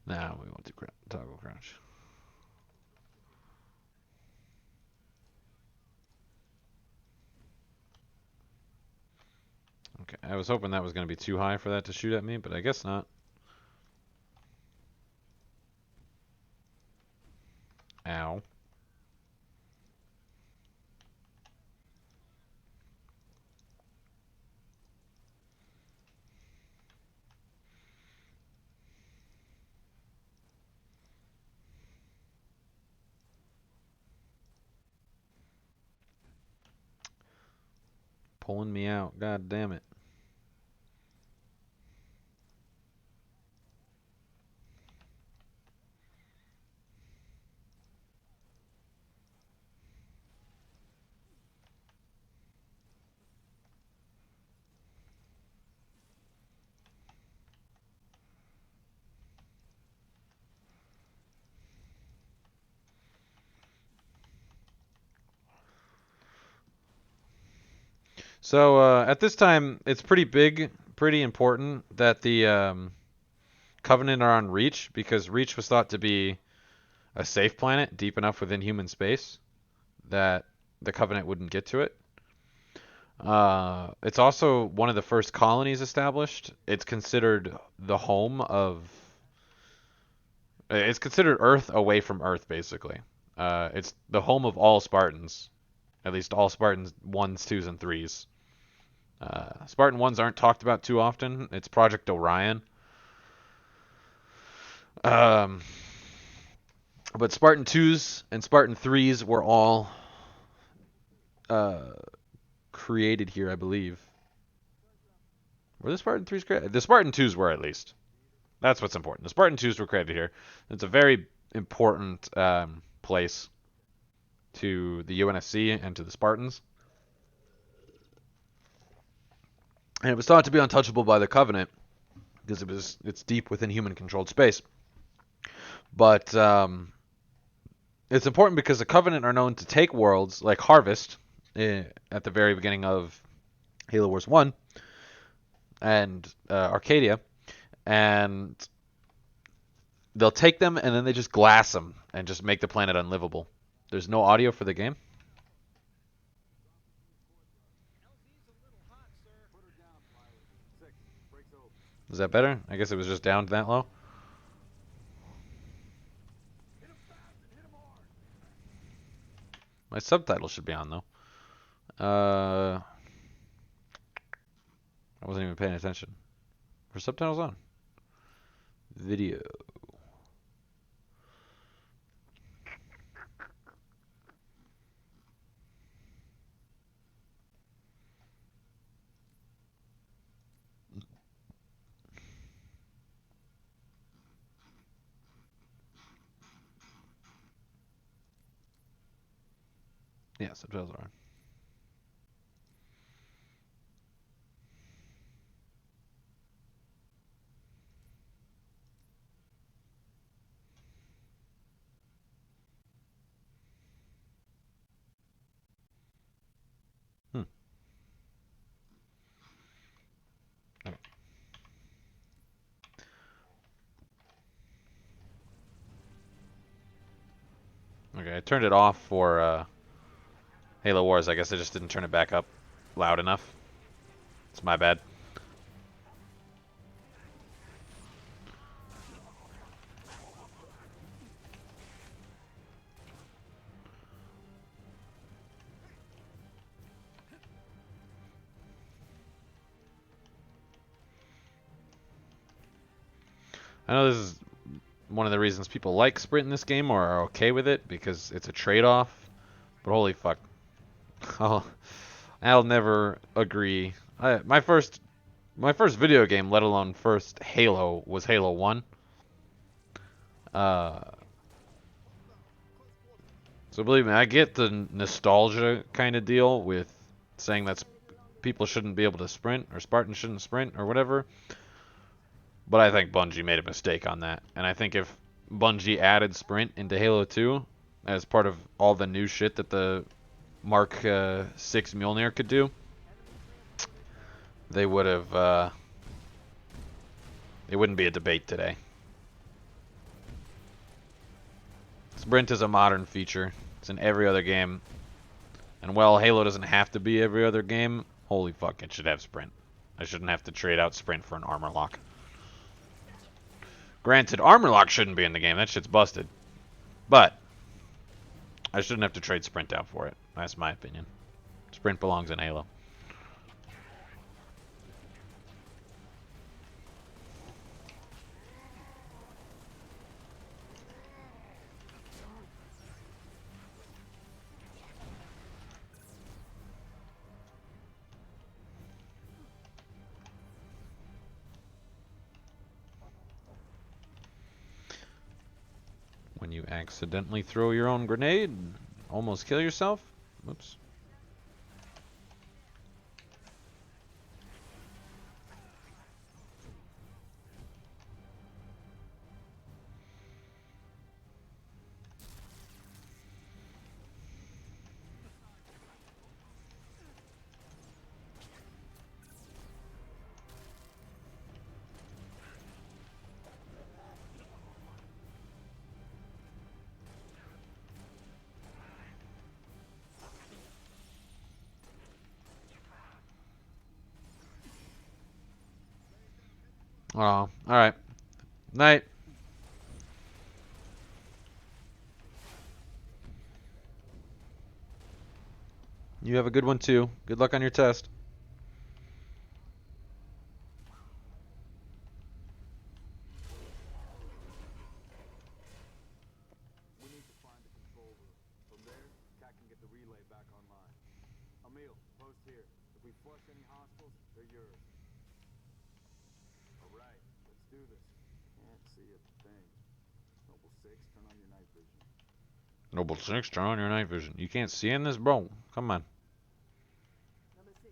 Nah, we won't do toggle crouch. Okay, I was hoping that was going to be too high for that to shoot at me, but I guess not. Ow. Pulling me out. God damn it. So at this time, it's pretty big, pretty important that the Covenant are on Reach because Reach was thought to be a safe planet deep enough within human space that the Covenant wouldn't get to it. It's also one of the first colonies established. It's considered the home of. It's considered Earth away from Earth, basically. It's the home of all Spartans, at least all Spartans 1s, 2s, and 3s. Spartan 1s aren't talked about too often. It's Project Orion. But Spartan 2s and Spartan 3s were all created here, I believe. Were the Spartan 3s created? The Spartan 2s were, at least. That's what's important. The Spartan 2s were created here. It's a very important place to the UNSC and to the Spartans. And it was thought to be untouchable by the Covenant because it's deep within human-controlled space. But it's important because the Covenant are known to take worlds like Harvest at the very beginning of Halo Wars 1 and Arcadia, and they'll take them and then they just glass them and just make the planet unlivable. There's no audio for the game. Is that better? I guess it was just down that low. My subtitles should be on, though. I wasn't even paying attention. Were subtitles on? Video. Yeah, subtitles are on. Okay. Okay, I turned it off for Halo Wars. I guess I just didn't turn it back up loud enough. It's my bad. I know this is one of the reasons people like sprint in this game or are okay with it because it's a trade-off. But holy fuck. I'll never agree. My first video game, let alone first Halo, was Halo 1. So believe me, I get the nostalgia kind of deal with saying that people shouldn't be able to sprint or Spartans shouldn't sprint or whatever. But I think Bungie made a mistake on that. And I think if Bungie added sprint into Halo 2 as part of all the new shit that the Mark 6 Mjolnir could do, they would have, it wouldn't be a debate today. Sprint is a modern feature. It's in every other game. And while Halo doesn't have to be every other game, holy fuck, it should have sprint. I shouldn't have to trade out sprint for an armor lock. Granted, armor lock shouldn't be in the game. That shit's busted. But I shouldn't have to trade sprint out for it. That's my opinion. Sprint belongs in Halo. When you accidentally throw your own grenade, almost kill yourself. Whoops. Oh, alright. Night. You have a good one too. Good luck on your test. We need to find the control room. From there, Cat can get the relay back online. Emil, post here. If we flush any hostiles, they're yours. Alright, let's do this. Can't see a thing. Noble 6, turn on your night vision. Noble 6, turn on your night vision. You can't see in this, bro. Come on. Number 6,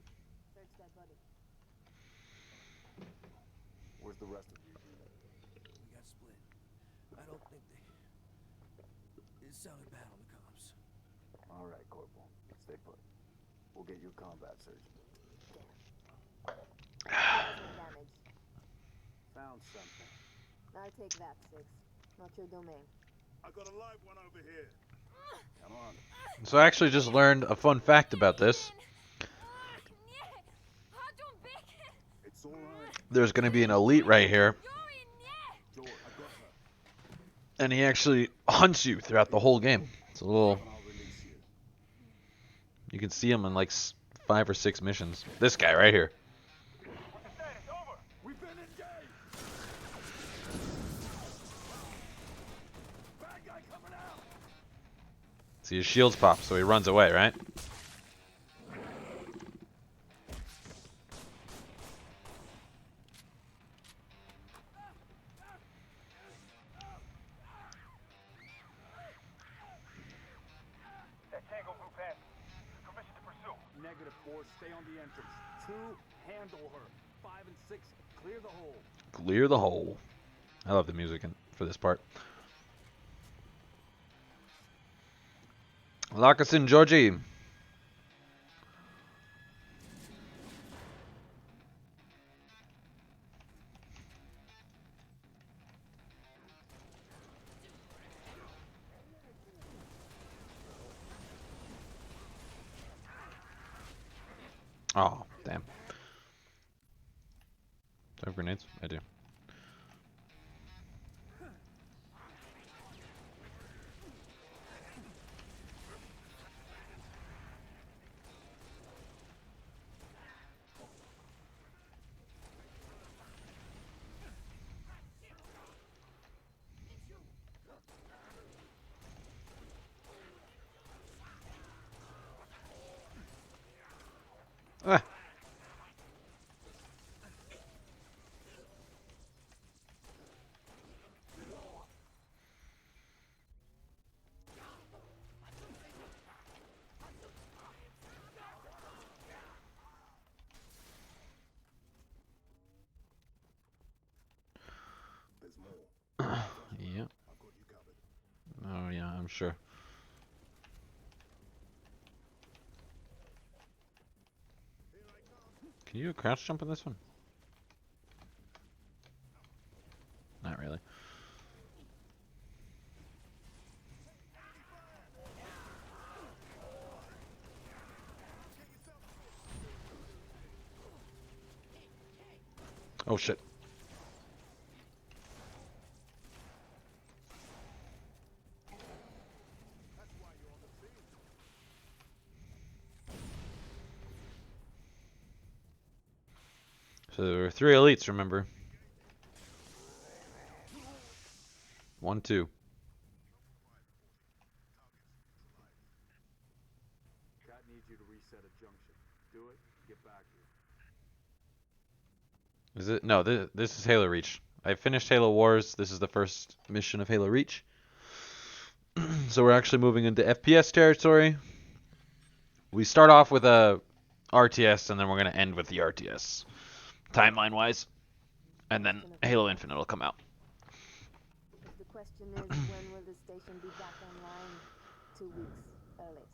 search that body. Where's the rest of you? We got split. I don't think they... It sounded bad on the comms. Alright, Corporal. Stay put. We'll get you a combat surgeon. Damage. Found something. I'll take that, 6. Not your domain. I got a live one over here. Come on. So I actually just learned a fun fact about this. It's all right. There's going to be an elite right here. Joel, I got her. And he actually hunts you throughout the whole game. It's a little... I'll release you. You can see him in like 5 or 6 missions. This guy right here. What's the status? Over! We've been engaged. Bad guy coming out. See his shields pop, so he runs away, right? That Tango group has permission to pursue. Negative 4, stay on the entrance. 2, handle her. 5 and 6, clear the hole. Clear the hole. I love the music for this part. Lock us in, Georgie. Oh, damn. Do I have grenades? I do. Ah. There's more. Yeah. I've got you covered. Oh, yeah, I'm sure. Can you crouch jump in this one? Not really. Oh shit. So there were 3 elites, remember? 1, 2. Cat needs you to reset a junction. Do it, get back here. Is it? No, this is Halo Reach. I finished Halo Wars. This is the first mission of Halo Reach. So we're actually moving into FPS territory. We start off with a RTS, and then we're going to end with the RTS, timeline-wise. And then Halo Infinite will come out. The question is, when will the station be back online? 2 weeks, earliest.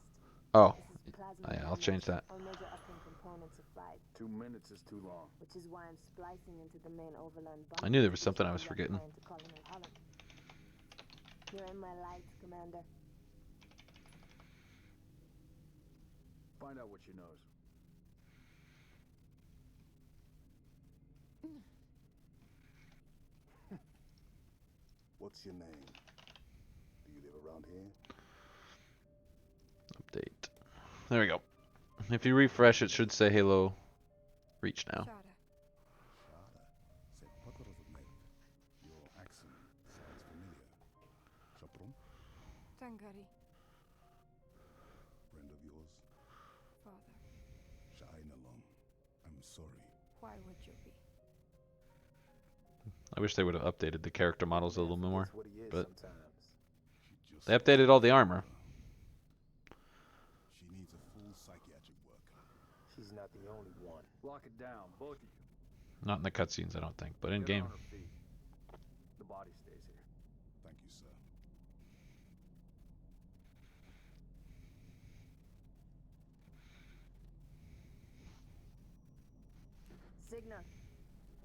Oh, This is plasma yeah, I'll change that. All major upcoming components are fried, 2 minutes is too long. which is why I'm splicing into the main overland I knew there was something I was forgetting. to Colonel Holland. Here in my light, Commander. Find out what she knows. What's your name? Do you live around here? Update. There we go. If you refresh, it should say Halo Reach now. Shada. Se puedo resumir. Your accent sounds familiar. Chapron? Tangari, Friend of yours? father. Shainalong. I'm sorry. Why would you be? I wish they would have updated the character models a little bit more, What he is but sometimes. She just they updated all the armor. She needs a full psychiatric workup. She's not the only one. Lock it down, both of you. Not in the cutscenes, I don't think, but in Get game. on her feet. The body stays here. Thank you, sir. Signa.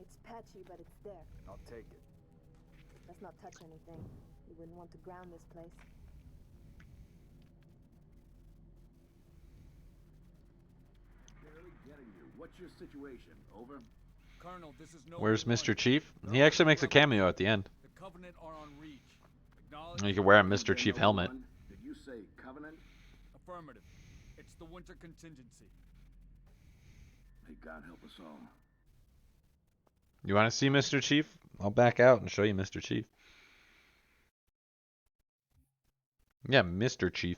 It's patchy, but it's there. I'll take it. Let's not touch anything. We wouldn't want to ground this place. Barely getting you. What's your situation? Over? Colonel, this is no. Where's Mr. Chief? He actually makes a cameo at the end. The Covenant are on reach. Acknowledge. You can wear a Mr. Chief helmet. Did you say Covenant? Affirmative. It's the winter contingency. May God help us all. You want to see Mr. Chief? I'll back out and show you Mr. Chief. Yeah, Mr. Chief.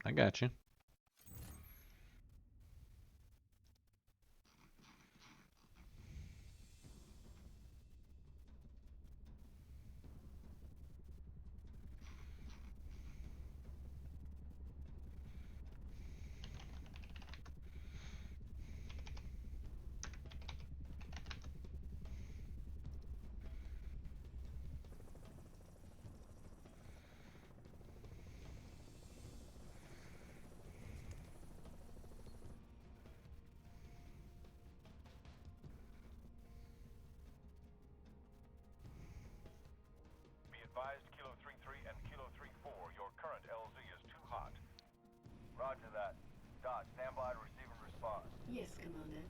I got you. Be advised, Kilo 3-3 and Kilo 3-4, your current LZ is too hot. Roger that. Dot, stand by to receive and respond. Yes, Commander.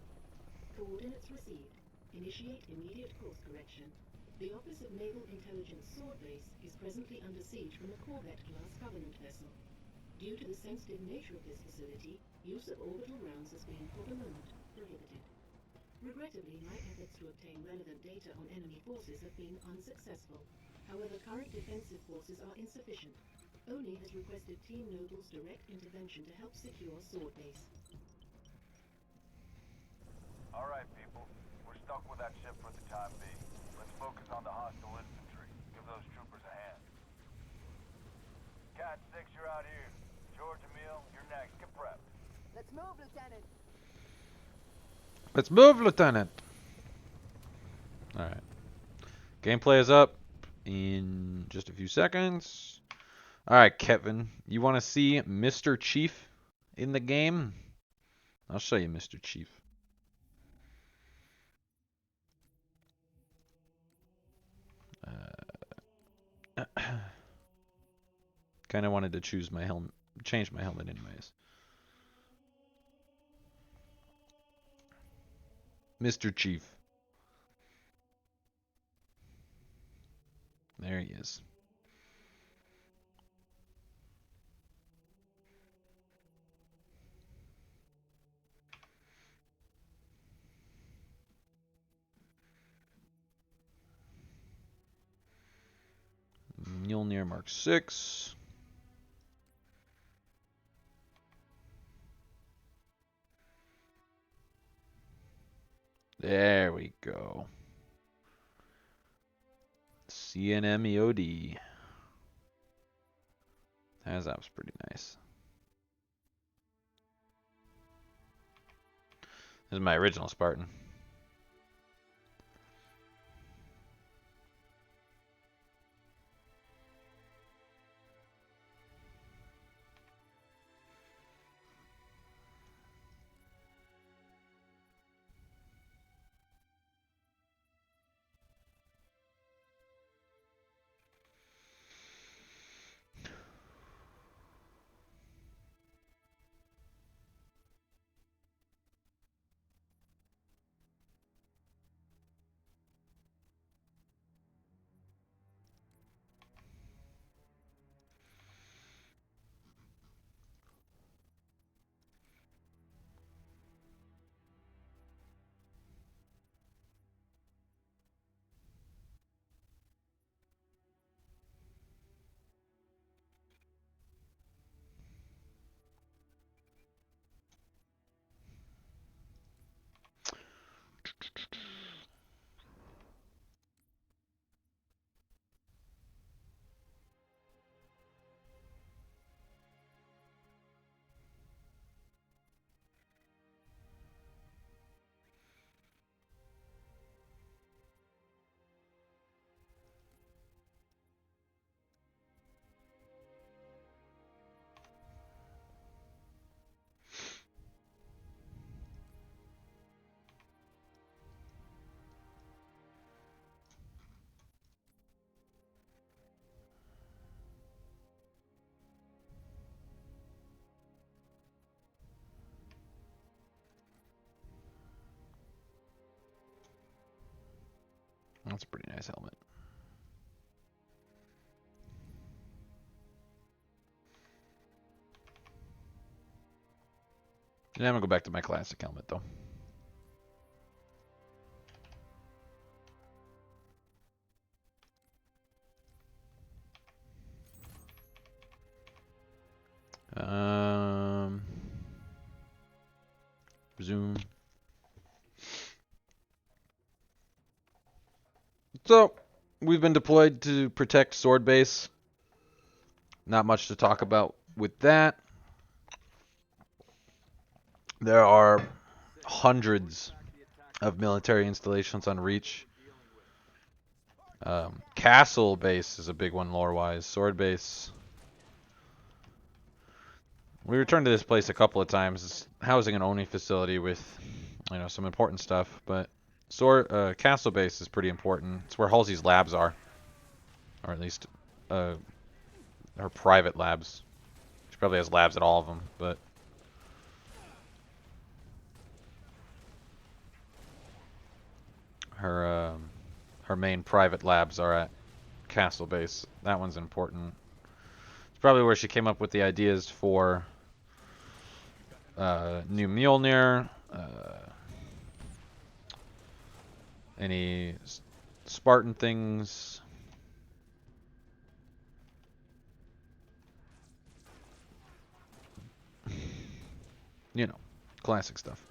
Coordinates received. Initiate immediate course correction. The Office of Naval Intelligence Sword Base is presently under siege from a Corvette-class Covenant vessel. Due to the sensitive nature of this facility, use of orbital rounds has been, for the moment, prohibited. Regrettably, my efforts to obtain relevant data on enemy forces have been unsuccessful. However, current defensive forces are insufficient. ONI has requested Team Noble's direct intervention to help secure Sword Base. All right, people. We're stuck with that ship for the time being. Let's focus on the hostile infantry. Give those troopers a hand. Cat 6, you're out here. George, Emil, you're next. Get prepped. Let's move, Lieutenant. Let's move, Lieutenant. Alright. Gameplay is up in just a few seconds. Alright, Kevin. You want to see Mr. Chief in the game? I'll show you Mr. Chief. Kind of wanted to choose my helmet, change my helmet anyways. Mr. Chief. There he is. Mjolnir Mark 6. There we go. CNMEOD. That was pretty nice. This is my original Spartan. That's a pretty nice helmet. Yeah, I'm gonna go back to my classic helmet though. Resume. So, we've been deployed to protect Sword Base. Not much to talk about with that. There are hundreds of military installations on Reach. Castle Base is a big one lore-wise. Sword Base. We returned to this place a couple of times. It's housing an Oni facility with, you know, some important stuff, but Castle Base is pretty important. It's where Halsey's labs are, or at least her private labs. She probably has labs at all of them, but her main private labs are at Castle Base. That one's important. It's probably where she came up with the ideas for new Mjolnir, any Spartan things. You know, classic stuff.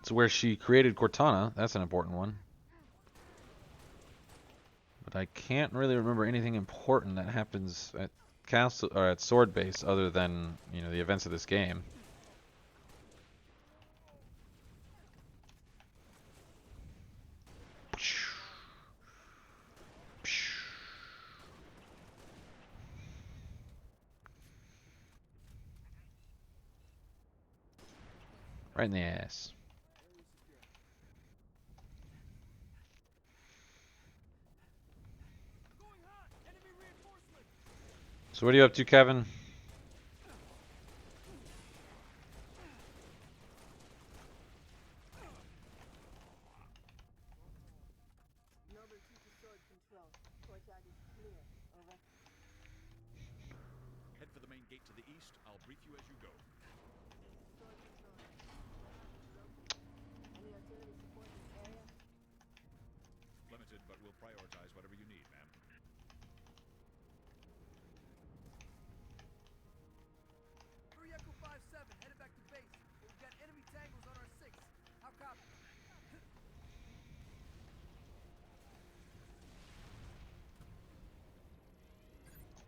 It's where she created Cortana. That's an important one. But I can't really remember anything important that happens at Castle or at Sword Base other than, you know, the events of this game. Right in the ass. So what are you up to, Kevin? Noble 2 to sword control. Courtyard is clear. Over. Head for the main gate to the east. I'll brief you as you go. Sword control. Any artillery support in this area? Limited, but we'll prioritize whatever you need, ma'am. Echo 5-7, headed back to base. We've got enemy tangles on our 6. How copy?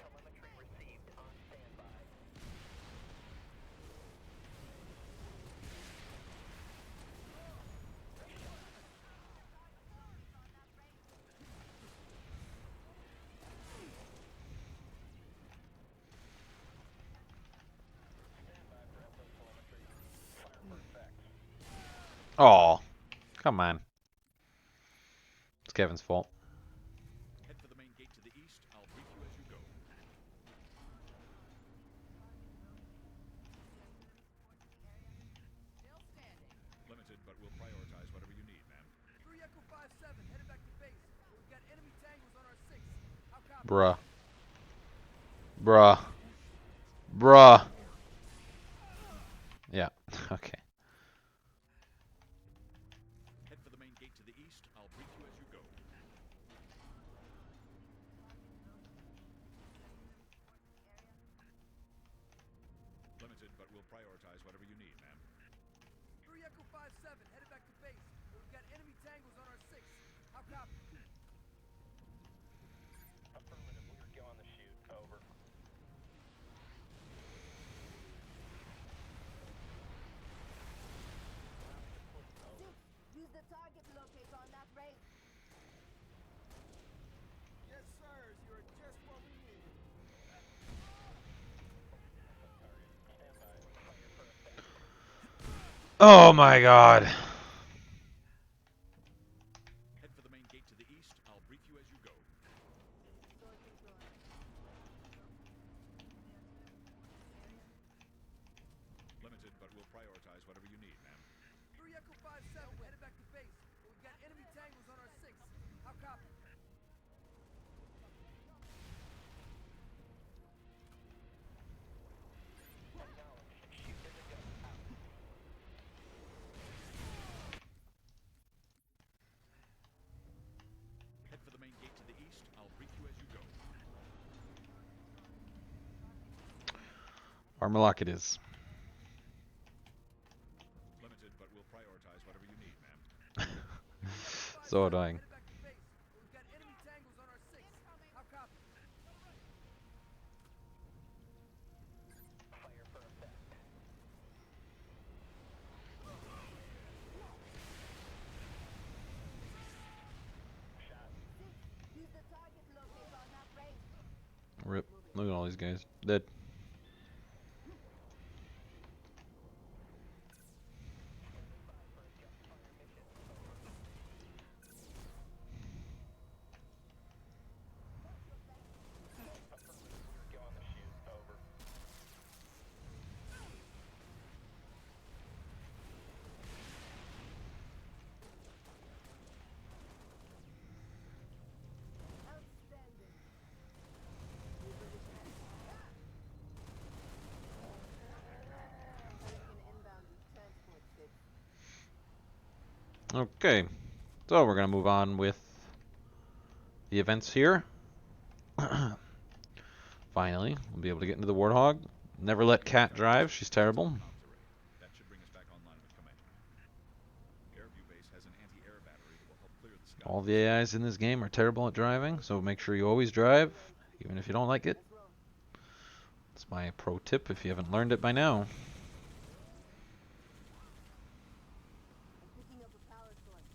Telemetry received on standby. Oh, come on. It's Kevin's fault. Head for the main gate to the east. I'll brief you as you go. Limited, but we'll prioritize whatever you need, ma'am. Echo 5-7, headed back to base. We've got enemy tangles on our 6. How copy? Bruh. Bruh. Bruh. Yeah, okay. Head for the main gate to the east. I'll brief you as you go. Limited, but we'll prioritize whatever you need, ma'am. Echo 5-7, headed back to base. We've got enemy tangles on our 6. How copy? Affirmative, we're go on the shoot. Over. Use the target locator on that raid. Yes, sirs. You're just what we needed. Oh my god. Head for the main gate to the east. I'll brief you as you go. Sword control. Limited, but we'll prioritize whatever you need, ma'am. 3 Echo 5-7, headed back to base. We've got enemy tangos on our 6. How copy? Head for the main gate to the east. I'll brief you as you go. Armor lock it is. Limited, but we'll prioritize whatever you need, ma'am. So annoying. Headed back to base. We've got enemy tangos on our 6. How copy? Fire for effect. Use the target locator on that range. Rip. Look at all these guys. Dead. Go on the shoot. Over. Outstanding. Hurricane inbound with transport 6. Okay. So we're going to move on with the events here. Finally, we'll be able to get into the Warthog. Never let Kat drive. She's terrible. That should bring us back online with command. Airview base has an anti-air battery that will help clear the sky. All the AIs in this game are terrible at driving, so make sure you always drive, even if you don't like it. That's my pro tip if you haven't learned it by now. I'm picking up a power source.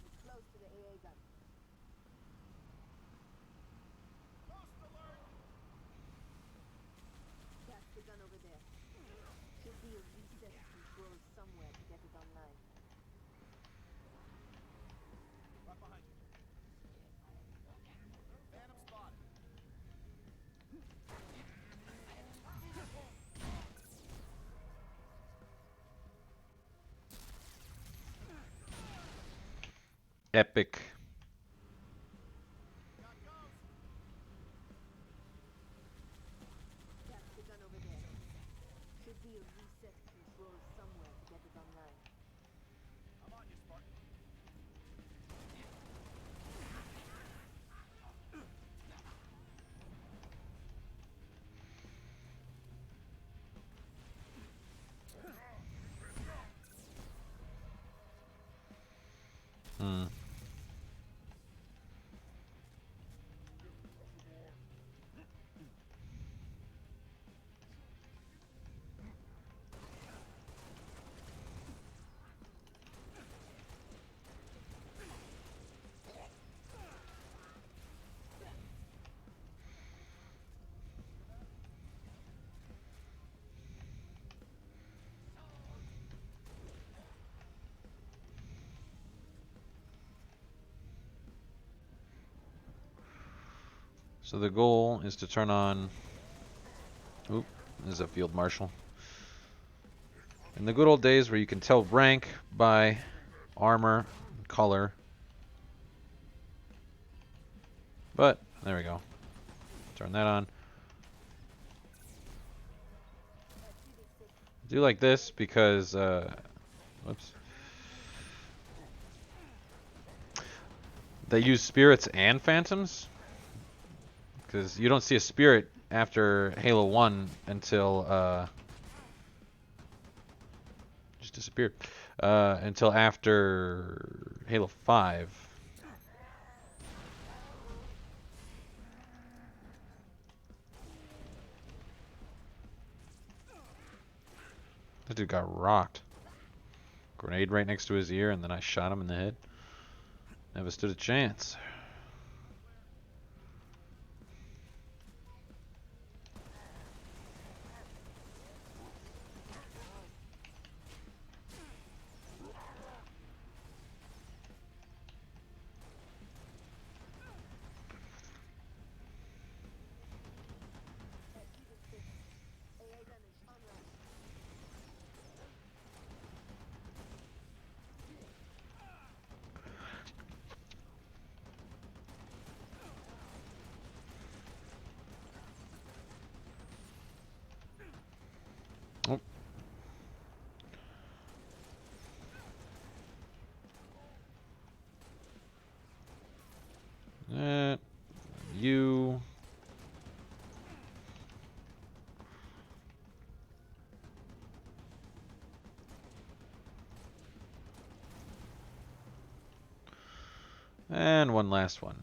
It's close to the AA gun. That's the gun over there. Should be a reset control somewhere to get it online. Right behind you. Phantom spotted. Epic. That's the gun over there. Should be a reset control somewhere to get it online. I'm on you, Spartan. Hmm. So the goal is to turn on... Oop, there's a field marshal. In the good old days where you can tell rank by armor and color. But, there we go. Turn that on. I do like this because, whoops. They use spirits and phantoms. Because you don't see a spirit after Halo 1 until, just disappeared. Until after Halo 5. That dude got rocked. Grenade right next to his ear, and then I shot him in the head. Never stood a chance. And one last one.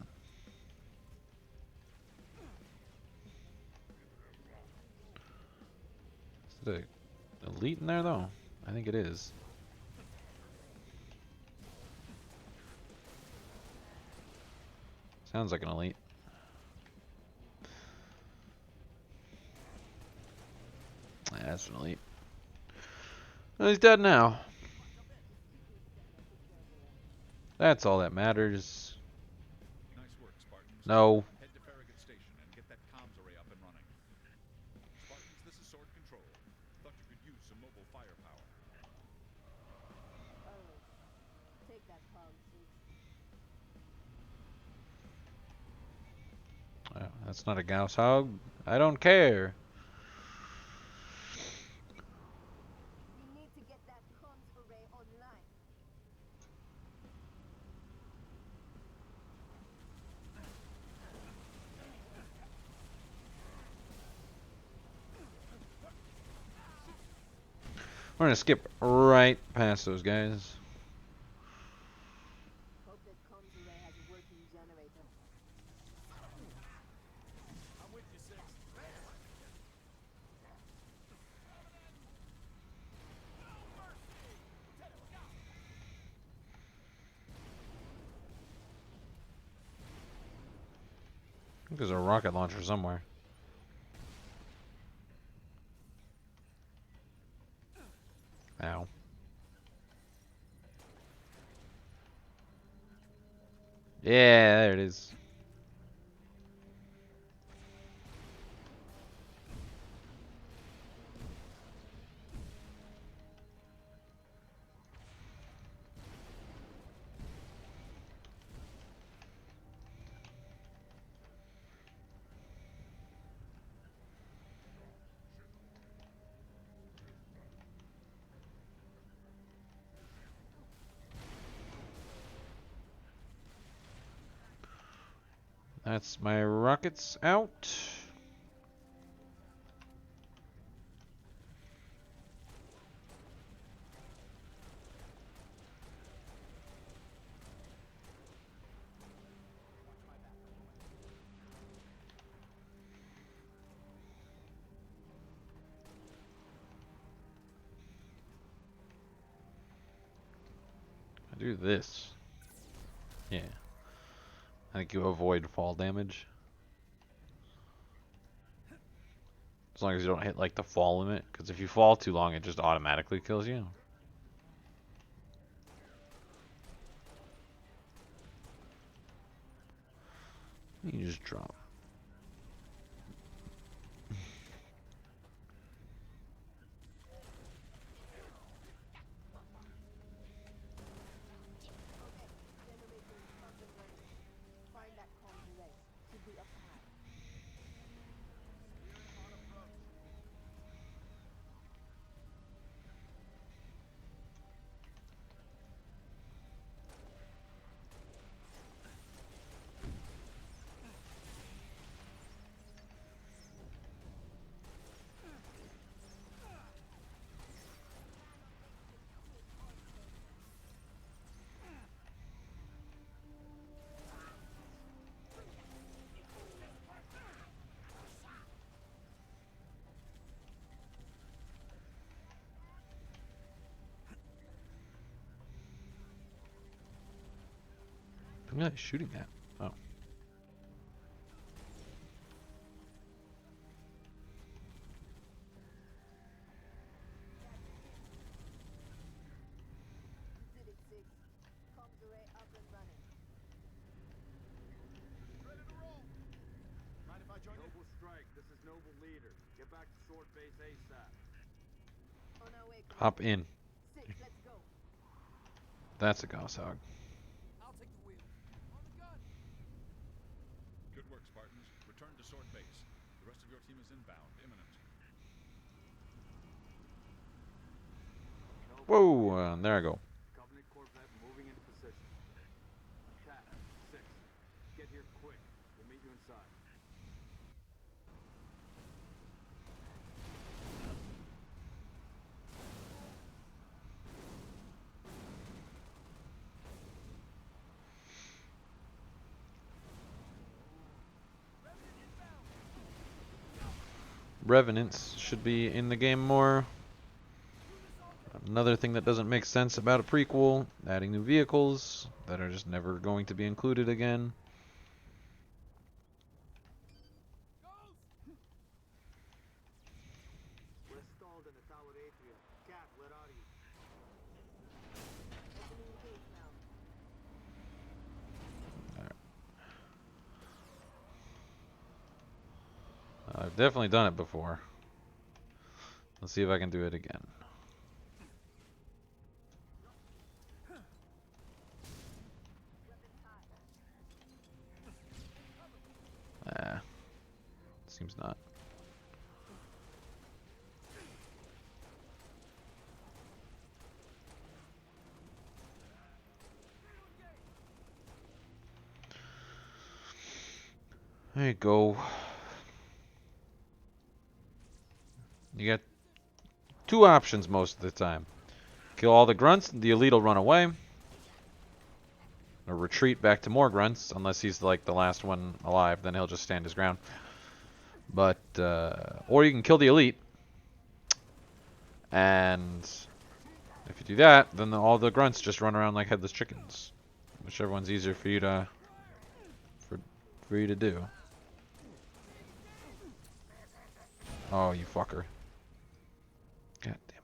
Is it a elite in there though? I think it is. Sounds like an elite. Yeah, that's an elite. Well, he's dead now. That's all that matters. Nice work, Spartans. No. Head to Farragut Station and get that comms array up and running. Spartans, this is Sword Control. Thought you could use some mobile firepower. Always. Take that palm, Suits. That's not a Gauss hog. I don't care. We need to get that comms array online. We're gonna skip right past those guys. Hope that comms array has a working generator. I'm with you, Six. I think there's a rocket launcher somewhere. Ow. Yeah, there it is. That's my rockets out. I do this. Yeah. I think you avoid fall damage. As long as you don't hit like the fall limit, because if you fall too long, it just automatically kills you. You just drop. Find that comms array. Should be up high. Who am I shooting at? Oh. Did it, Six. Comms array up and running. Ready to roll. Mind if I join you? Noble Strike, this is Noble Leader. Get back to Sword Base ASAP. On our way, Hop in. Six, let's go. That's a Gauss hog. I'll take the wheel. On the gun. Good work, Spartans. Return to Sword Base. The rest of your team is inbound, imminent. Whoa, there I go. Covenant Corvette moving into position. Cat, Six. Get here quick. We'll meet you inside. Revenants should be in the game more. Another thing that doesn't make sense about a prequel, adding new vehicles that are just never going to be included again. We're stalled in the tower atrium. Cat, where are you? Opening the gates now. I've definitely done it before. Let's see if I can do it again. Seems not. There you go. You got two options most of the time. Kill all the grunts, the elite will run away. Or retreat back to more grunts, unless he's like the last one alive, then he'll just stand his ground. But, or you can kill the elite. And if you do that, then all the grunts just run around like headless chickens. Whichever one's easier for you to, for you to do. Oh, you fucker. God damn it.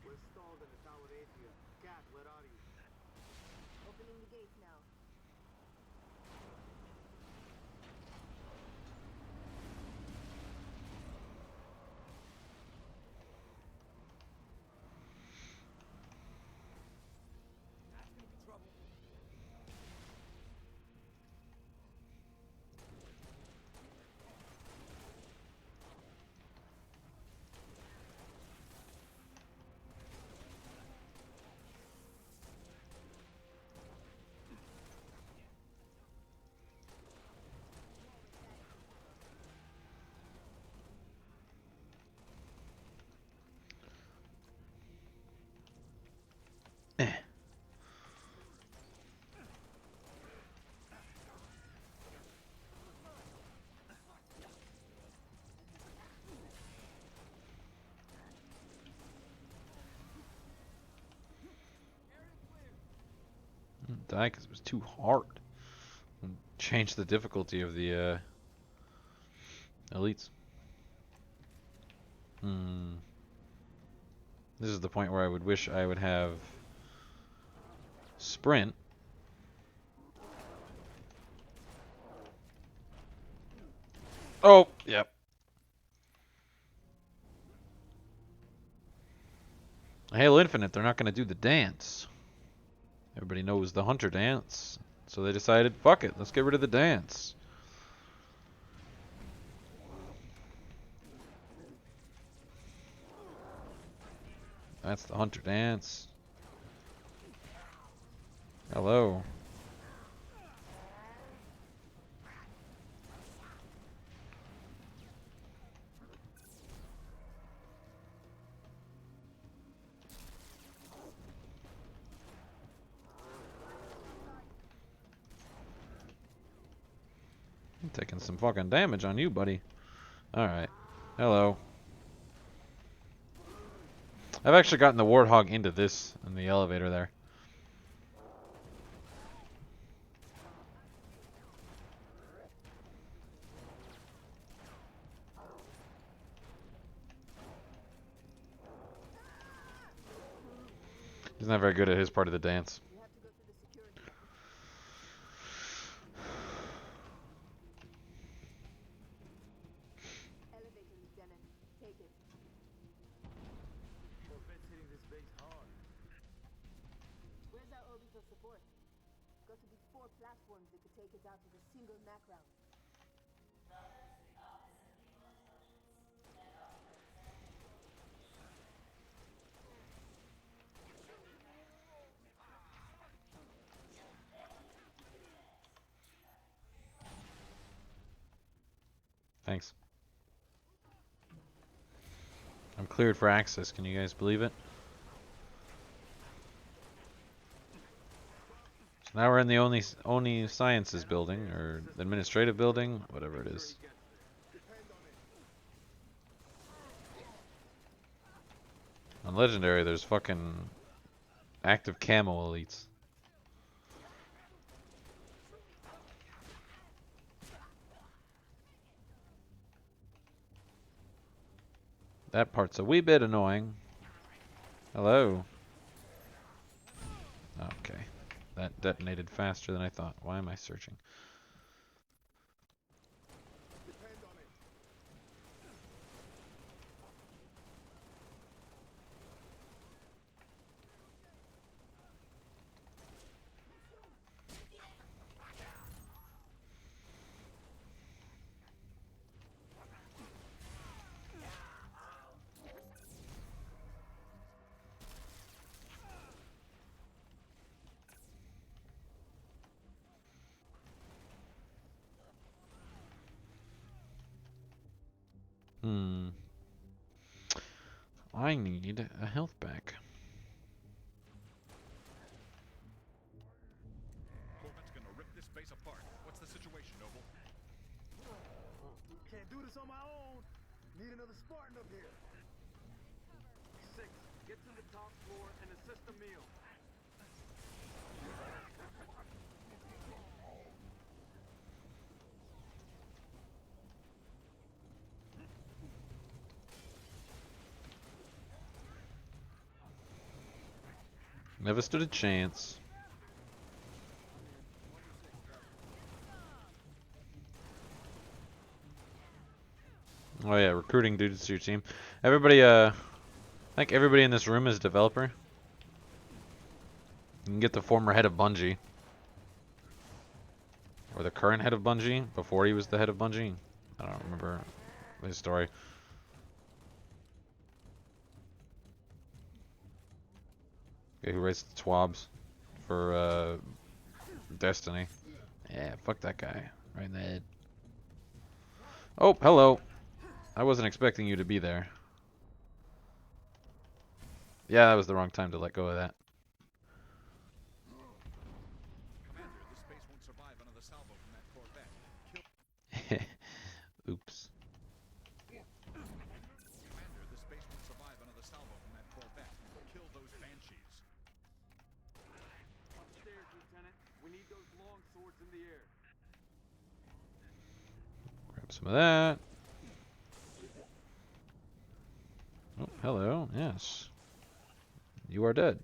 We're stalled in the tower atrium. Cat, where are you? Opening the gates now. Die because it was too hard. Change the difficulty of the elites. This is the point where I would wish I would have sprint. Oh, yep. Halo Infinite, they're not going to do the dance. Everybody knows the hunter dance. So they decided, fuck it, let's get rid of the dance. That's the hunter dance. Hello. I'm taking some fucking damage on you, buddy. Alright. Hello. I've actually gotten the Warthog into this in the elevator there. He's not very good at his part of the dance. Elevator, Lieutenant. Take it. Corvette's hitting this base hard. Where's our orbital support? Got to be 4 platforms that could take it out with a single Mac round. Thanks. I'm cleared for access. Can you guys believe it? So now we're in the only sciences building, or administrative building, whatever it is. On Legendary, there's fucking active camo elites. That part's a wee bit annoying. Hello. Okay. That detonated faster than I thought. Why am I searching? I need a health pack. Corvette's gonna rip this base apart. What's the situation, Noble? Can't do this on my own. Need another Spartan up here. 6, get to the top floor and assist the meal. Never stood a chance. Oh yeah, recruiting dudes to your team. Everybody, I think everybody in this room is a developer. You can get the former head of Bungie. Or the current head of Bungie, before he was the head of Bungie. I don't remember his story. Okay, who writes the twabs for Destiny? Yeah, fuck that guy. Right in the head. Oh, hello. I wasn't expecting you to be there. Yeah, that was the wrong time to let go of that. Commander, this base won't survive another salvo from that Corvette. Oops. Commander, this base won't survive another salvo from that Corvette. Kill those banshees. Upstairs, Lieutenant. We need those long swords in the air. Grab some of that. Oh, hello. Yes. You are dead.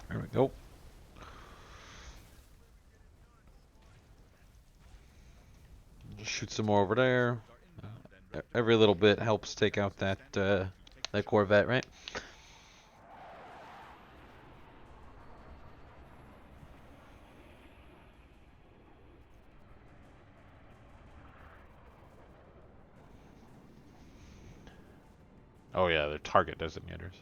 There we go. Just shoot some more over there. Every little bit helps take out that that Corvette, right? Oh yeah, they're target designators.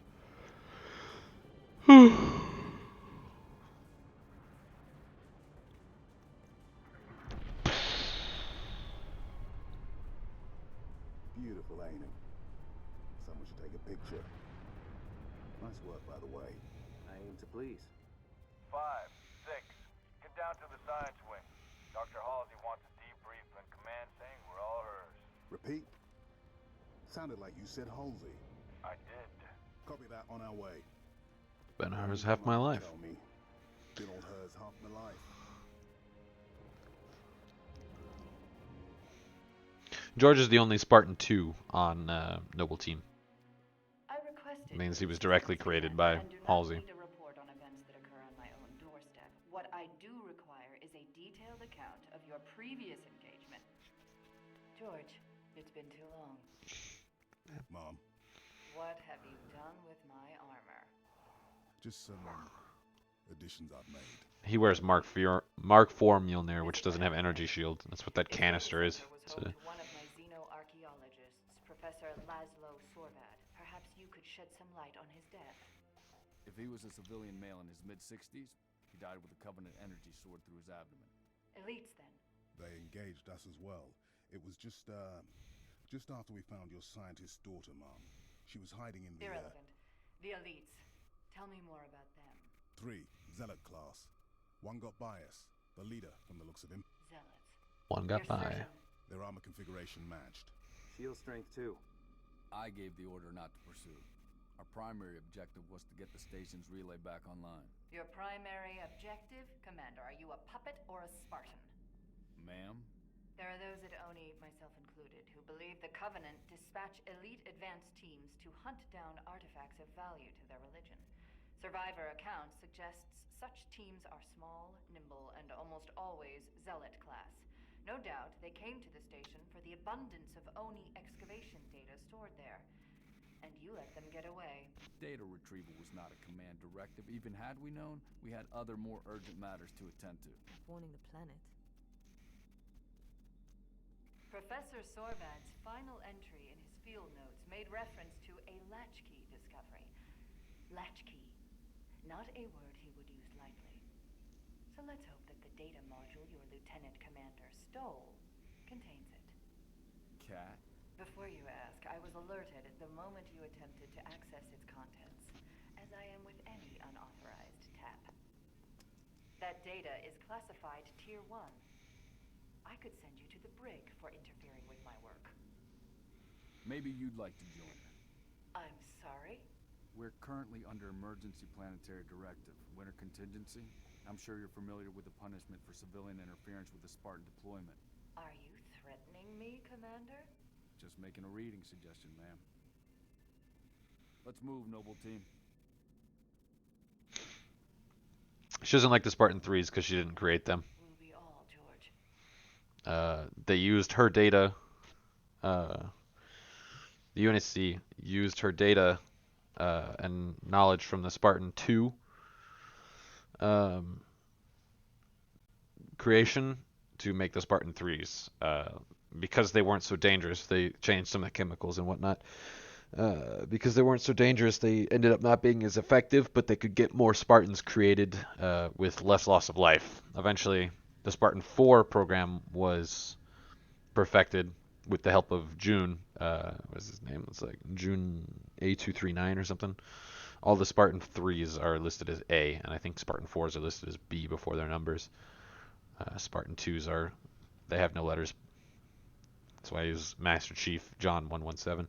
Beautiful, ain't it? Someone should take a picture. Nice work, by the way. I aim to please. 5, down to the science wing. Dr. Halsey wants a debrief and command saying we're all hers. Repeat? Sounded like you said Halsey. I did. Copy that, on our way. Been hers half my life. Tell me. Been on hers half my life. George is the only Spartan 2 on Noble Team. I requested Means he was directly created by and do not Halsey. need a report on events that occur on my own doorstep. What I do require is a detailed account of your previous engagement. George, it's been too long. Mom, What have you done with my armor? just some additions I've made. He wears Mark IV Mjolnir, which doesn't have energy shield. That's what that canister is. It's Home to one of my xenoarchaeologists, Professor Laszlo Sorvad. Perhaps you could shed some light on his death. If he was a civilian male in his mid-60s, he died with a Covenant energy sword through his abdomen. Elites, then. They engaged us as well. It was just after we found your scientist's daughter, Mom. She was hiding in the... Irrelevant. The elites. Tell me more about them. 3, Zealot class. One got by us. The leader, from the looks of him. Zealots. One got by. Their armor configuration matched. Shield strength 2. I gave the order not to pursue. Our primary objective was to get the station's relay back online. Your primary objective, Commander, are you a puppet or a Spartan? Ma'am? There are those at Oni, myself included, who believe the Covenant dispatch elite advance teams to hunt down artifacts of value to their religion. Survivor accounts suggests such teams are small, nimble, and almost always Zealot class. No doubt they came to the station for the abundance of Oni excavation data stored there. And you let them get away. Data retrieval was not a command directive. Even had we known, we had other more urgent matters to attend to. Warning the planet. Professor Sorvad's final entry in his field notes made reference to a latchkey discovery. Latchkey. Not a word he would use lightly. So let's hope that the data module your Lieutenant Commander stole contains it. Cat? Before you ask, I was alerted the moment you attempted to access its contents, as I am with any unauthorized tap. That data is classified Tier 1. I could send you to the brig for interfering with my work. Maybe you'd like to join her. I'm sorry? We're currently under emergency planetary directive, winter contingency. I'm sure you're familiar with the punishment for civilian interference with the Spartan deployment. Are you threatening me, Commander? Just making a reading suggestion, ma'am. Let's move, Noble Team. She doesn't like the Spartan 3s because she didn't create them. Will we all, George? They used her data. The UNSC used her data and knowledge from the Spartan 2 creation to make the Spartan 3s. Because they weren't so dangerous, they changed some of the chemicals and whatnot. Because they weren't so dangerous, they ended up not being as effective, but they could get more Spartans created with less loss of life. Eventually, the Spartan 4 program was perfected with the help of June. What's his name? It's like June A239 or something. All the Spartan 3s are listed as A, and I think Spartan 4s are listed as B before their numbers. Spartan 2s they have no letters. That's why he's Master Chief John 117.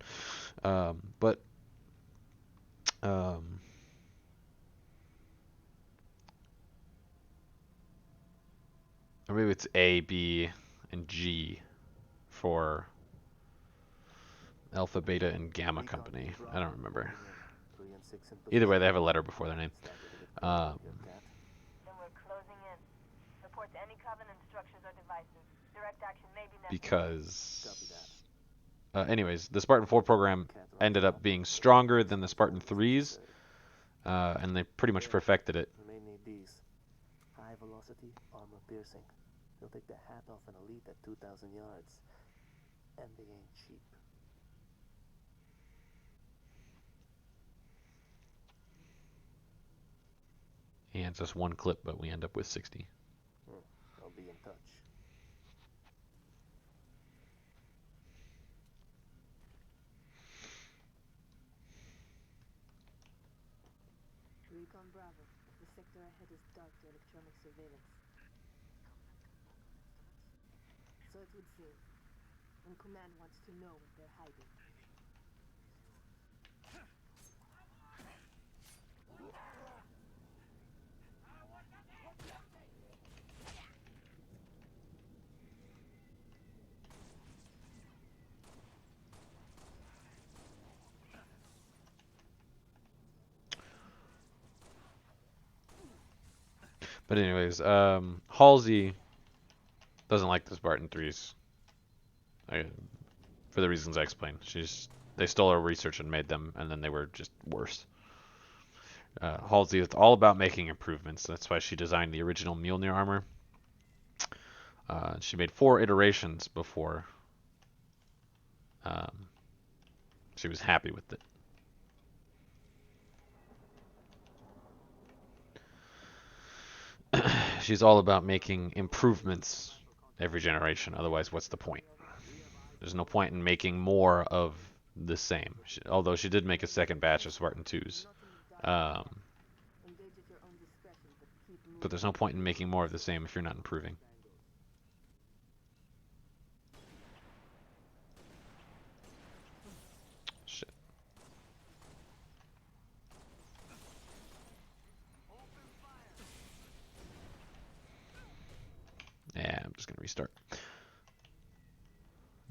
Or maybe it's A, B, and G for Alpha, Beta, and Gamma Company. I don't remember. Either way, they have a letter before their name. Then we're closing in. Report to any Covenant structures or devices. Direct action may be necessary. Because... anyways, the Spartan 4 program ended up being stronger than the Spartan 3s, and they pretty much perfected it. We may need these. High velocity, armor piercing. They'll take the hat off an elite at 2,000 yards. And they ain't cheap. He hands us one clip, but we end up with 60. I'll be in touch. Recon Bravo. The sector ahead is dark to electronic surveillance. So it would seem. And Command wants to know what they're hiding. But anyways, Halsey doesn't like the Spartan 3s. For the reasons I explained. They stole her research and made them, and then they were just worse. Halsey is all about making improvements. That's why she designed the original Mjolnir armor. She made 4 iterations before she was happy with it. She's all about making improvements every generation. Otherwise, what's the point? There's no point in making more of the same. Although she did make a second batch of Spartan 2s. But there's no point in making more of the same if you're not improving. Shit. Yeah, I'm just gonna restart.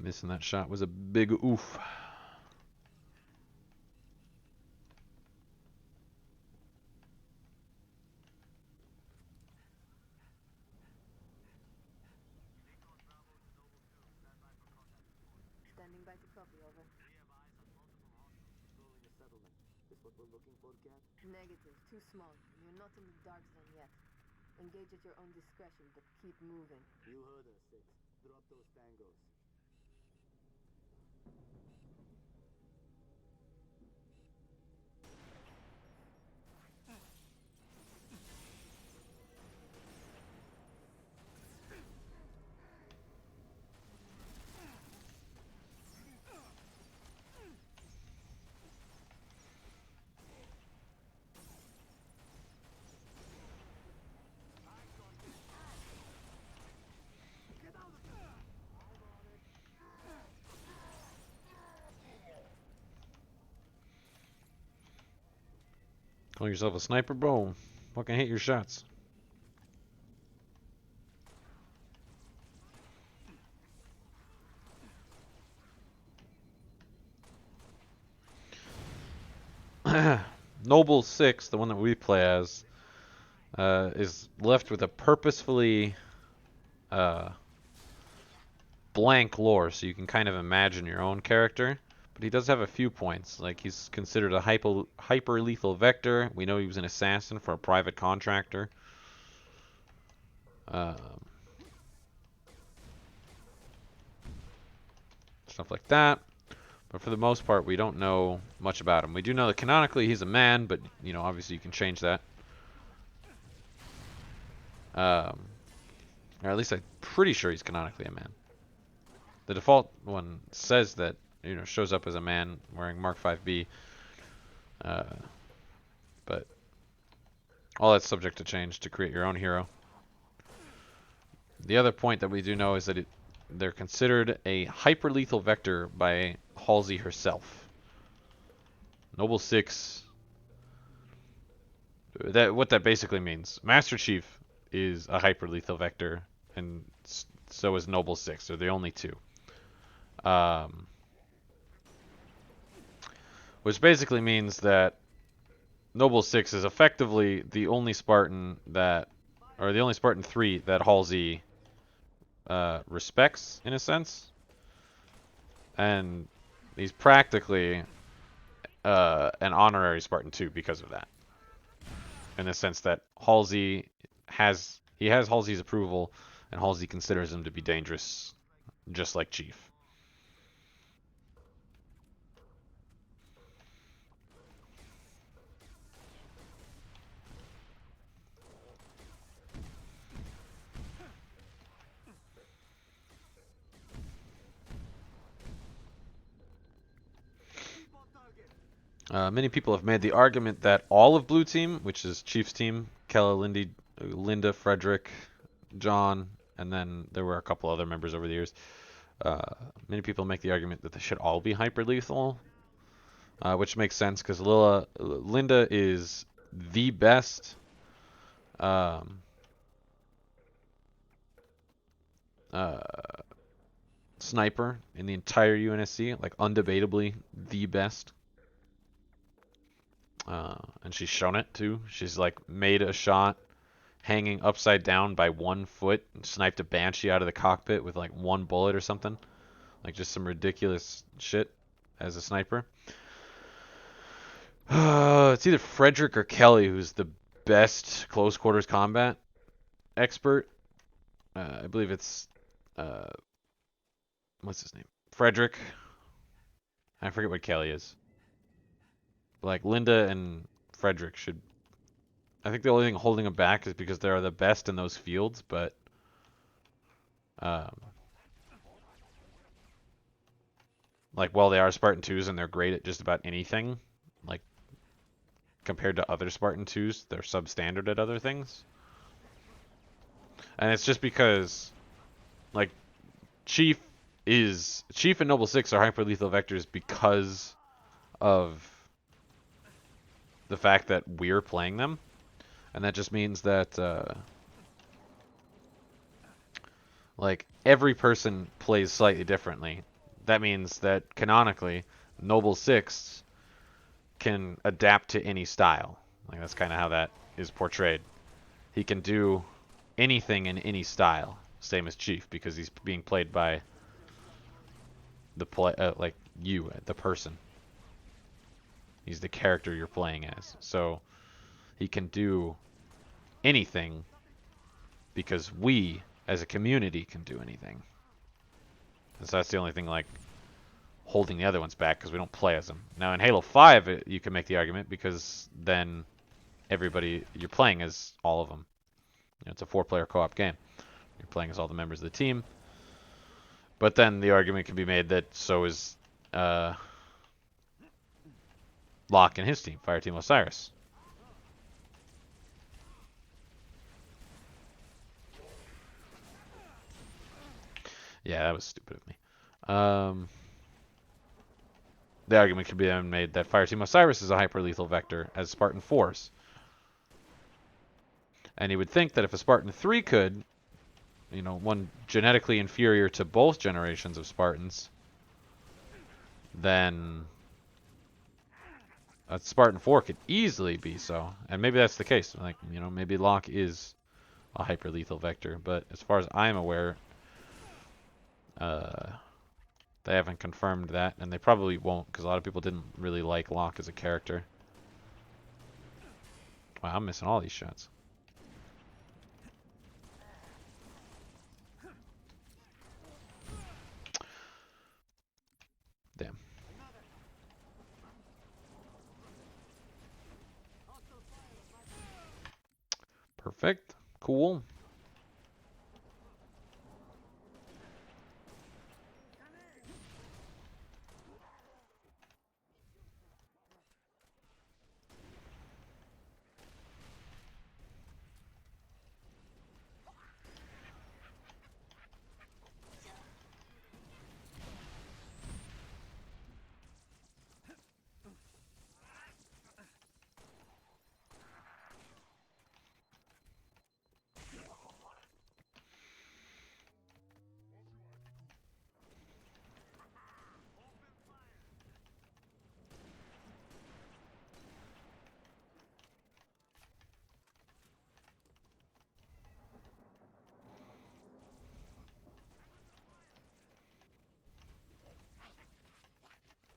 Missing that shot was a big oof. Standing by to copy, over. Is what we're looking for, Cap? Negative. Too small. You're not in the dark zone yet. Engage at your own discretion, but keep moving. You heard us, Six. Drop those tangos. Call yourself a sniper, bro. Fucking hit your shots. Noble 6, the one that we play as, is left with a purposefully blank lore, so you can kind of imagine your own character. But he does have a few points. Like, he's considered a hyper-lethal vector. We know he was an assassin for a private contractor. Stuff like that. But for the most part, we don't know much about him. We do know that canonically he's a man, but, you know, obviously you can change that. Or at least I'm pretty sure he's canonically a man. The default one says that, you know, shows up as a man wearing Mark 5B. But all that's subject to change to create your own hero. The other point that we do know is that they're considered a hyper-lethal vector by Halsey herself. Noble 6. What that basically means. Master Chief is a hyper-lethal vector, and so is Noble 6. They're the only two. Which basically means that Noble 6 is effectively the only Spartan that, or the only Spartan 3 that Halsey respects, in a sense. And he's practically an honorary Spartan 2 because of that. In the sense that Halsey has Halsey's approval, and Halsey considers him to be dangerous, just like Chief. Many people have made the argument that all of Blue Team, which is Chief's team, Kella, Linda, Frederick, John, and then there were a couple other members over the years. Many people make the argument that they should all be hyper lethal, which makes sense because Linda is the best sniper in the entire UNSC, like undebatably the best. And she's shown it too. She's like made a shot hanging upside down by 1 foot and sniped a Banshee out of the cockpit with like 1 bullet or something. Like just some ridiculous shit as a sniper. It's either Frederick or Kelly who's the best close quarters combat expert. I believe it's what's his name? Frederick. I forget what Kelly is. But like Linda and Frederick should. I think the only thing holding them back is because they are the best in those fields, but like while they are Spartan 2s and they're great at just about anything, like compared to other Spartan 2s, they're substandard at other things. And it's just because like Chief and Noble 6 are hyper lethal vectors because of the fact that we're playing them. And that just means that like every person plays slightly differently. That means that canonically Noble 6 can adapt to any style. Like that's kind of how that is portrayed. He can do anything in any style, same as Chief, because he's being played by the like you, the person. He's the character you're playing as. So he can do anything because we as a community can do anything. And so that's the only thing like holding the other ones back, because we don't play as them. Now in Halo 5 you can make the argument because then everybody you're playing as all of them. You know, it's a 4-player co-op game. You're playing as all the members of the team. But then the argument can be made that so is Locke and his team, Fireteam Osiris. Yeah, that was stupid of me. The argument could be then made that Fireteam Osiris is a hyper-lethal vector as Spartan 4s. And you would think that if a Spartan 3 could, you know, one genetically inferior to both generations of Spartans, then a Spartan 4 could easily be so. And maybe that's the case. Like, you know, maybe Locke is a hyper-lethal vector. But as far as I'm aware, they haven't confirmed that, and they probably won't, because a lot of people didn't really like Locke as a character. Wow, I'm missing all these shots. Damn. Perfect. Cool.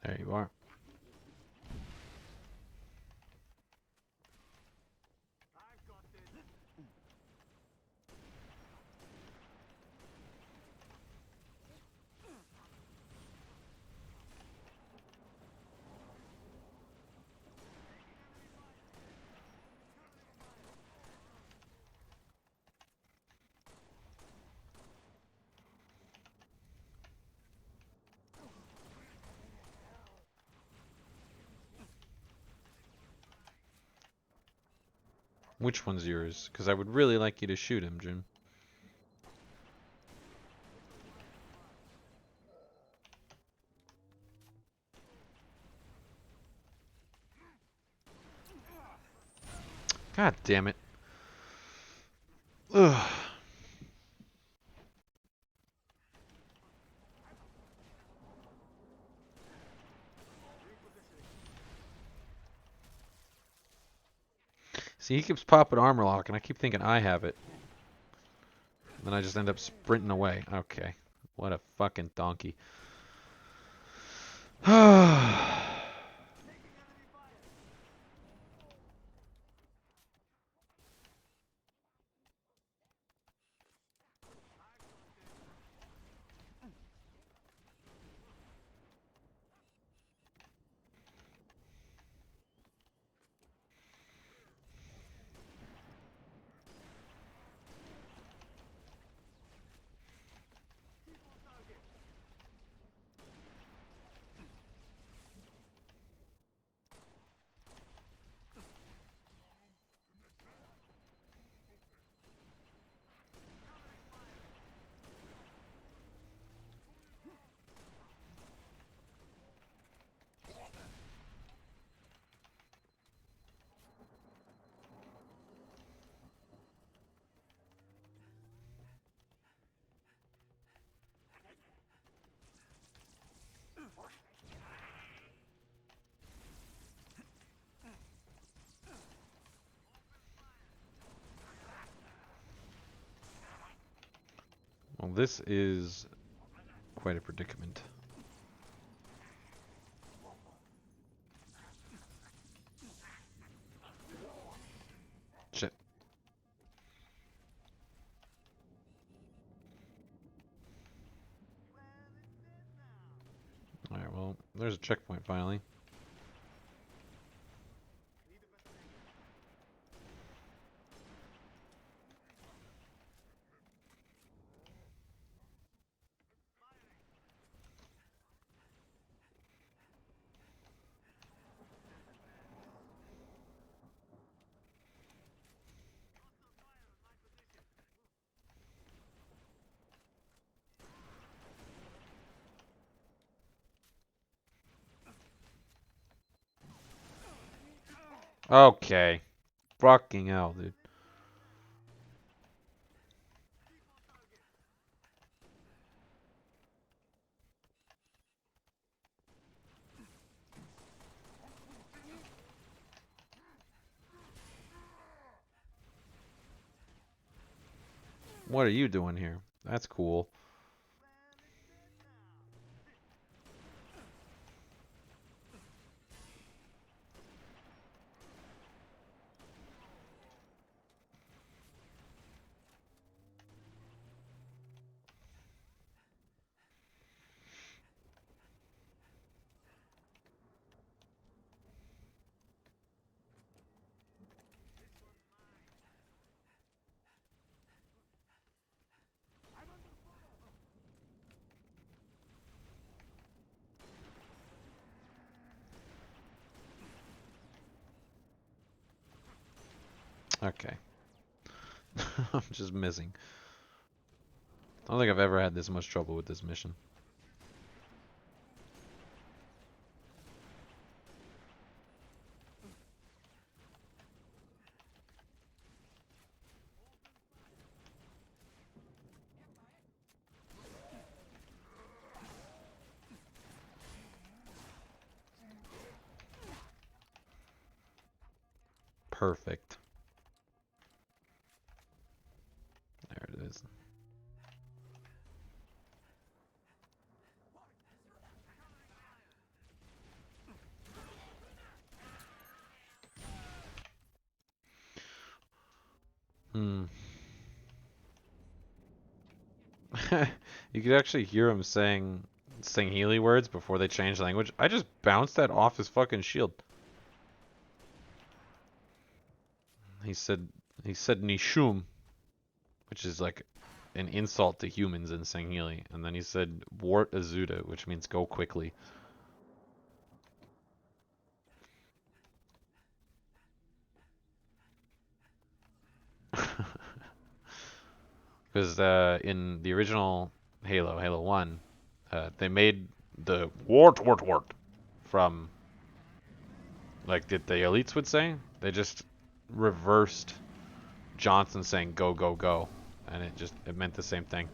There you are. Which one's yours? Because I would really like you to shoot him, Jim. God damn it. Ugh. See, he keeps popping armor lock, and I keep thinking I have it. And then I just end up sprinting away. Okay. What a fucking donkey. Well, this is quite a predicament. Shit. Alright, well, there's a checkpoint finally. Okay. Fucking hell, dude. What are you doing here? That's cool. Okay. I'm just missing. I don't think I've ever had this much trouble with this mission. Perfect. There it is. Hmm. You could actually hear him saying Healy words before they change language. I just bounced that off his fucking shield. He said Nishum, which is like an insult to humans in Sangheili, and then he said Wart Azuda, which means go quickly. Because in the original Halo 1, they made the Wart from, like the elites would say. They just reversed Johnson saying go, go, go. And it meant the same thing.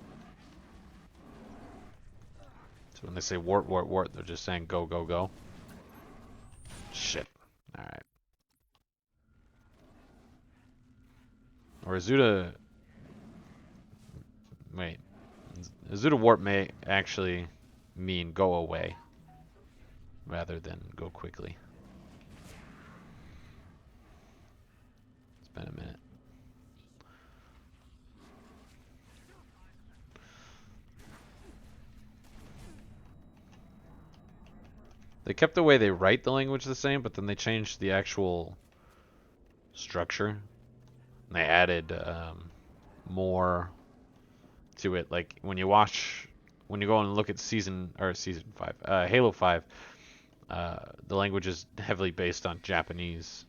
So when they say wart, wart, wart, they're just saying go, go, go. Shit. Alright. Or Azuda... Wait. Azuda wart may actually mean go away, rather than go quickly. It's been a minute. They kept the way they write the language the same, but then they changed the actual structure. And they added more to it. Like when you go and look at season 5, Halo 5, the language is heavily based on Japanese.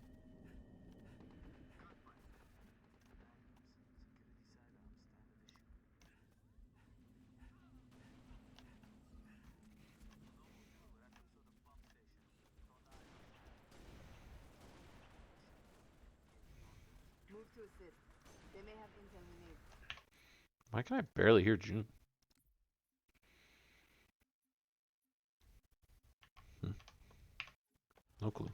Move to assist. They may have intel we need. Why can I barely hear June? No clue.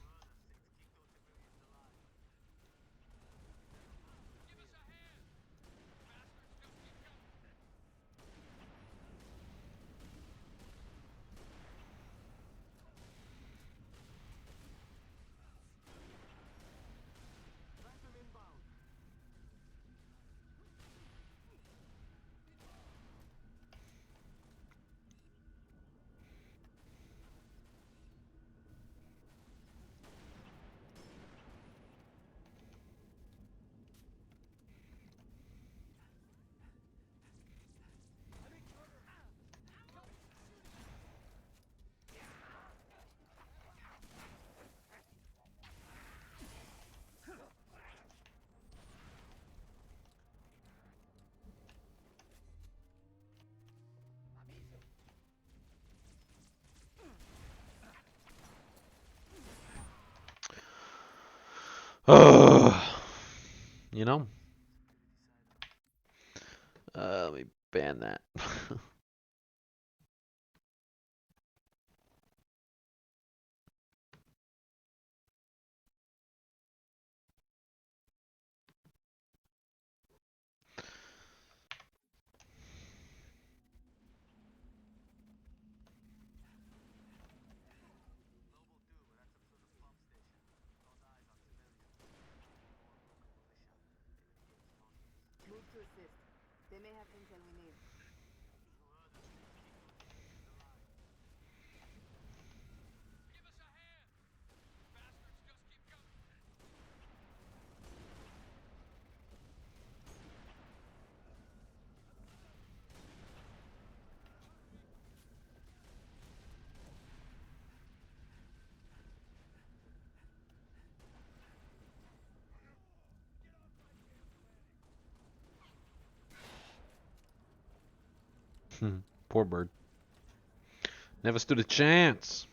You know? Let me ban that. Move to assist. They may have intel we need. Poor bird. Never stood a chance.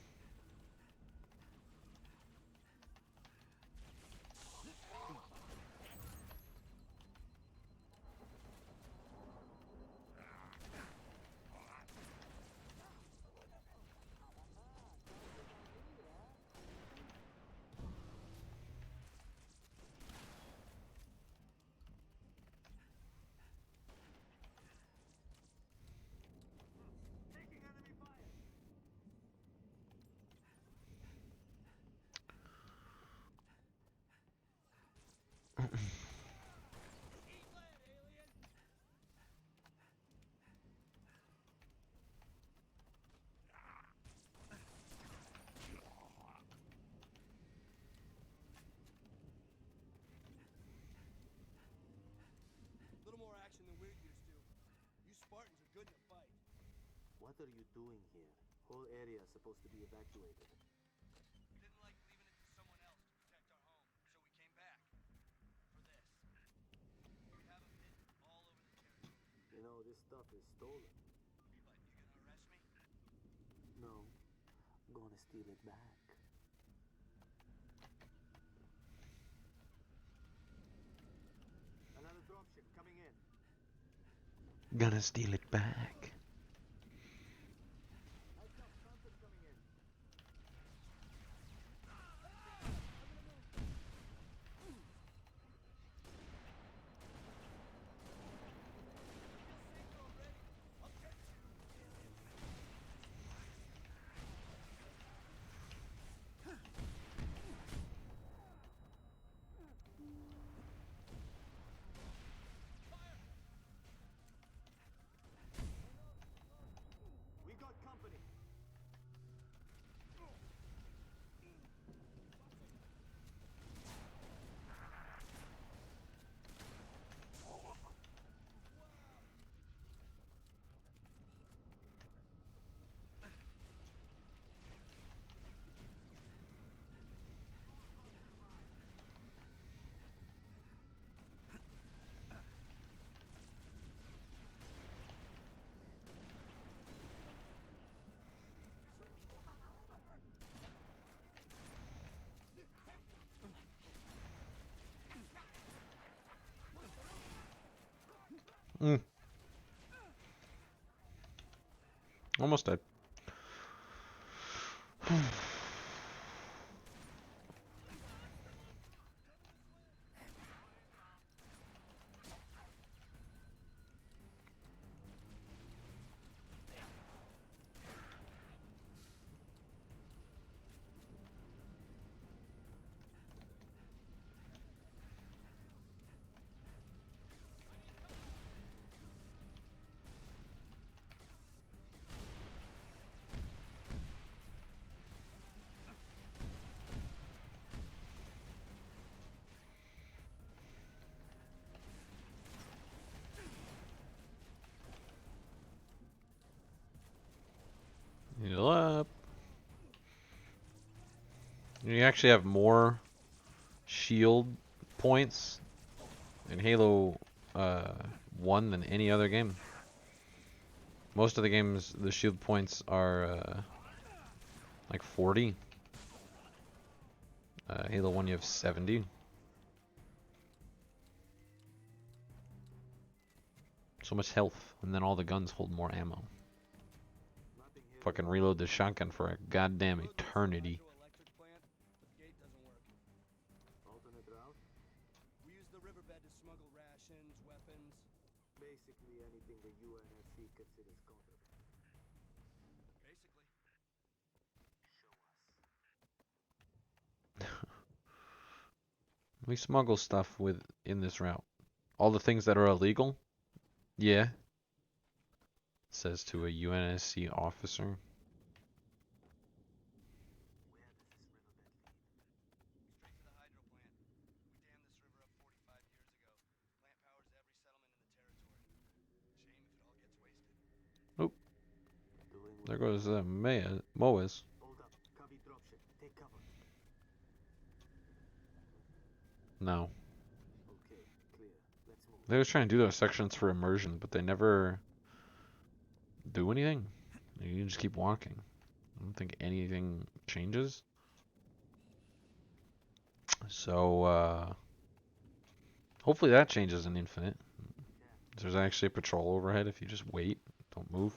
Little more action than we're used to. You Spartans are good in a fight. What are you doing here? Whole area is supposed to be evacuated. Didn't like leaving it to someone else to protect our home, so we came back. For this. We have them hidden all over the territory. You know, this stuff is stolen. What, you gonna arrest me? No, I'm gonna steal it back. Gonna steal it back. We got company. Mm. Almost dead. Heal up. You actually have more shield points in Halo 1 than any other game. Most of the games, the shield points are like 40. Halo 1, you have 70. So much health, and then all the guns hold more ammo. Fucking reload the shotgun for a goddamn eternity. Alternate route? We use the riverbed to smuggle rations, weapons. Basically anything the UNSC considers contraband. Basically. Show us. We smuggle stuff in this route. All the things that are illegal? Yeah. Says to a UNSC officer. Straight to the hydro plant. We dammed this river up 45 years ago. Plant powers every settlement in the territory. Shame if it all gets wasted. Oop. There goes Moas. Hold up. Copy dropship. Take cover. No. Okay, clear. Let's move. They was trying to do those sections for immersion, but they never do anything. You can just keep walking. I don't think anything changes. So, hopefully that changes in Infinite. There's actually a patrol overhead if you just wait, don't move.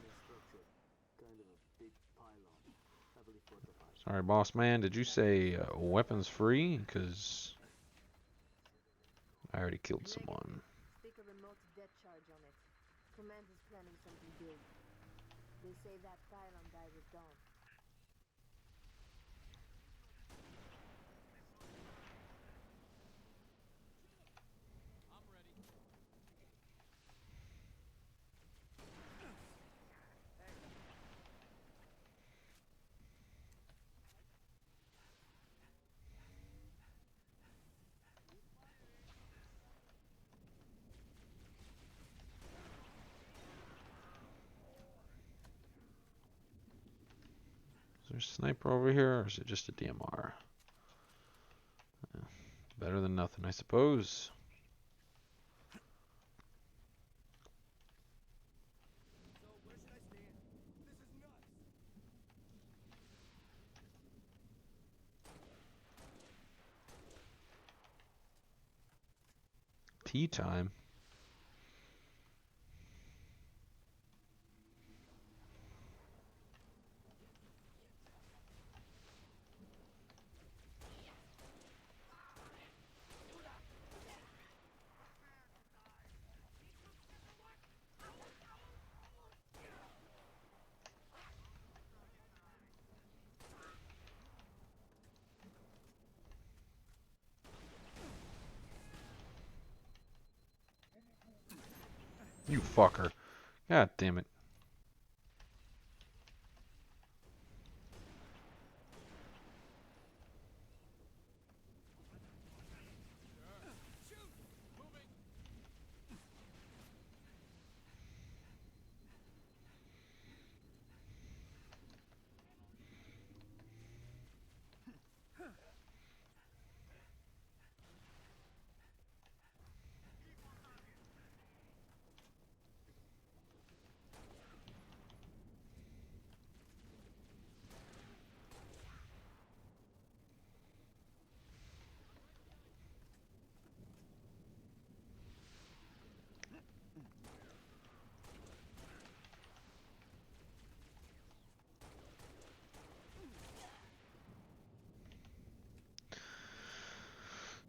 Sorry, boss man, did you say weapons free? Because I already killed someone. Stick a remote death charge on it. Command is planning something big. They say that pylon died with dawn. I'm ready. Is there a sniper over here, or is it just a DMR? Yeah, better than nothing, I suppose. So, where should I stand? This is nuts. Tea time. You fucker. God damn it.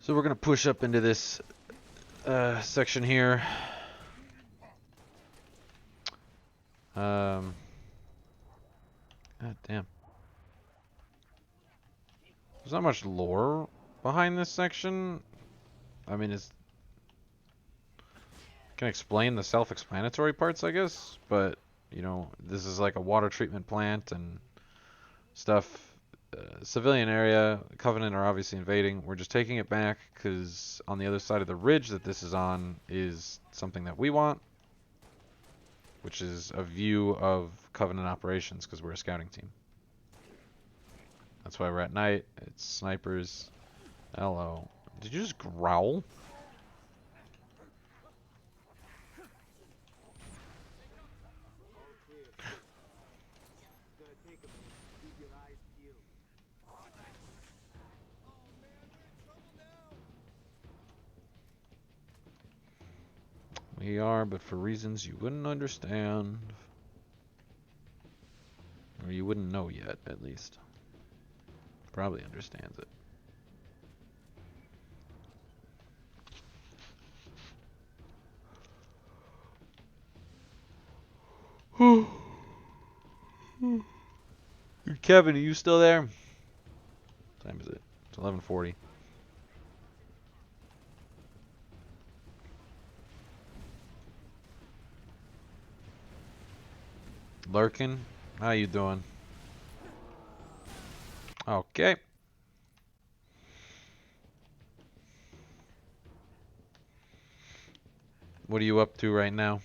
So we're going to push up into this section here. God damn. There's not much lore behind this section. I mean, it's can explain the self-explanatory parts, I guess, but you know, this is like a water treatment plant and stuff. Civilian area, Covenant are obviously invading. We're just taking it back because on the other side of the ridge that this is on is something that we want, which is a view of Covenant operations because we're a scouting team. That's why we're at night. It's snipers. Hello. Did you just growl? We are, but for reasons you wouldn't understand. Or you wouldn't know yet, at least. Probably understands it. Kevin, are you still there? What time is it? It's 11:40. Lurkin, how you doing? Okay. What are you up to right now?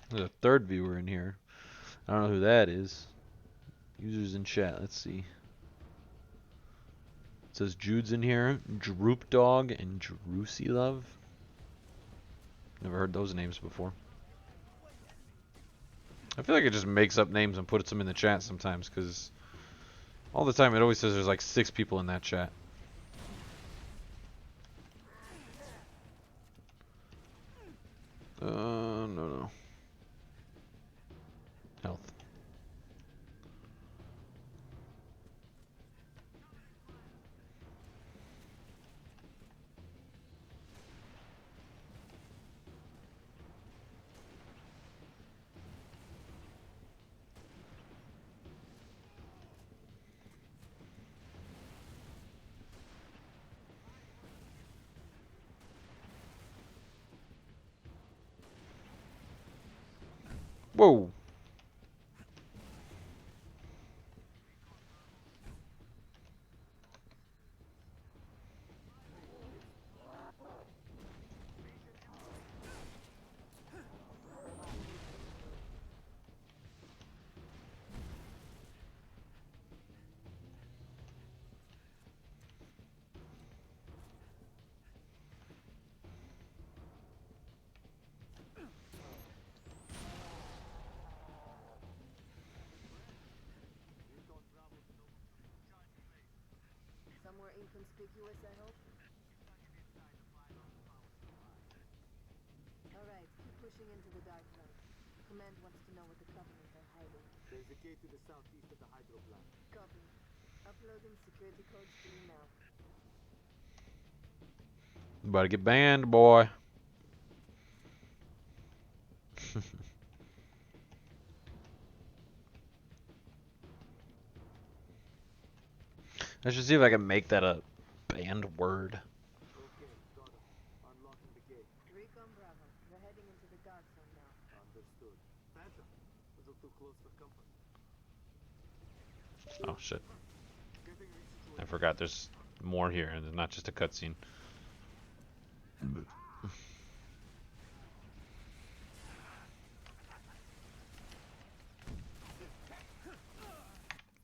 There's a third viewer in here. I don't know who that is. Users in chat, let's see. It says Jude's in here, Droop Dog, and Drusy Love. Never heard those names before. I feel like it just makes up names and puts them in the chat sometimes, because all the time it always says there's like 6 people in that chat. No. Health. Whoa. Somewhere inconspicuous, I hope? Alright, keep pushing into the dark zone. Command wants to know what the Covenant are hiding. There's a gate to the southeast of the hydro plant. Copy. Uploading security codes to you now. About to get banned, boy. I should see if I can make that a banned word. Okay, got him. Unlocking the gate. Recon Bravo. We're heading into the guard zone now. Understood. Phantom, a little too close for comfort. Oh shit. I forgot there's more here and it's not just a cutscene.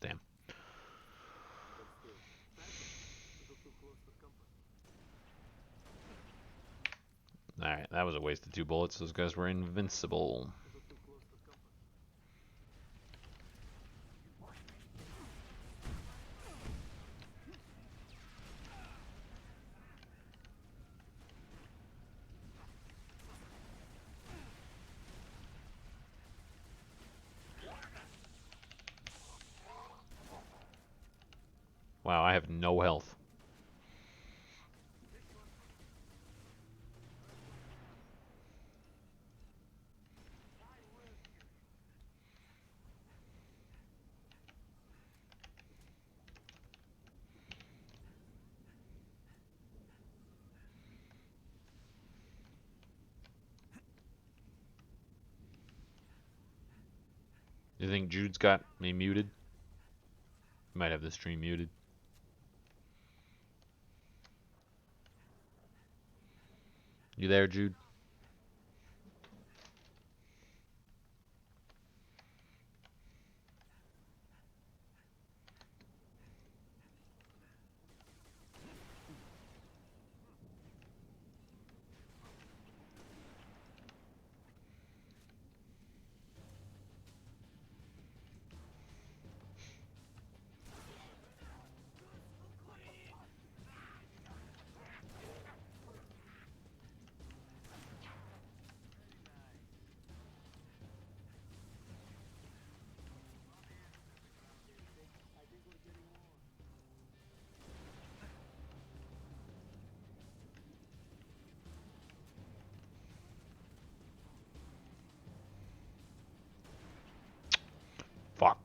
Damn. Alright, that was a waste of 2 bullets. Those guys were invincible. Wow, I have no health. You think Jude's got me muted? He might have the stream muted. You there, Jude? Fuck.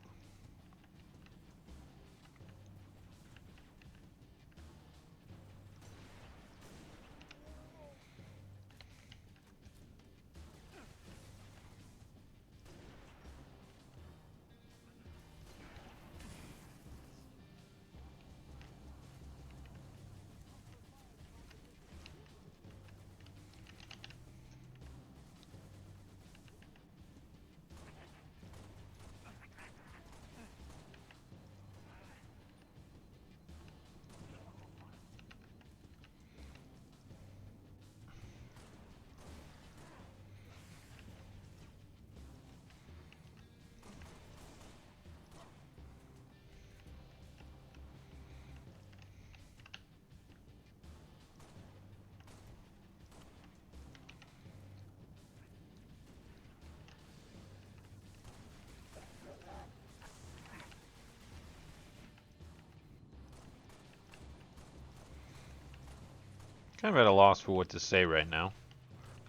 Kind of at a loss for what to say right now.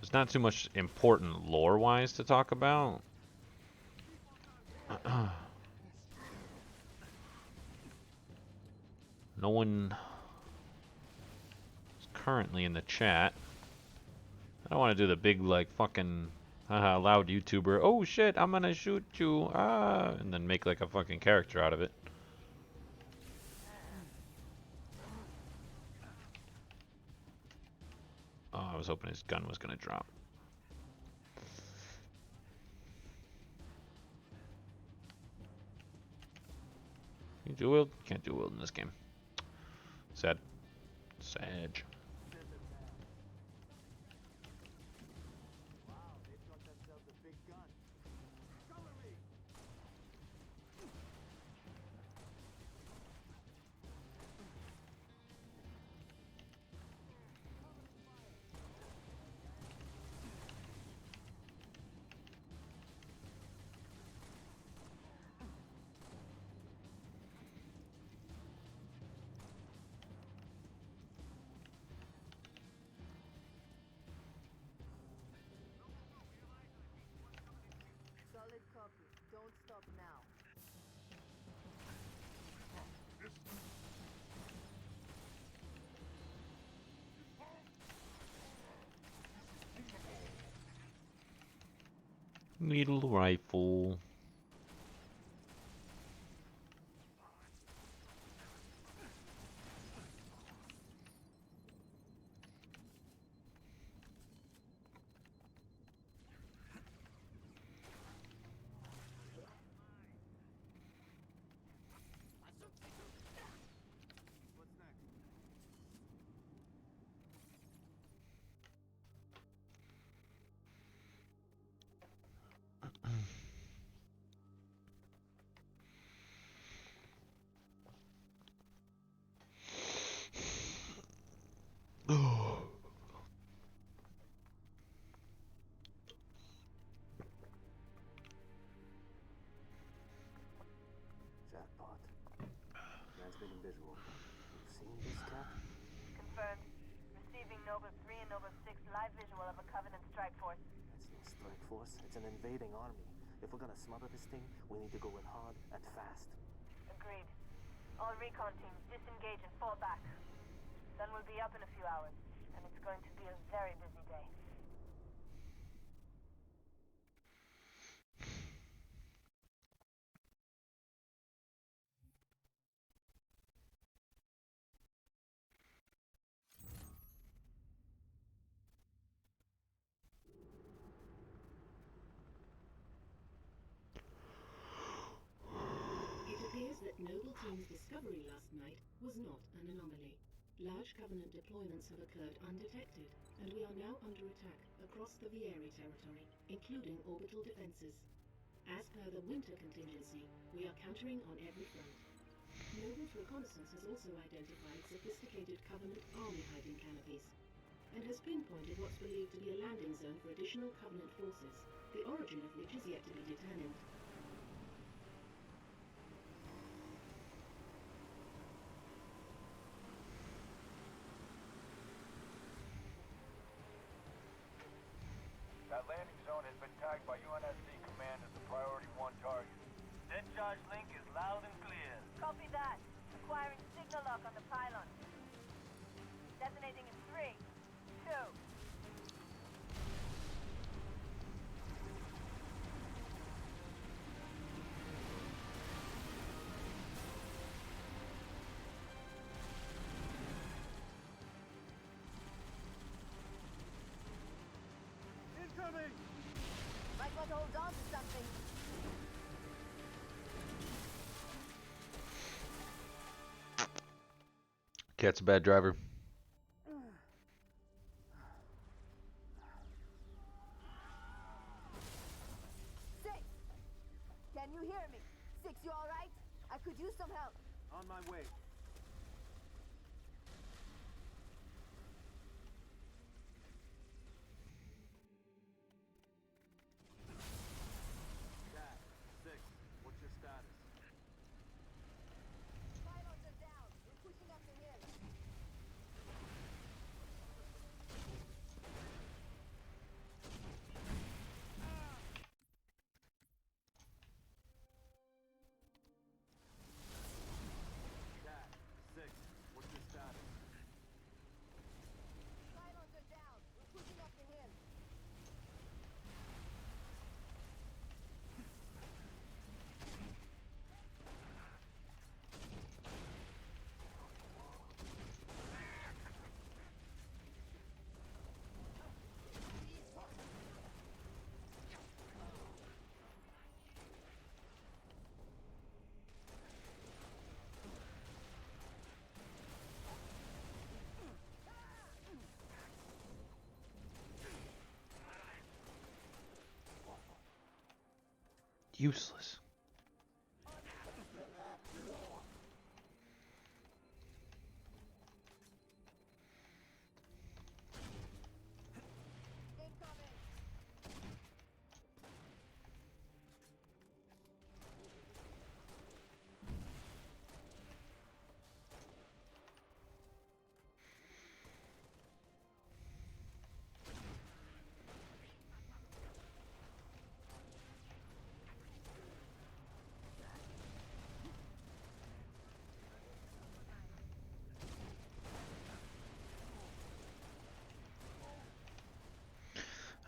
There's not too much important lore-wise to talk about. No one is currently in the chat. I don't want to do the big, like, fucking haha, loud YouTuber, oh shit, I'm gonna shoot you, and then make like a fucking character out of it. Oh, I was hoping his gun was gonna drop. Can you dual wield? Can't dual wield in this game. Sad. Sag. Needle rifle. What's next? Jackpot. Transmitting visual. You've seen this, Cap? Confirmed. Receiving Nova 3 and Nova 6 live visual of a Covenant strike force. It's no strike force. It's an invading army. If we're gonna smother this thing, we need to go in hard and fast. Agreed. All recon teams disengage and fall back. Sun will be up in a few hours, and it's going to be a very busy day. It appears that Noble Team's discovery last night was not an anomaly. Large Covenant deployments have occurred undetected, and we are now under attack across the Vieri territory, including orbital defenses. As per the winter contingency, we are countering on every front. Noble's reconnaissance has also identified sophisticated Covenant army hiding canopies, and has pinpointed what's believed to be a landing zone for additional Covenant forces, the origin of which is yet to be determined. That landing zone has been tagged by UNSC Command as the Priority 1 target. Dead charge link is loud and clear. Copy that. Acquiring signal lock on the pylon. Detonating in 3, 2. Incoming! Might want to hold on to something. Cat's a bad driver. Six! Can you hear me? Six, you alright? I could use some help. On my way. Jack, 6, what's your status? Pylons are down. We're pushing up the hill. Jack, 6, what's your status? Pylons are down. We're pushing up the hill. Useless. Incoming.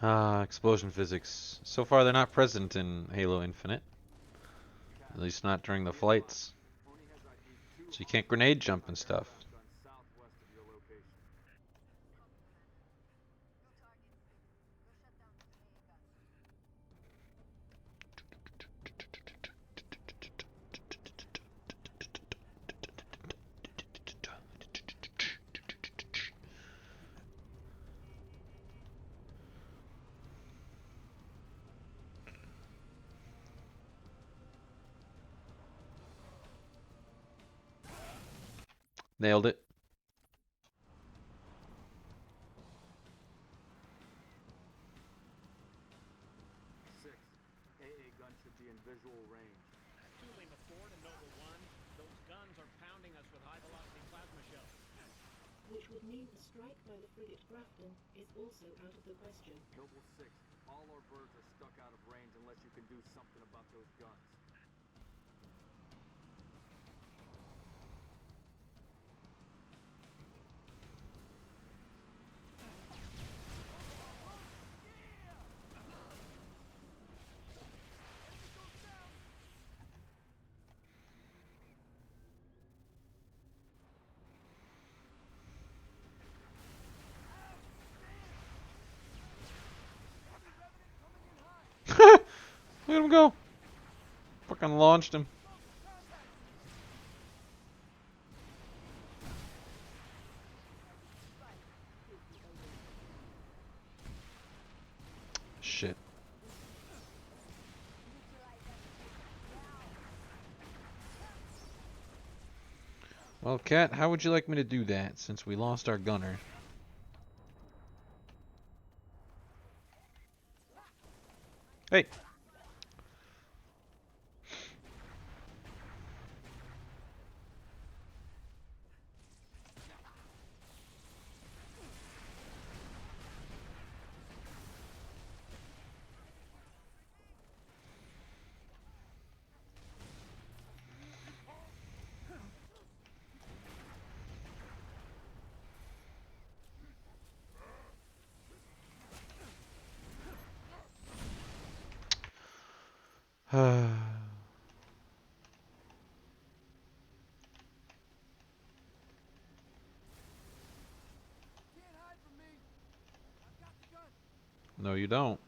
Explosion physics. So far, they're not present in Halo Infinite. At least not during the flights. So you can't grenade jump and stuff. Nailed it. AA gun should be in visual range. Two Lima 4 to Nova 1. Those guns are pounding us with high-velocity plasma shells. Which would mean a strike by the frigate Grafton is also out of the question. Noble 6, all our birds are stuck out of range unless you can do something about those guns. Look at him go. Fucking launched him. Shit. Well, Cat, how would you like me to do that since we lost our gunner? Hey. No, you don't.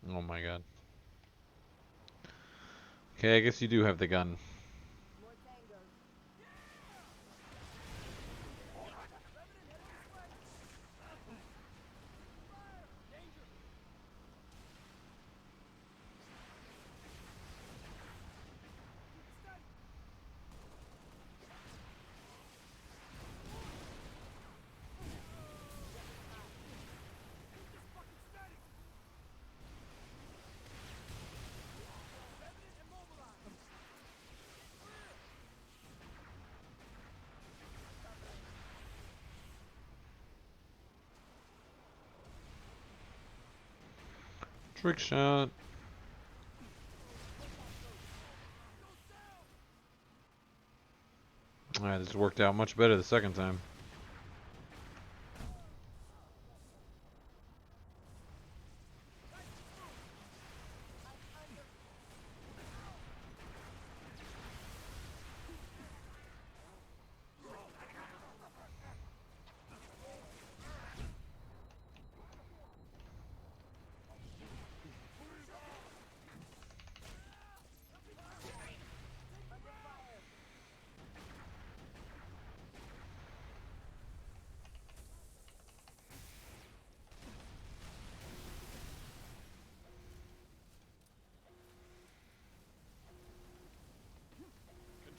Oh my god. Okay, I guess you do have the gun. Trick shot. Alright, this worked out much better the second time.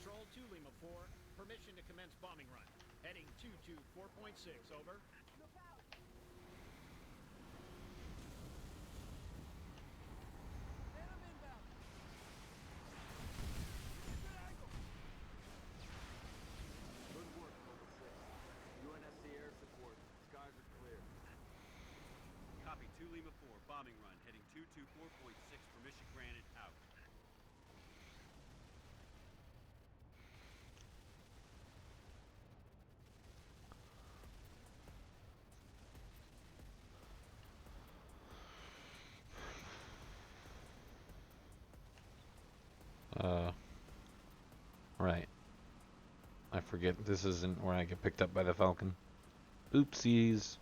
Control 2 Lima 4. Permission to commence bombing run. Heading 224.6, over. Good work, Noble 6. UNSC air support. Skies are clear. Copy 2 Lima 4, bombing run, heading 224.6, permission granted, out. I forget this isn't where I get picked up by the Falcon. Oopsies.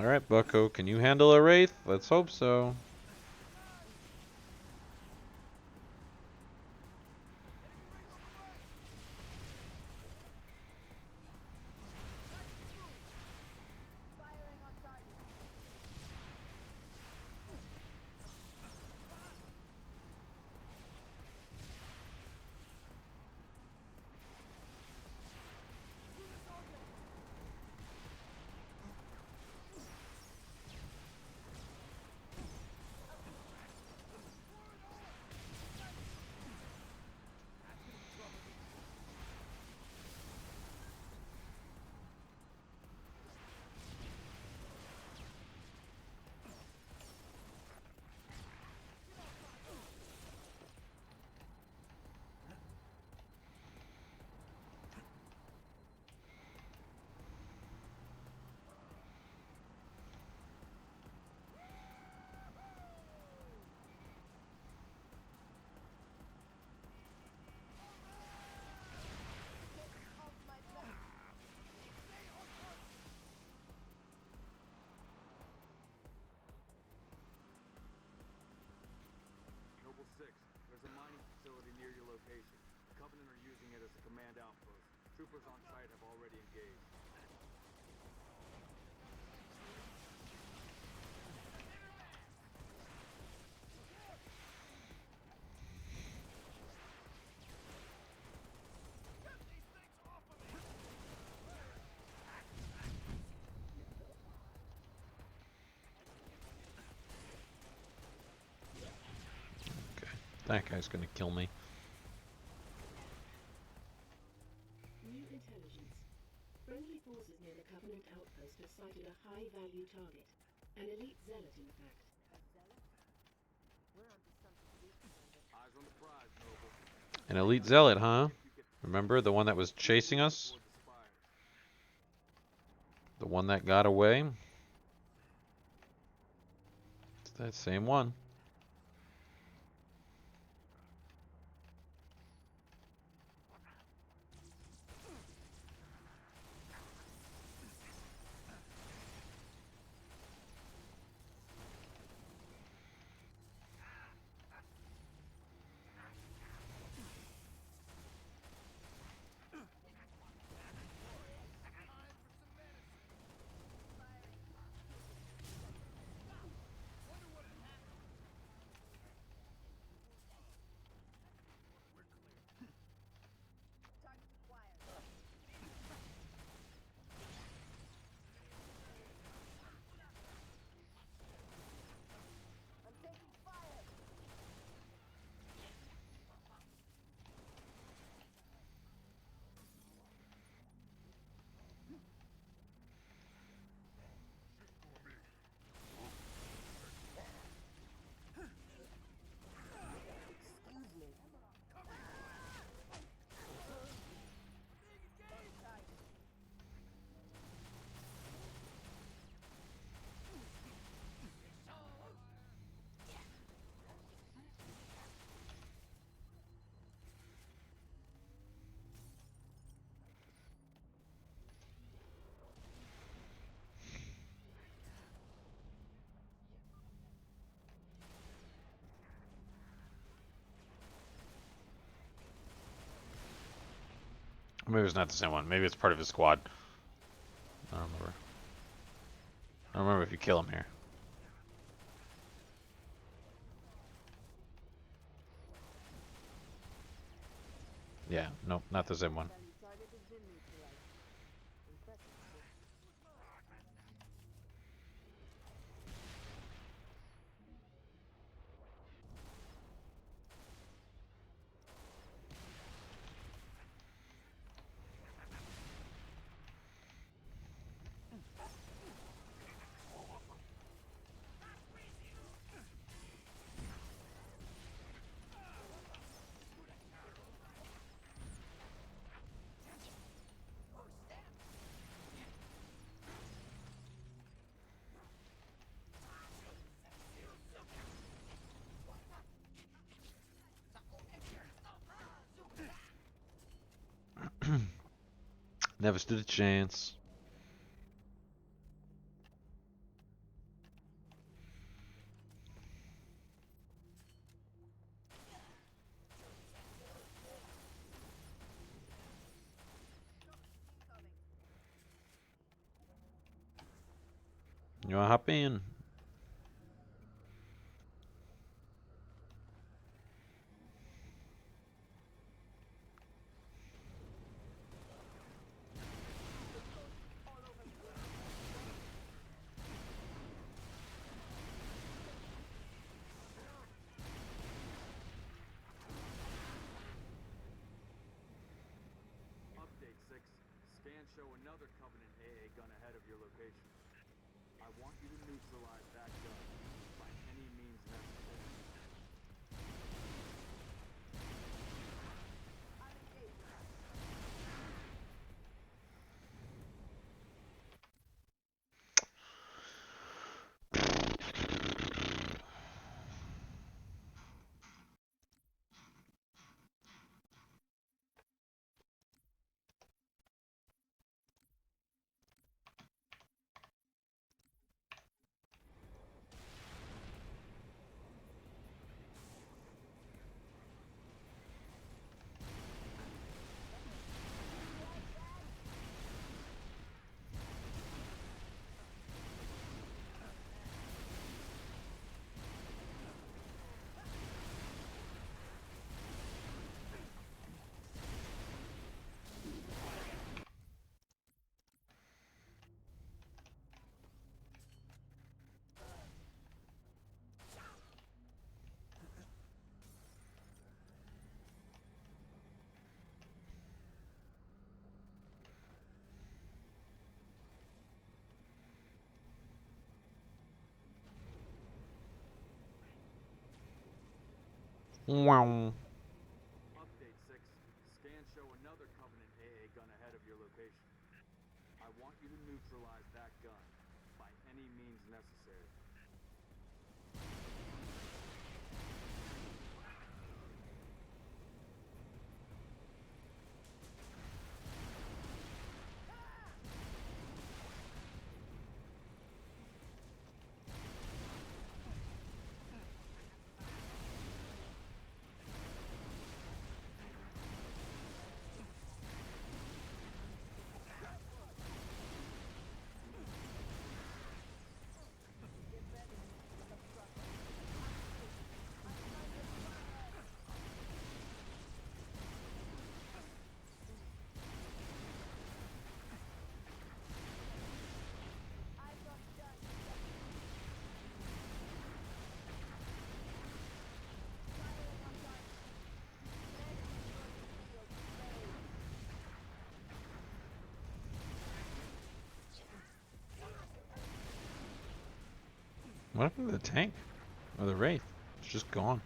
Alright, Bucko, can you handle a Wraith? Let's hope so. Noble 6, there's a mining facility near your location. The Covenant are using it as a command outpost. Troopers on site have already engaged. That guy's gonna kill me. New intelligence. Friendly forces near the Covenant outpost have sighted a high-value target. An elite zealot, in fact. A zealot? We're onto something big, Commander. Eyes on the prize, Noble. An elite zealot, huh? Remember the one that was chasing us? The one that got away? It's that same one. Maybe it's not the same one. Maybe it's part of his squad. I don't remember. I don't remember if you kill him here. Yeah, nope, not the same one. Target has been neutralized. Impressive. Never stood a chance. You wanna hop in? Update 6. Scans show another Covenant AA gun ahead of your location. I want you to neutralize that gun by any means necessary. Wow. Update 6. Scans show another Covenant AA gun ahead of your location. I want you to neutralize that gun by any means necessary. What happened to the tank? Or the Wraith? It's just gone.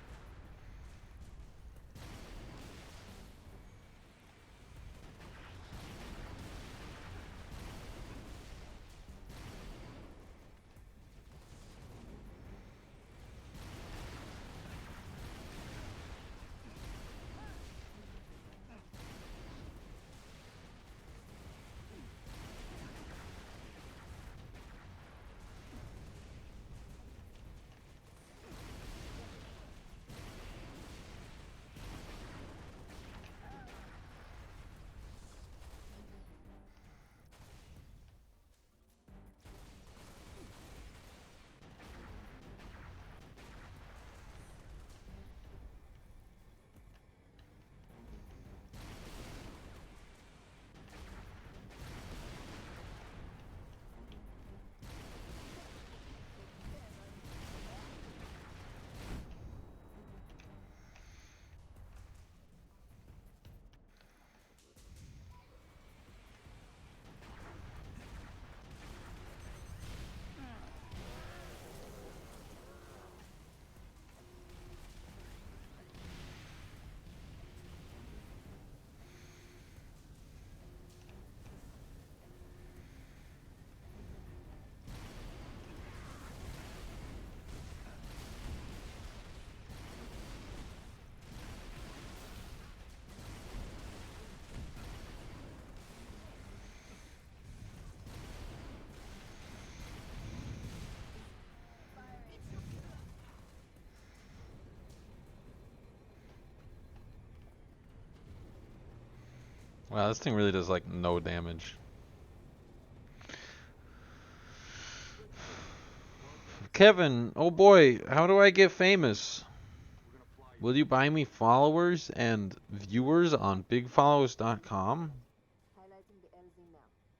Wow, this thing really does like no damage. Kevin, oh boy, how do I get famous? Will you buy me followers and viewers on bigfollows.com? Highlighting the LZ now.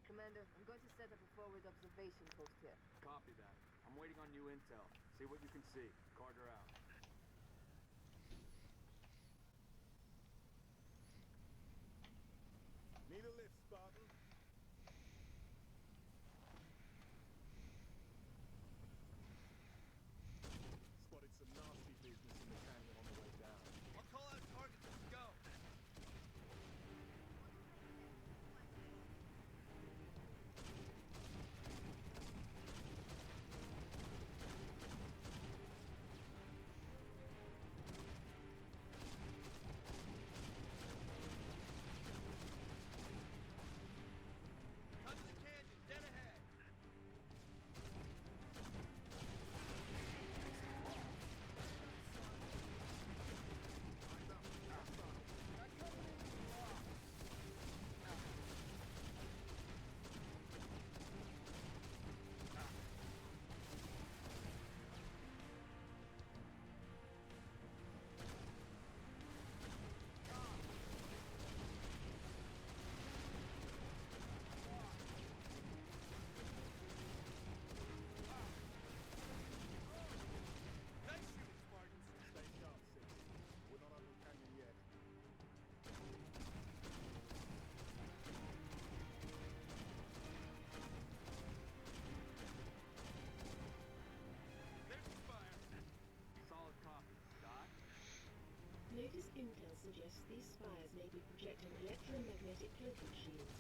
Commander, I'm going to set up a forward observation post here. Copy that. I'm waiting on new intel. See what you can see. Carter out. Need a lift, Spartan? Spotted some nasty business in the canyon on the way down. I'll call out targets. Let's go. Out to the canyon, dead ahead. Nice shooting, Spartans. Stay sharp, Six. We're not on the canyon yet. There's the fire. Solid copy. Dot. Latest intel suggests these spires may be projecting electromagnetic cloaking shields.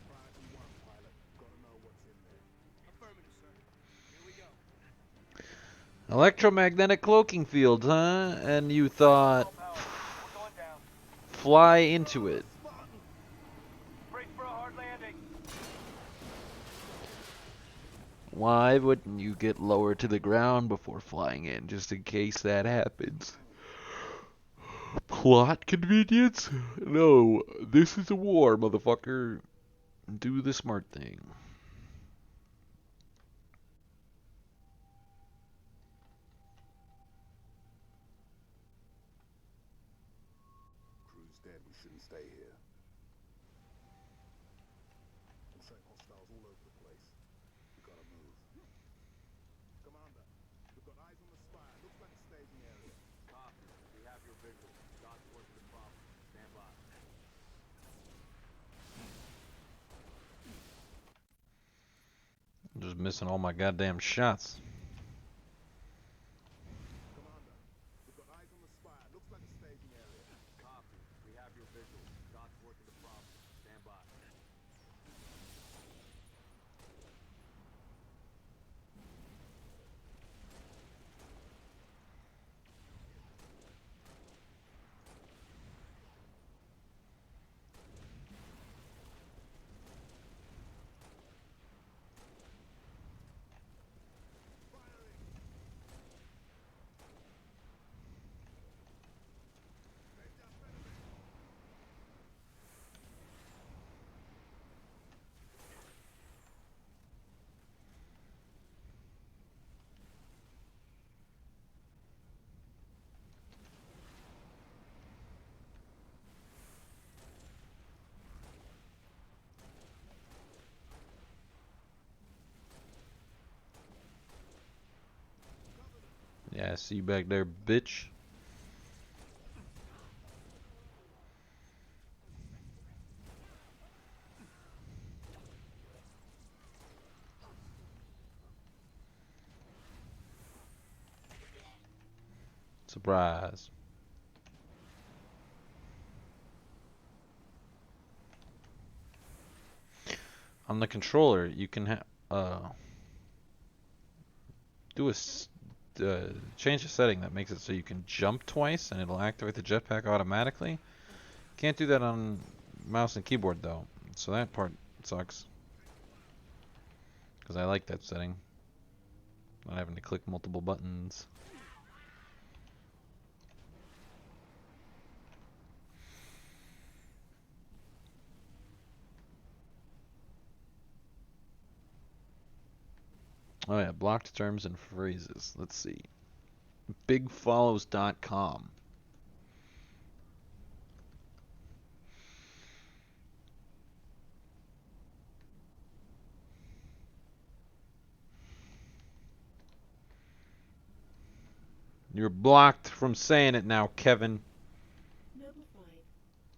Priority 1, pilot. Gotta know what's in there. Affirmative, sir. Here we go. Electromagnetic cloaking field, huh? And you thought fly into it. Brace for a hard landing. Why wouldn't you get lower to the ground before flying in, just in case that happens? Plot convenience? No, this is a war, motherfucker. Do the smart thing. Crew's dead. We shouldn't stay here. I'm showing hostiles all over the place. We gotta move. Commander, we've got eyes on the spire. Looks like a staging area. Copy. We have your visual. Dot's working the problem. Stand by. I'm just missing all my goddamn shots. Commander, we've got eyes on the spire. Looks like a staging area. Copy. We have your visual. Dot's working the problem. Stand by. Yeah, see you back there, bitch. Surprise. On the controller, you can change the setting that makes it so you can jump twice and it'll activate the jetpack automatically. Can't do that on mouse and keyboard though, so that part sucks. Because I like that setting. Not having to click multiple buttons. Oh yeah, blocked terms and phrases. Let's see. Bigfollows.com. You're blocked from saying it now, Kevin. Noble 5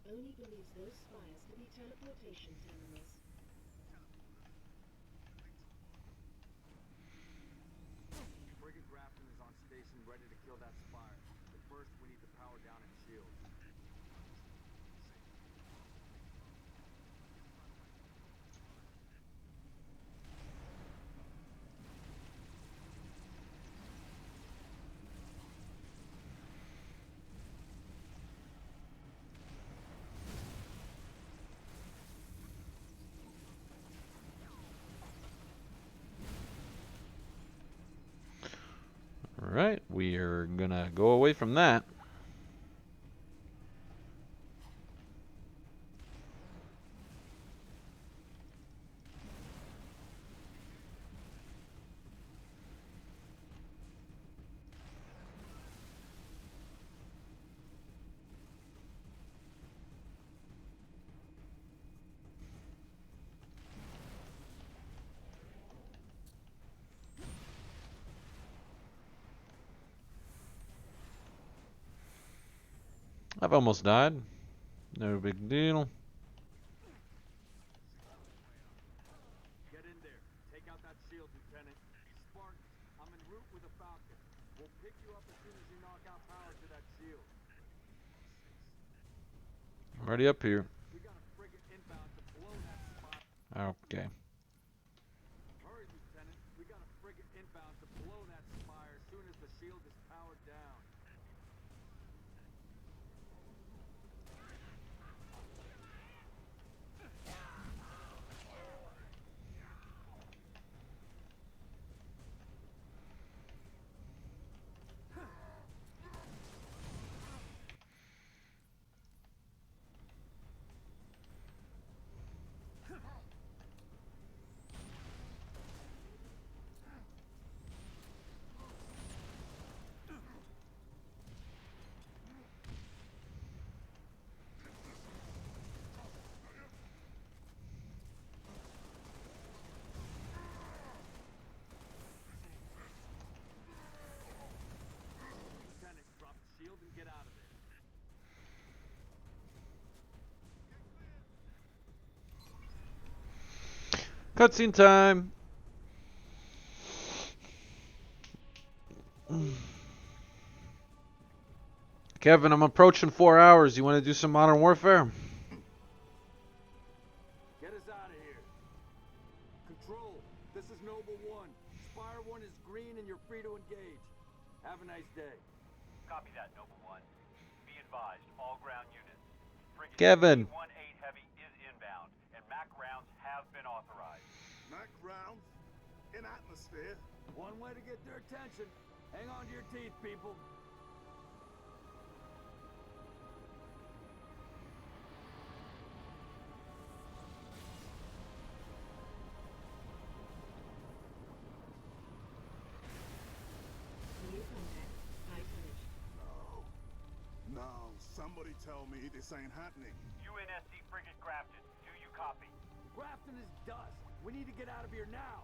only believes those spires to be teleportation terminals. Frigate Grafton is on station ready to kill that spire. But first, we need to power down its shields. Alright, we are gonna go away from that. I've almost died. No big deal. Get in there. Take out that shield, Lieutenant. Spartans, I'm en route with a Falcon. We'll pick you up as soon as you knock out power to that shield. I'm already up here. We got a frigate inbound to blow that spire. Okay. Hurry, Lieutenant. We got a frigate inbound to blow that spire as soon as the shield is powered down. Lieutenant, drop the shield and get out of there. Cutscene time. Kevin, I'm approaching 4 hours. You want to do some Modern Warfare? Get us out of here. Control, this is Noble 1. Spire 1 is green and you're free to engage. Have a nice day. Copy that, Noble 1. Be advised, all ground units. Frigate Kevin. 1-8 Heavy is inbound, and MAC rounds have been authorized. Mac rounds? In atmosphere? One way to get their attention. Hang on to your teeth, people. New contact. High tonnage. No, somebody tell me this ain't happening. UNSC Frigate Grafton, do you copy? Grafton is dust. We need to get out of here now.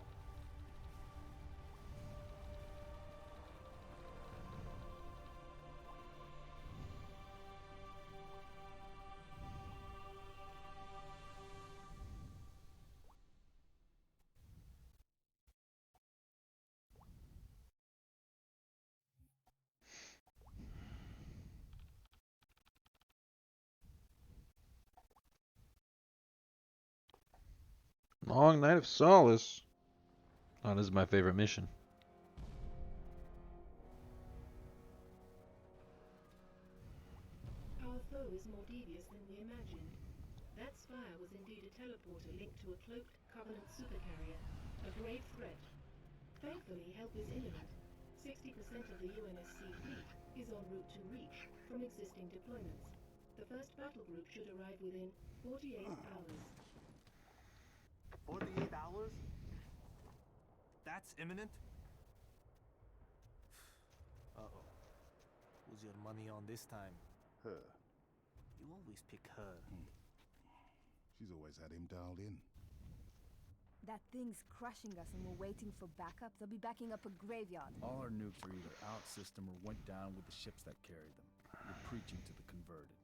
Long Night of Solace. Oh, this is my favorite mission. Our foe is more devious than we imagined. That spire was indeed a teleporter linked to a cloaked Covenant supercarrier, a grave threat. Thankfully, help is imminent. 60% of the UNSC fleet is en route to Reach from existing deployments. The first battle group should arrive within 48 hours. 48 hours? That's imminent? Uh-oh. Who's your money on this time? Her. You always pick her. She's always had him dialed in. That thing's crushing us and we're waiting for backup. They'll be backing up a graveyard. All our nukes are either out system or went down with the ships that carried them. You're preaching to the converted.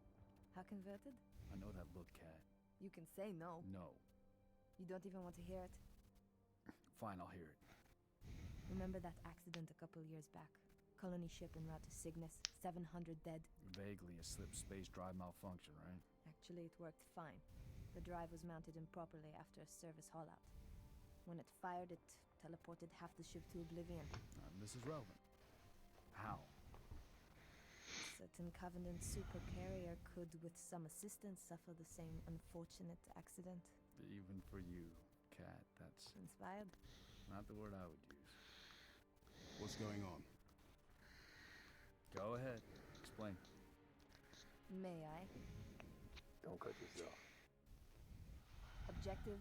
How converted? I know that look, Cat. You can say no. No. You don't even want to hear it? Fine, I'll hear it. Remember that accident a couple years back? Colony ship en route to Cygnus, 700 dead. Vaguely a slip space drive malfunction, right? Actually, it worked fine. The drive was mounted improperly after a service haul-out. When it fired, it teleported half the ship to oblivion. This is relevant. How? A certain Covenant supercarrier could, with some assistance, suffer the same unfortunate accident. Even for you, Cat, that's... Inspired? Not the word I would use. What's going on? Go ahead. Explain. May I? Don't cut yourself. Objective: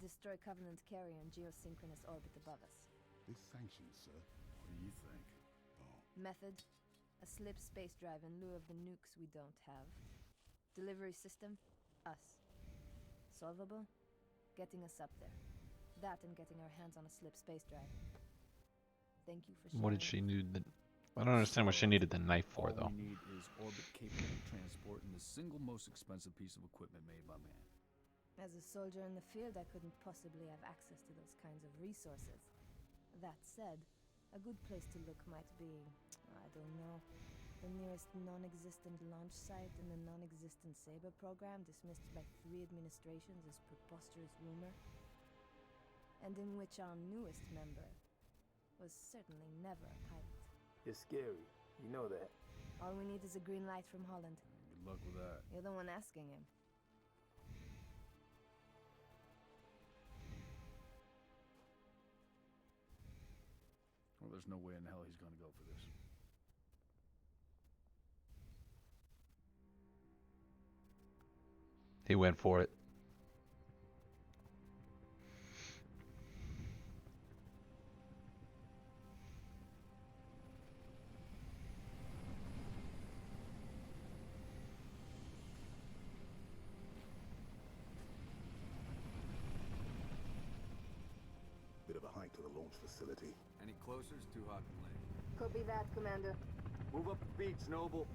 destroy Covenant carrier in geosynchronous orbit above us. This sanctioned, sir. What do you think? Method: a slip space drive in lieu of the nukes we don't have. Delivery system: us. Solvable? Getting us up there. That and getting our hands on a slip space drive. Thank you for sharing. What did she need the... I don't understand what she needed the knife for, though. All we need is orbit-capable transport and the single most expensive piece of equipment made by man. As a soldier in the field, I couldn't possibly have access to those kinds of resources. That said, a good place to look might be, I don't know, the nearest non-existent launch site in the non-existent Saber program dismissed by 3 administrations as preposterous rumor, and in which our newest member was certainly never a pilot. You're scary. You know that. All we need is a green light from Holland. Good luck with that. You're the one asking him. Well, there's no way in hell he's gonna go for this. He went for it. Bit of a hike to the launch facility. Any closer is too hot to land. Copy that, Commander. Move up the beach, Noble.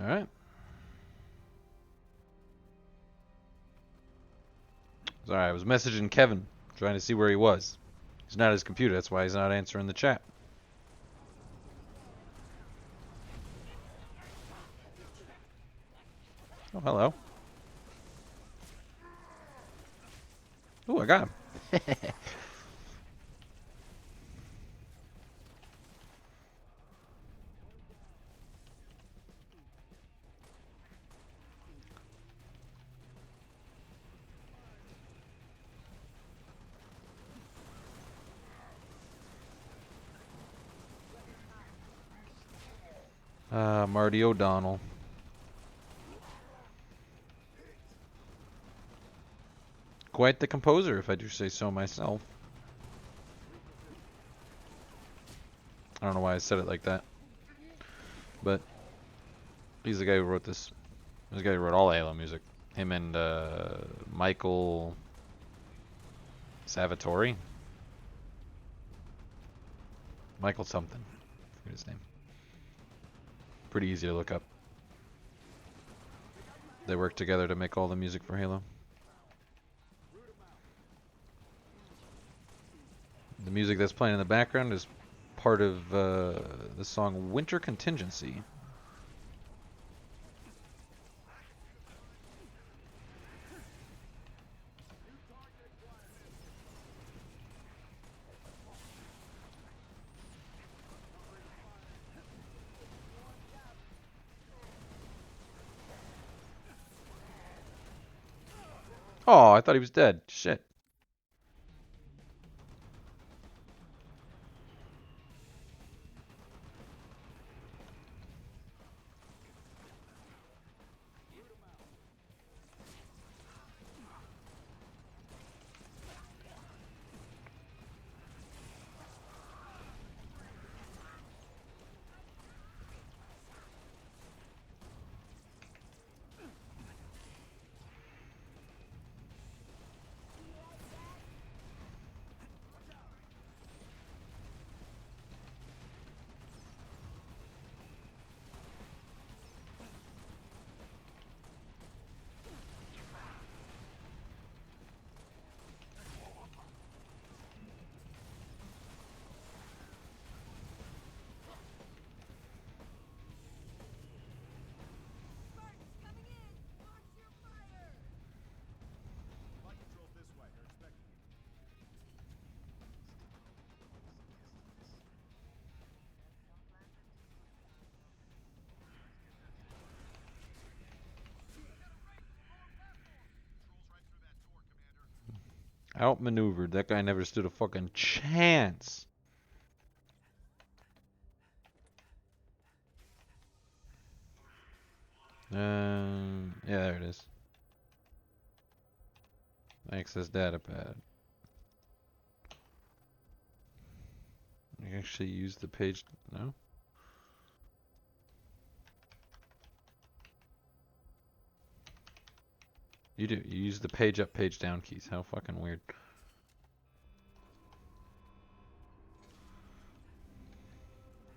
All right. Sorry, I was messaging Kevin, trying to see where he was. He's not at his computer, that's why he's not answering the chat. Oh, hello. Oh, I got him. Marty O'Donnell. Quite the composer, if I do say so myself. I don't know why I said it like that. But he's the guy who wrote this. He's the guy who wrote all the Halo music. Him and Michael Salvatore. Michael something. I forget his name. Pretty easy to look up. They work together to make all the music for Halo. The music that's playing in the background is part of the song Winter Contingency. Oh, I thought he was dead. Shit. Outmaneuvered. That guy never stood a fucking chance. Yeah, there it is. Access data pad. You actually use the page. No? You do. You use the page up, page down keys. How fucking weird.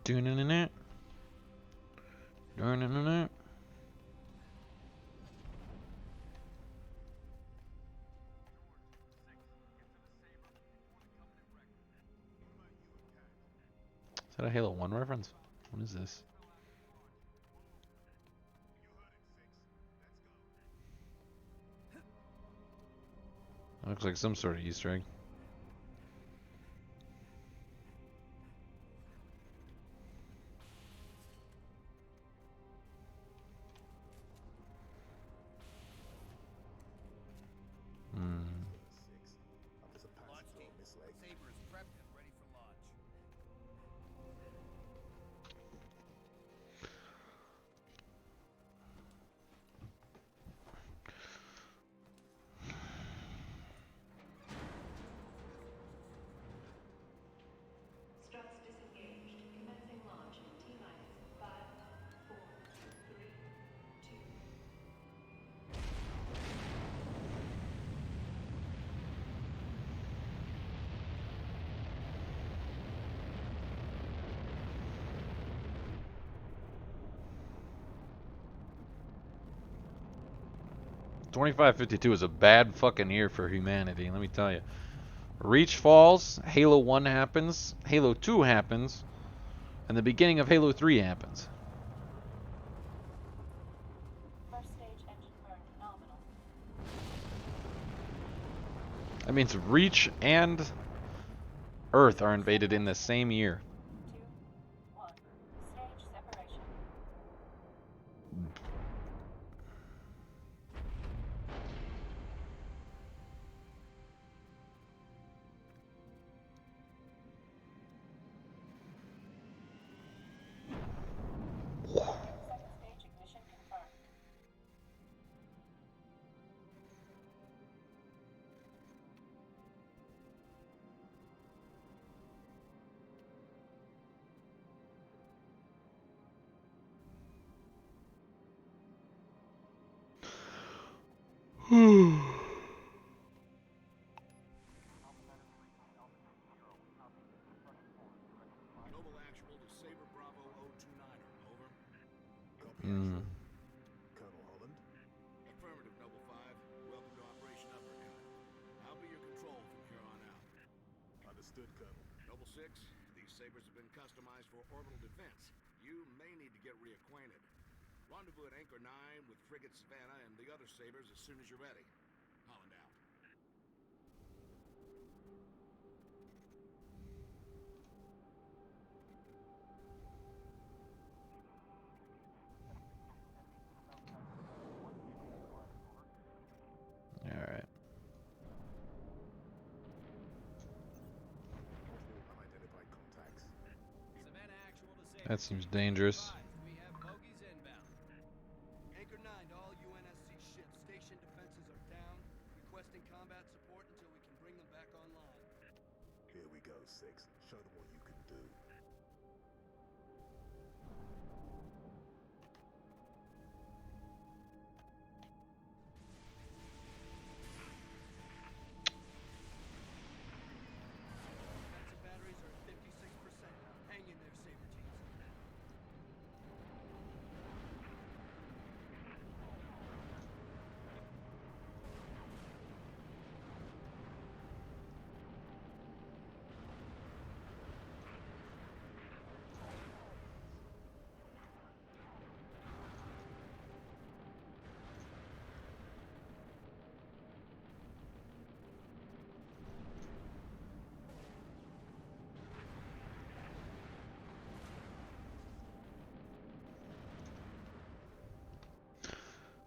Doing it. Doing it. Is that a Halo 1 reference? What is this? Looks like some sort of Easter egg. Saber is prepped and ready for launch. Struts disengaged. Commencing launch in T-minus 5, 4, 3, 2. 2552 is a bad fucking year for humanity, let me tell you. Reach falls, Halo 1 happens, Halo 2 happens, and the beginning of Halo 3 happens. First stage engine burn nominal. That means Reach and Earth are invaded in the same year. 2, 1. Stage separation. Second stage ignition confirmed. Noble actual to Saber Bravo 029er, over. Colonel Holland? Affirmative, Noble 5. Welcome to Operation Uppercut. I'll be your control from here on out. Understood, Colonel. Noble 6, these Sabers have been customized for orbital defense. You may need to get reacquainted. Rendezvous at Anchor 9 with Frigate Savannah and the other Sabers as soon as you're ready. Holland out. Alright. Unidentified contacts. Savannah actual to Saber. That seems dangerous. We have bogies inbound. Anchor 9 to all UNSC ships. Station defenses are down. Requesting combat support until we can bring them back online. Here we go, 6. Show them what you can do. Defensive batteries are at 56%. Hang in there, Saber teams.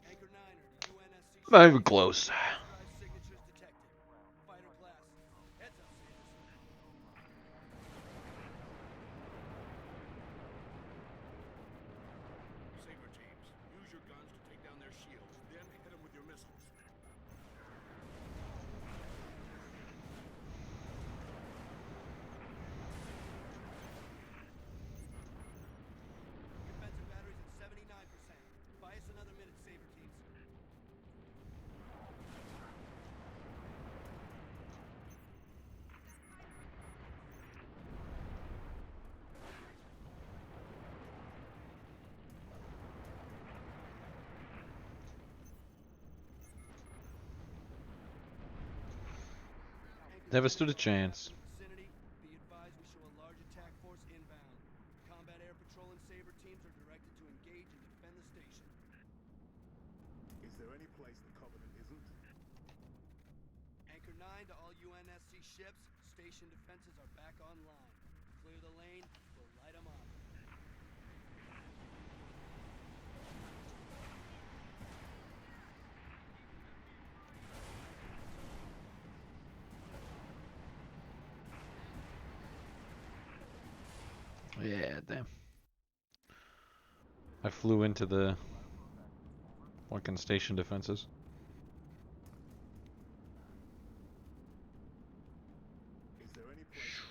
Anchor 9 to UNSC Not even close. Authorized signatures detected. Fighter class Never stood a chance. Vicinity, be advised we show a large attack force inbound. Combat air patrol and saber teams are directed to engage and defend the station. Is there any place the Covenant isn't? Anchor 9 to all UNSC ships. Station defenses are back online. Clear the lane, we'll light them up. Yeah, damn. I flew into the fucking station defenses. Is there any place the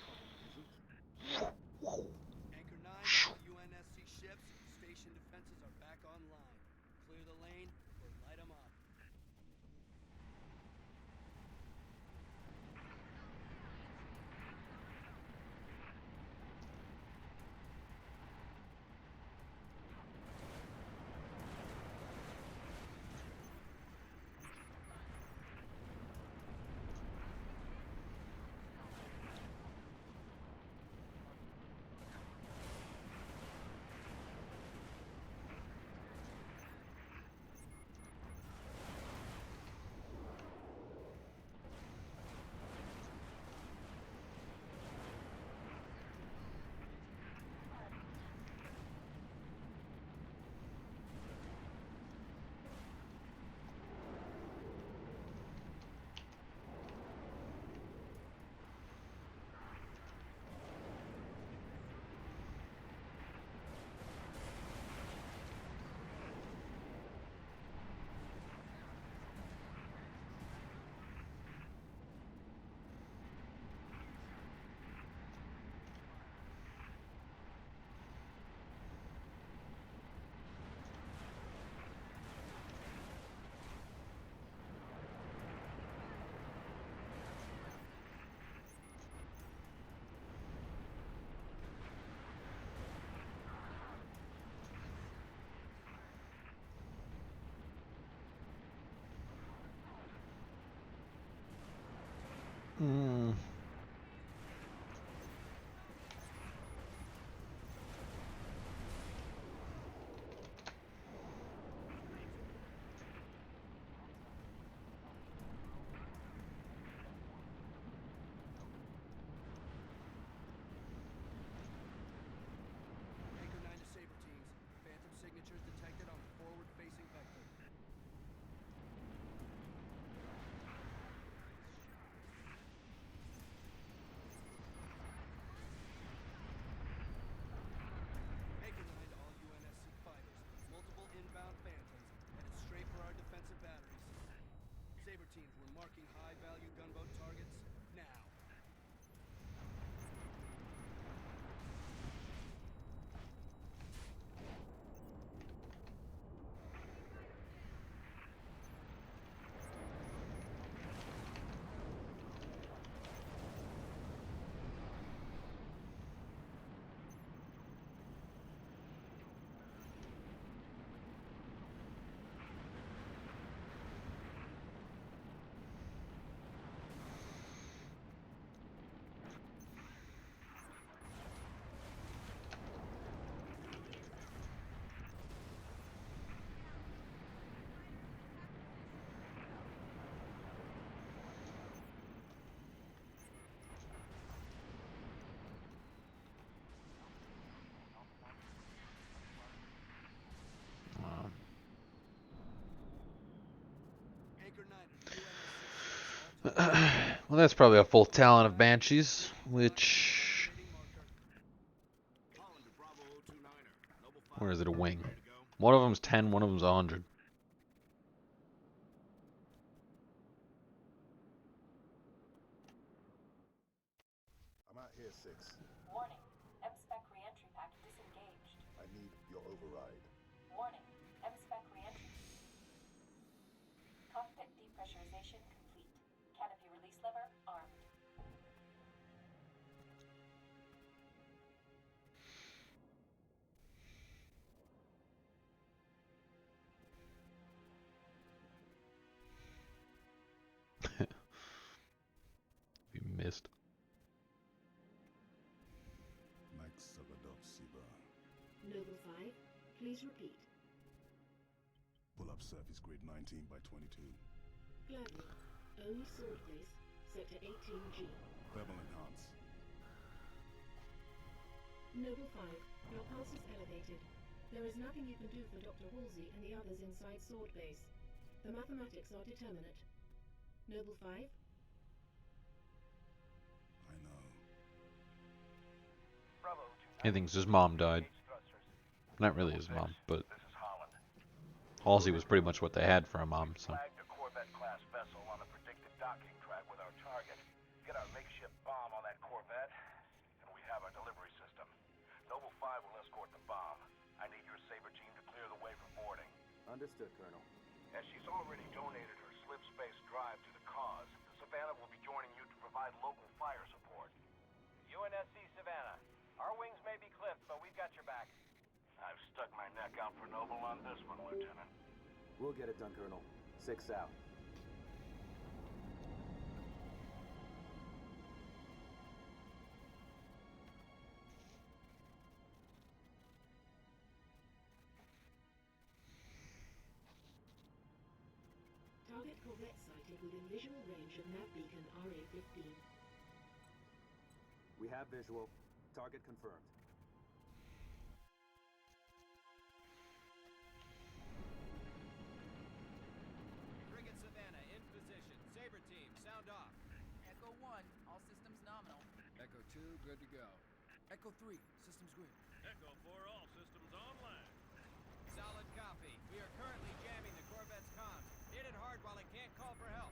Covenant isn't? Anchor 9 to all UNSC ships. Station defenses are back online. Clear the lane, we'll light them up. Hmm. Anchor 9 to saber teams. Phantom signatures detected on forward-facing vector. Anchor 9 to all UNSC fighters. Multiple inbound Phantoms, headed straight for our defensive batteries. Saber teams, we're marking high-value gunboat targets now. Anchor 9 to UNSC ships. Well, that's probably a full talent of Banshees, which... Or is it a wing? One of them's 10, one of them's 100. I'm out here, 6. Warning. M-Spec re-entry pack disengaged. I need your override. Warning. M-Spec re-entry. Cockpit depressurization complete. Canopy release lever armed. Be Please repeat. Pull up surface grid 19 by 22. Gladly. Only Sword Place, Sector 18G. Thermal enhance. Noble 5, your pulse is elevated. There is nothing you can do for Dr. Halsey and the others inside Sword Base. The mathematics are determinate. Noble 5? I know. Bravo He thinks his mom died. Not really his mom, but Halsey was pretty much what they had for a mom, so. Flagged a Corvette-class vessel on the predicted docking track with our target. Get our makeshift bomb on that Corvette, and we have our delivery system. Noble 5 will escort the bomb. I need your Saber team to clear the way for boarding. Understood, Colonel. As she's already donated her slip space drive to the cause, the Savannah will be joining you to provide local fire support. UNSC Savannah. Our wings may be clipped, but we've got your back. I've stuck my neck out for Noble on this one, Lieutenant. We'll get it done, Colonel. 6 out. Target Corvette sighted within visual range of nav beacon RA-15. We have visual. Target confirmed. Frigate Savannah in position. Saber team, sound off. Echo 1, all systems nominal. Echo 2, good to go. Echo 3, systems green. Echo 4, all systems online. Solid copy. We are currently jamming the Corvette's comms. Hit it hard while it can't call for help.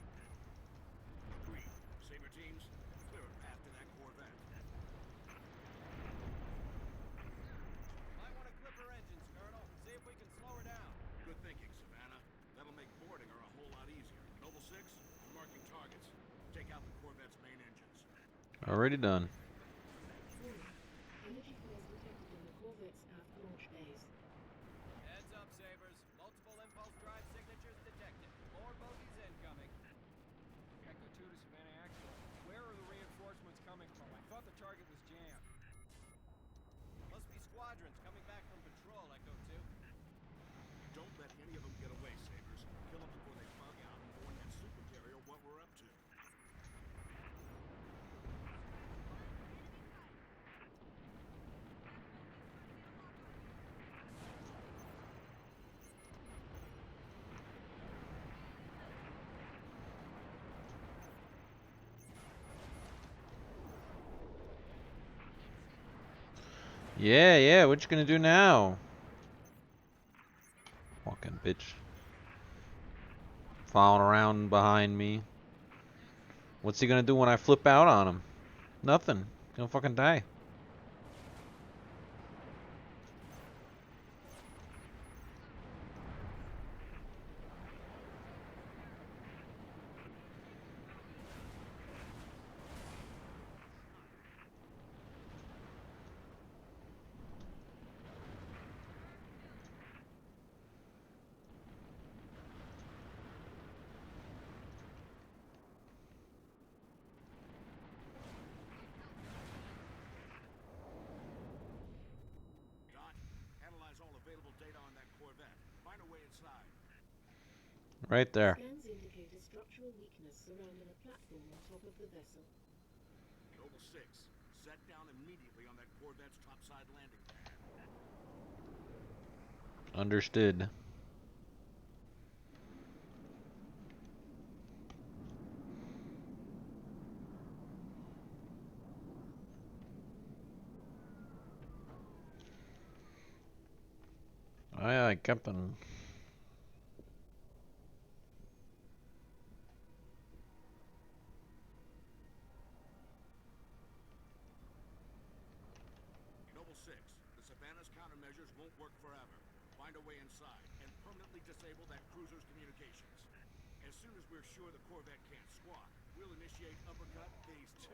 Agreed. Saber teams, clear a path to that Corvette. Might want to clip her engines, Colonel. See if we can slow her down. Good thinking, Savannah. That'll make boarding her a whole lot easier. Noble 6, I'm marking targets. Take out the Corvette's main engines. Already done. Warning. Energy cores detected in the Corvette's aft launch bays. Heads up, Sabers. Multiple impulse drive signatures detected. More bogies incoming. Echo 2 to Savannah Actual. Where are the reinforcements coming from? I thought the target was jammed. Must be squadrons coming back from patrol, Echo 2. Don't let any of them get away, Sabers. Kill them before they bug out and warn that super carrier what we're up to. Yeah, what you gonna do now? Fucking bitch. Following around behind me. What's he gonna do when I flip out on him? Nothing. He's gonna fucking die. Right there. Scans indicate a structural weakness surrounding a platform on top of the vessel. Noble 6, set down immediately on that Corvette's topside landing pad. Understood. Aye, Captain. Noble 6, the Savannah's countermeasures won't work forever. Find a way inside and permanently disable that cruiser's communications. As soon as we're sure the Corvette can't squawk, we'll initiate Uppercut Phase 2.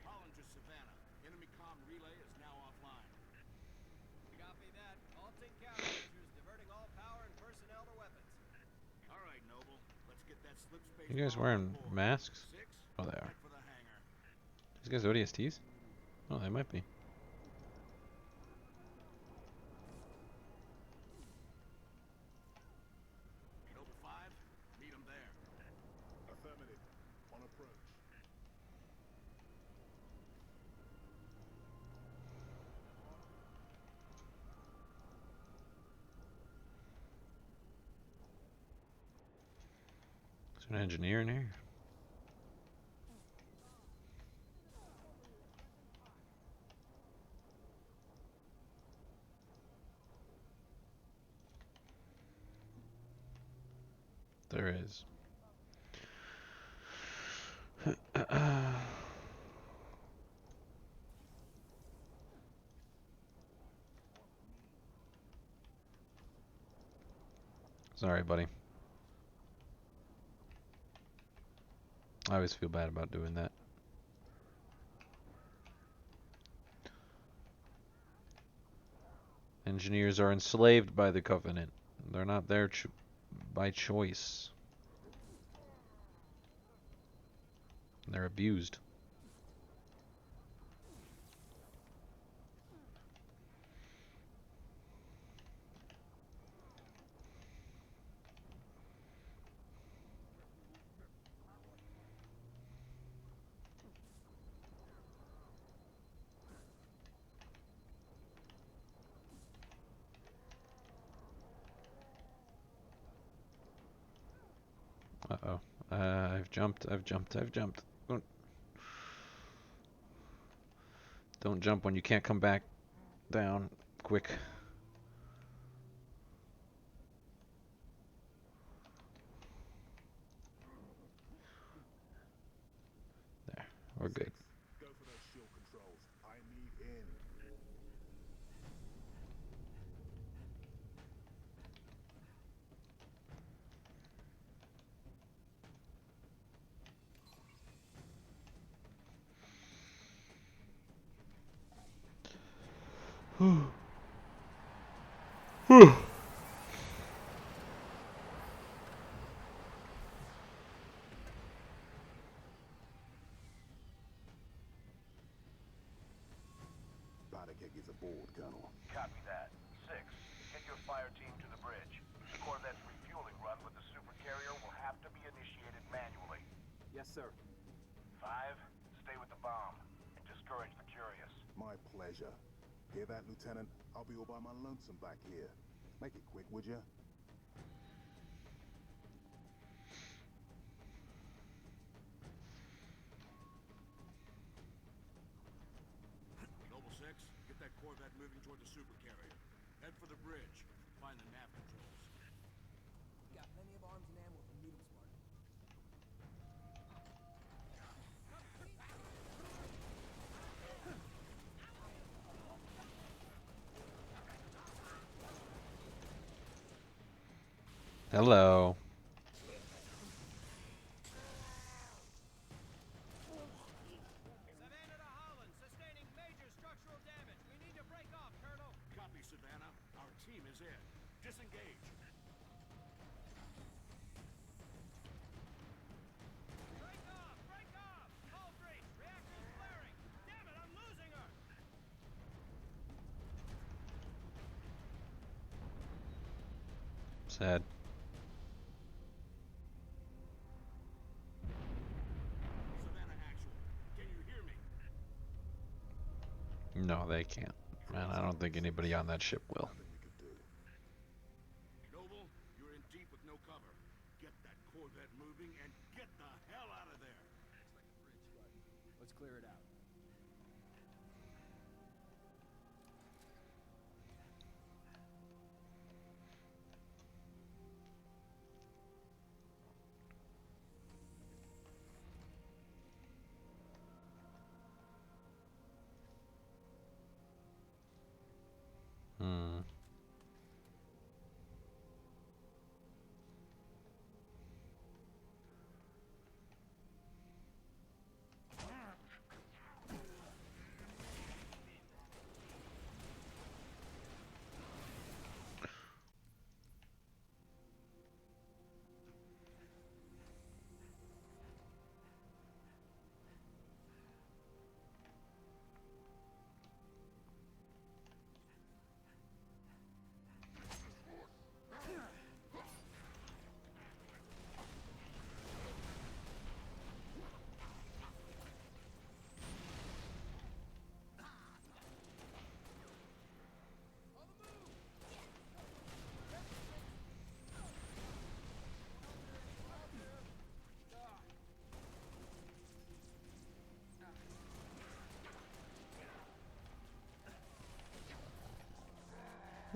Holland to Savannah. Enemy comm relay is now offline. Copy that. You guys wearing masks? Oh, they are. These guys ODSTs? Oh, they might be. Noble 5, meet him there. Affirmative. On approach. Is there an engineer in here? There is. Sorry, buddy. I always feel bad about doing that. Engineers are enslaved by the Covenant. They're not there by choice. They're abused. Uh-oh. I've jumped. Don't jump when you can't come back down quick. There. We're good. Go for those shield controls. I need in. Powderkeg is aboard, Colonel. Copy that. 6, get your fire team to the bridge. The Corvette's refueling run with the supercarrier will have to be initiated manually. Yes, sir. 5, stay with the bomb and discourage the curious. My pleasure. Hear that, Lieutenant? I'll be all by my lonesome back here. Make it quick, would ya? Noble 6, get that Corvette moving toward the supercarrier. Head for the bridge. Find the nav controls. Got plenty of arms and ammo for meet 'em, Spartan. Hello. Savannah to Holland, sustaining major structural damage. We need to break off, Colonel. Copy, Savannah. Our team is in. Disengage. Break off! Break off! Hull breach! Reactor's flaring! Damn it, I'm losing her! Sad. Savannah actual. Can you hear me? No, they can't. And I don't think anybody on that ship will. Noble, you're in deep with no cover. Get that Corvette moving and get the hell out of there. Let's clear it out. Hmm.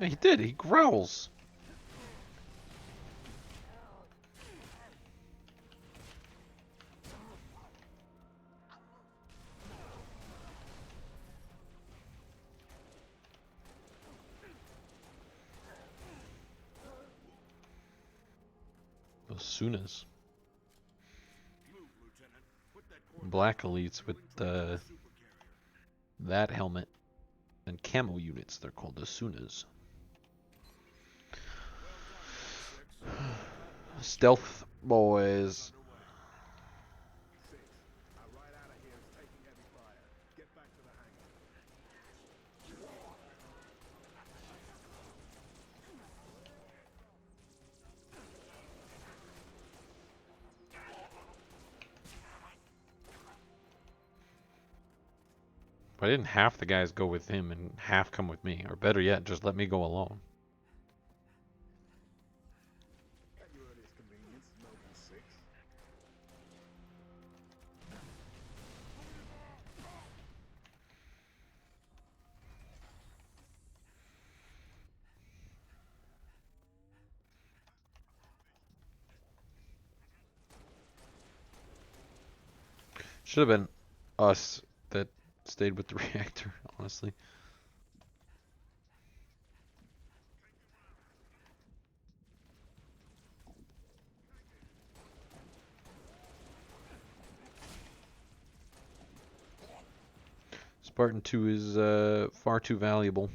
Yeah, he did. He growls. Osunas. Black elites with that helmet and camo units. They're called Osunas. Stealth boys. Why didn't half the guys go with him and half come with me? Or better yet, just let me go alone. Should have been us that stayed with the reactor, honestly. Spartan 2 is far too valuable.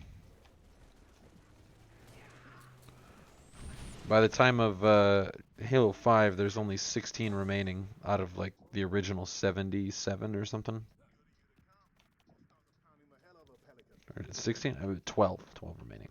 By the time of Halo 5, there's only 16 remaining out of like the original 77 or something. Or 16? 12. 12 remaining.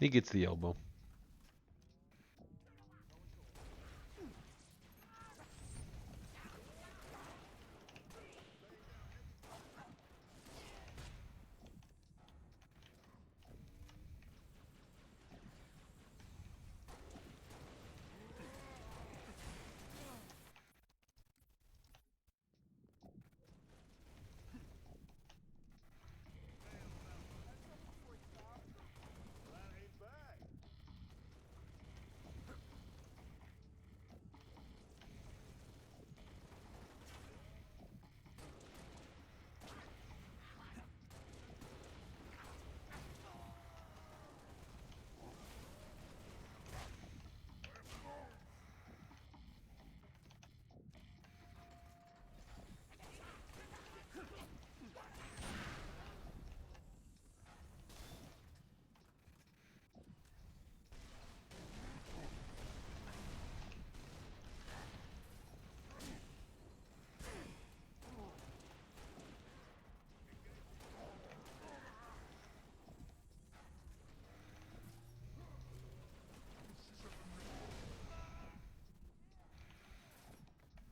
He gets the elbow.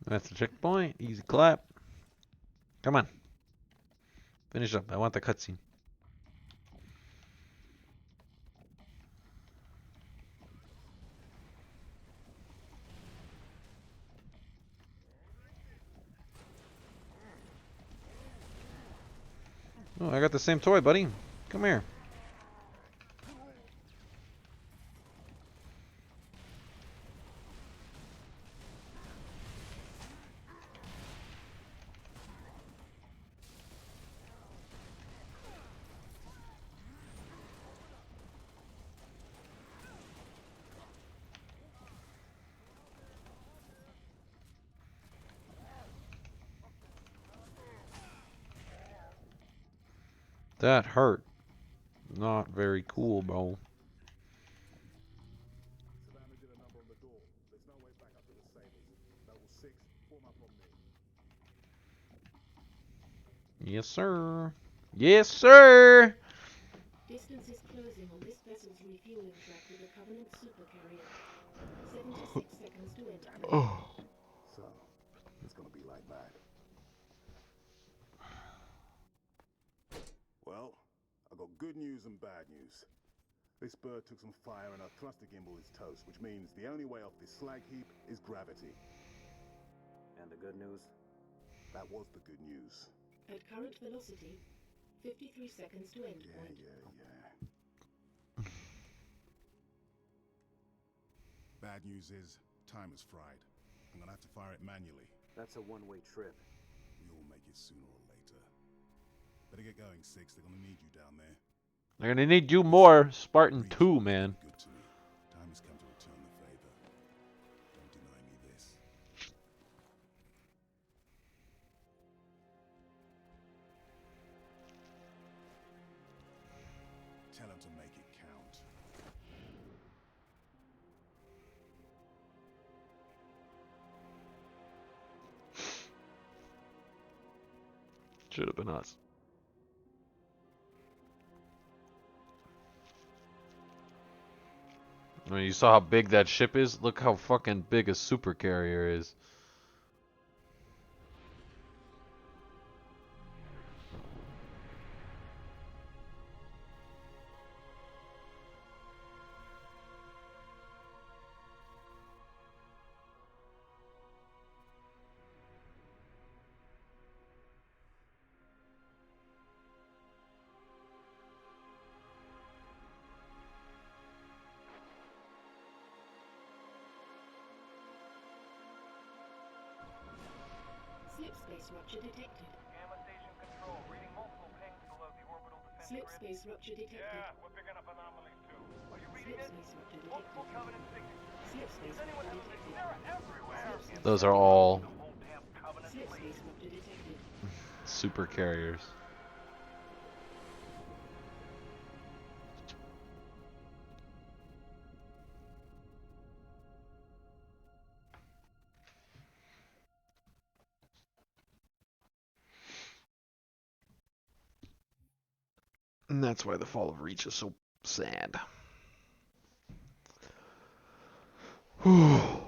That's the checkpoint. Easy clap. Come on. Finish up. I want the cutscene. Oh, I got the same toy, buddy. Come here. That hurt. Not very cool, bro. Savannah did a number on the door. There's no way back up to the Sabres. Noble 6, form up on me. Yes, sir. Yes, sir. Distance is closing on this vessel's refueling track with the Covenant supercarrier. 76 seconds to enter. Oh. So, it's gonna be like that. Well, I got good news and bad news. This bird took some fire and our thruster gimbal is toast, which means the only way off this slag heap is gravity. And the good news? That was the good news. At current velocity, 53 seconds to end point. Yeah. Bad news is, time is fried. I'm gonna have to fire it manually. That's a one-way trip. We all make it sooner or later. Better get going, 6. They're gonna need you down there. They're gonna need you more, Spartan 2, man. Good to me. Time has come to return the favor. Don't deny me this. Tell him to make it count. Should have been us. I mean, you saw how big that ship is? Look how fucking big a supercarrier is. Slip space rupture detected. Gamma station control, reading multiple pings below the orbital defense Slip grid. space rupture detected. Yeah, we're picking up anomalies too. Are you reading Slip it? space rupture Multiple detected. Covenant signatures. Slip space Does anyone rupture have detected. They're everywhere. Those are all The whole damn Covenant Slip fleet. space rupture detected. supercarriers. And that's why the fall of Reach is so sad. Oh.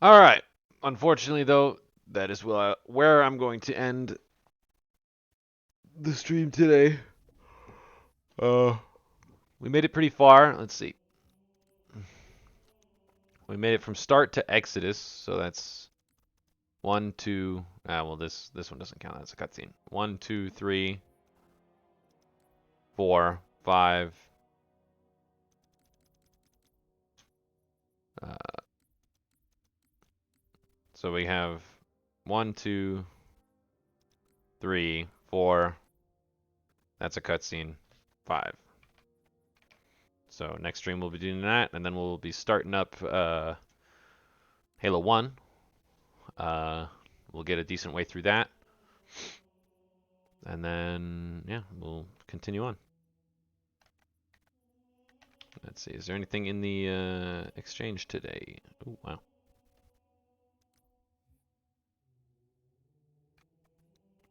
All right. Unfortunately, though, that is where I'm going to end the stream today. We made it pretty far. Let's see. We made it from start to Exodus, so that's 1, 2. Well, this one doesn't count. That's a cutscene. 1, 2, 3, 4, 5. So we have 1, 2, 3, 4. That's a cutscene. 5. So next stream we'll be doing that, and then we'll be starting up Halo 1. We'll get a decent way through that. And then, yeah, we'll continue on. Let's see, is there anything in the exchange today? Oh, wow.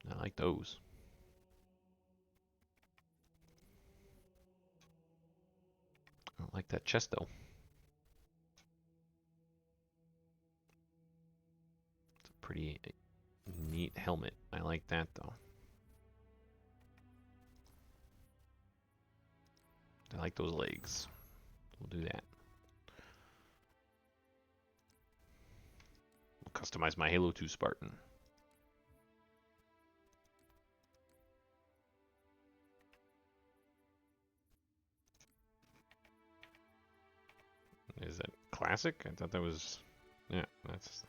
I like those. I don't like that chest, though. It's a pretty neat helmet. I like that, though. I like those legs. We'll do that. We'll customize my Halo 2 Spartan. Is that classic? I thought that was... Yeah, that's...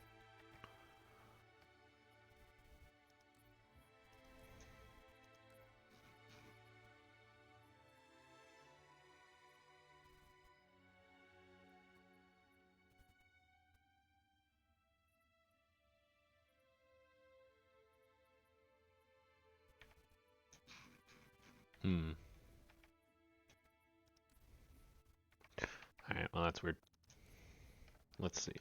Alright, well that's weird. Let's see.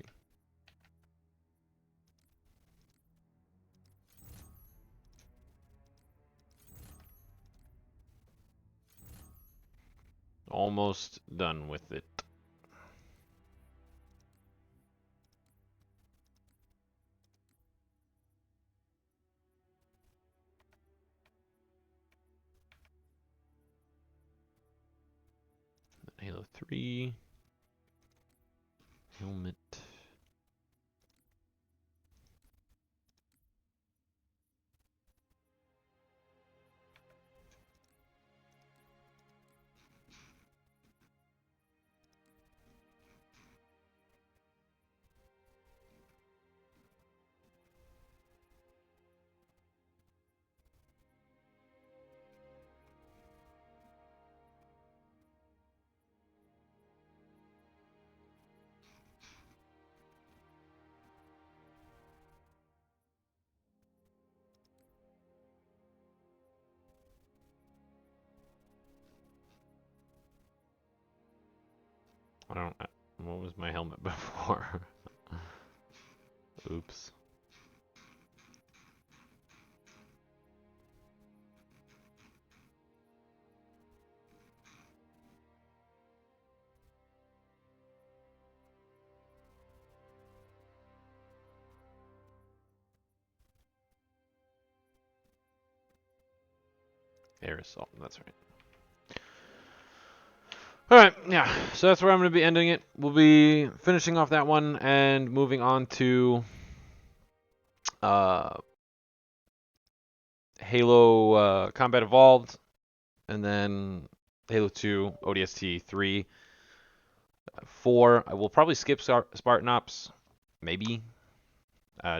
Almost done with it. Halo 3. Helmet. I don't... What was my helmet before? Oops. Air assault, that's right. Alright, yeah, so that's where I'm going to be ending it. We'll be finishing off that one and moving on to Halo Combat Evolved, and then Halo 2, ODST 3, 4. I will probably skip Spartan Ops, maybe.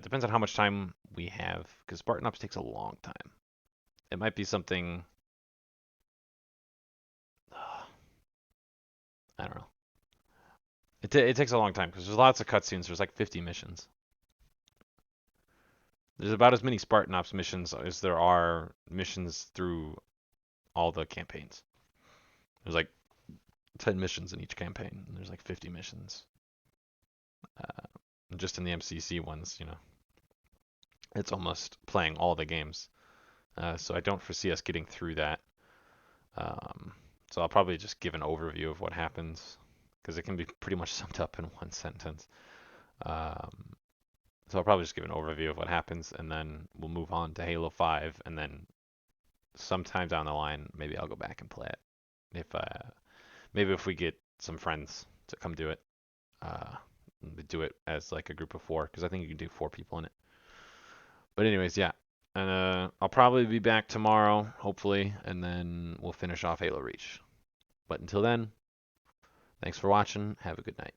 Depends on how much time we have, because Spartan Ops takes a long time. It might be something... I don't know. It takes a long time because there's lots of cutscenes. There's like 50 missions. There's about as many Spartan Ops missions as there are missions through all the campaigns. There's like 10 missions in each campaign. And there's like 50 missions. Just in the MCC ones, you know. It's almost playing all the games. So I don't foresee us getting through that. So I'll probably just give an overview of what happens, because it can be pretty much summed up in one sentence. So I'll probably just give an overview of what happens, and then we'll move on to Halo 5, and then sometime down the line, maybe I'll go back and play it. Maybe if we get some friends to come do it, do it as like a group of 4, because I think you can do 4 people in it. But anyways, yeah. And I'll probably be back tomorrow, hopefully, and then we'll finish off Halo Reach. But until then, thanks for watching. Have a good night.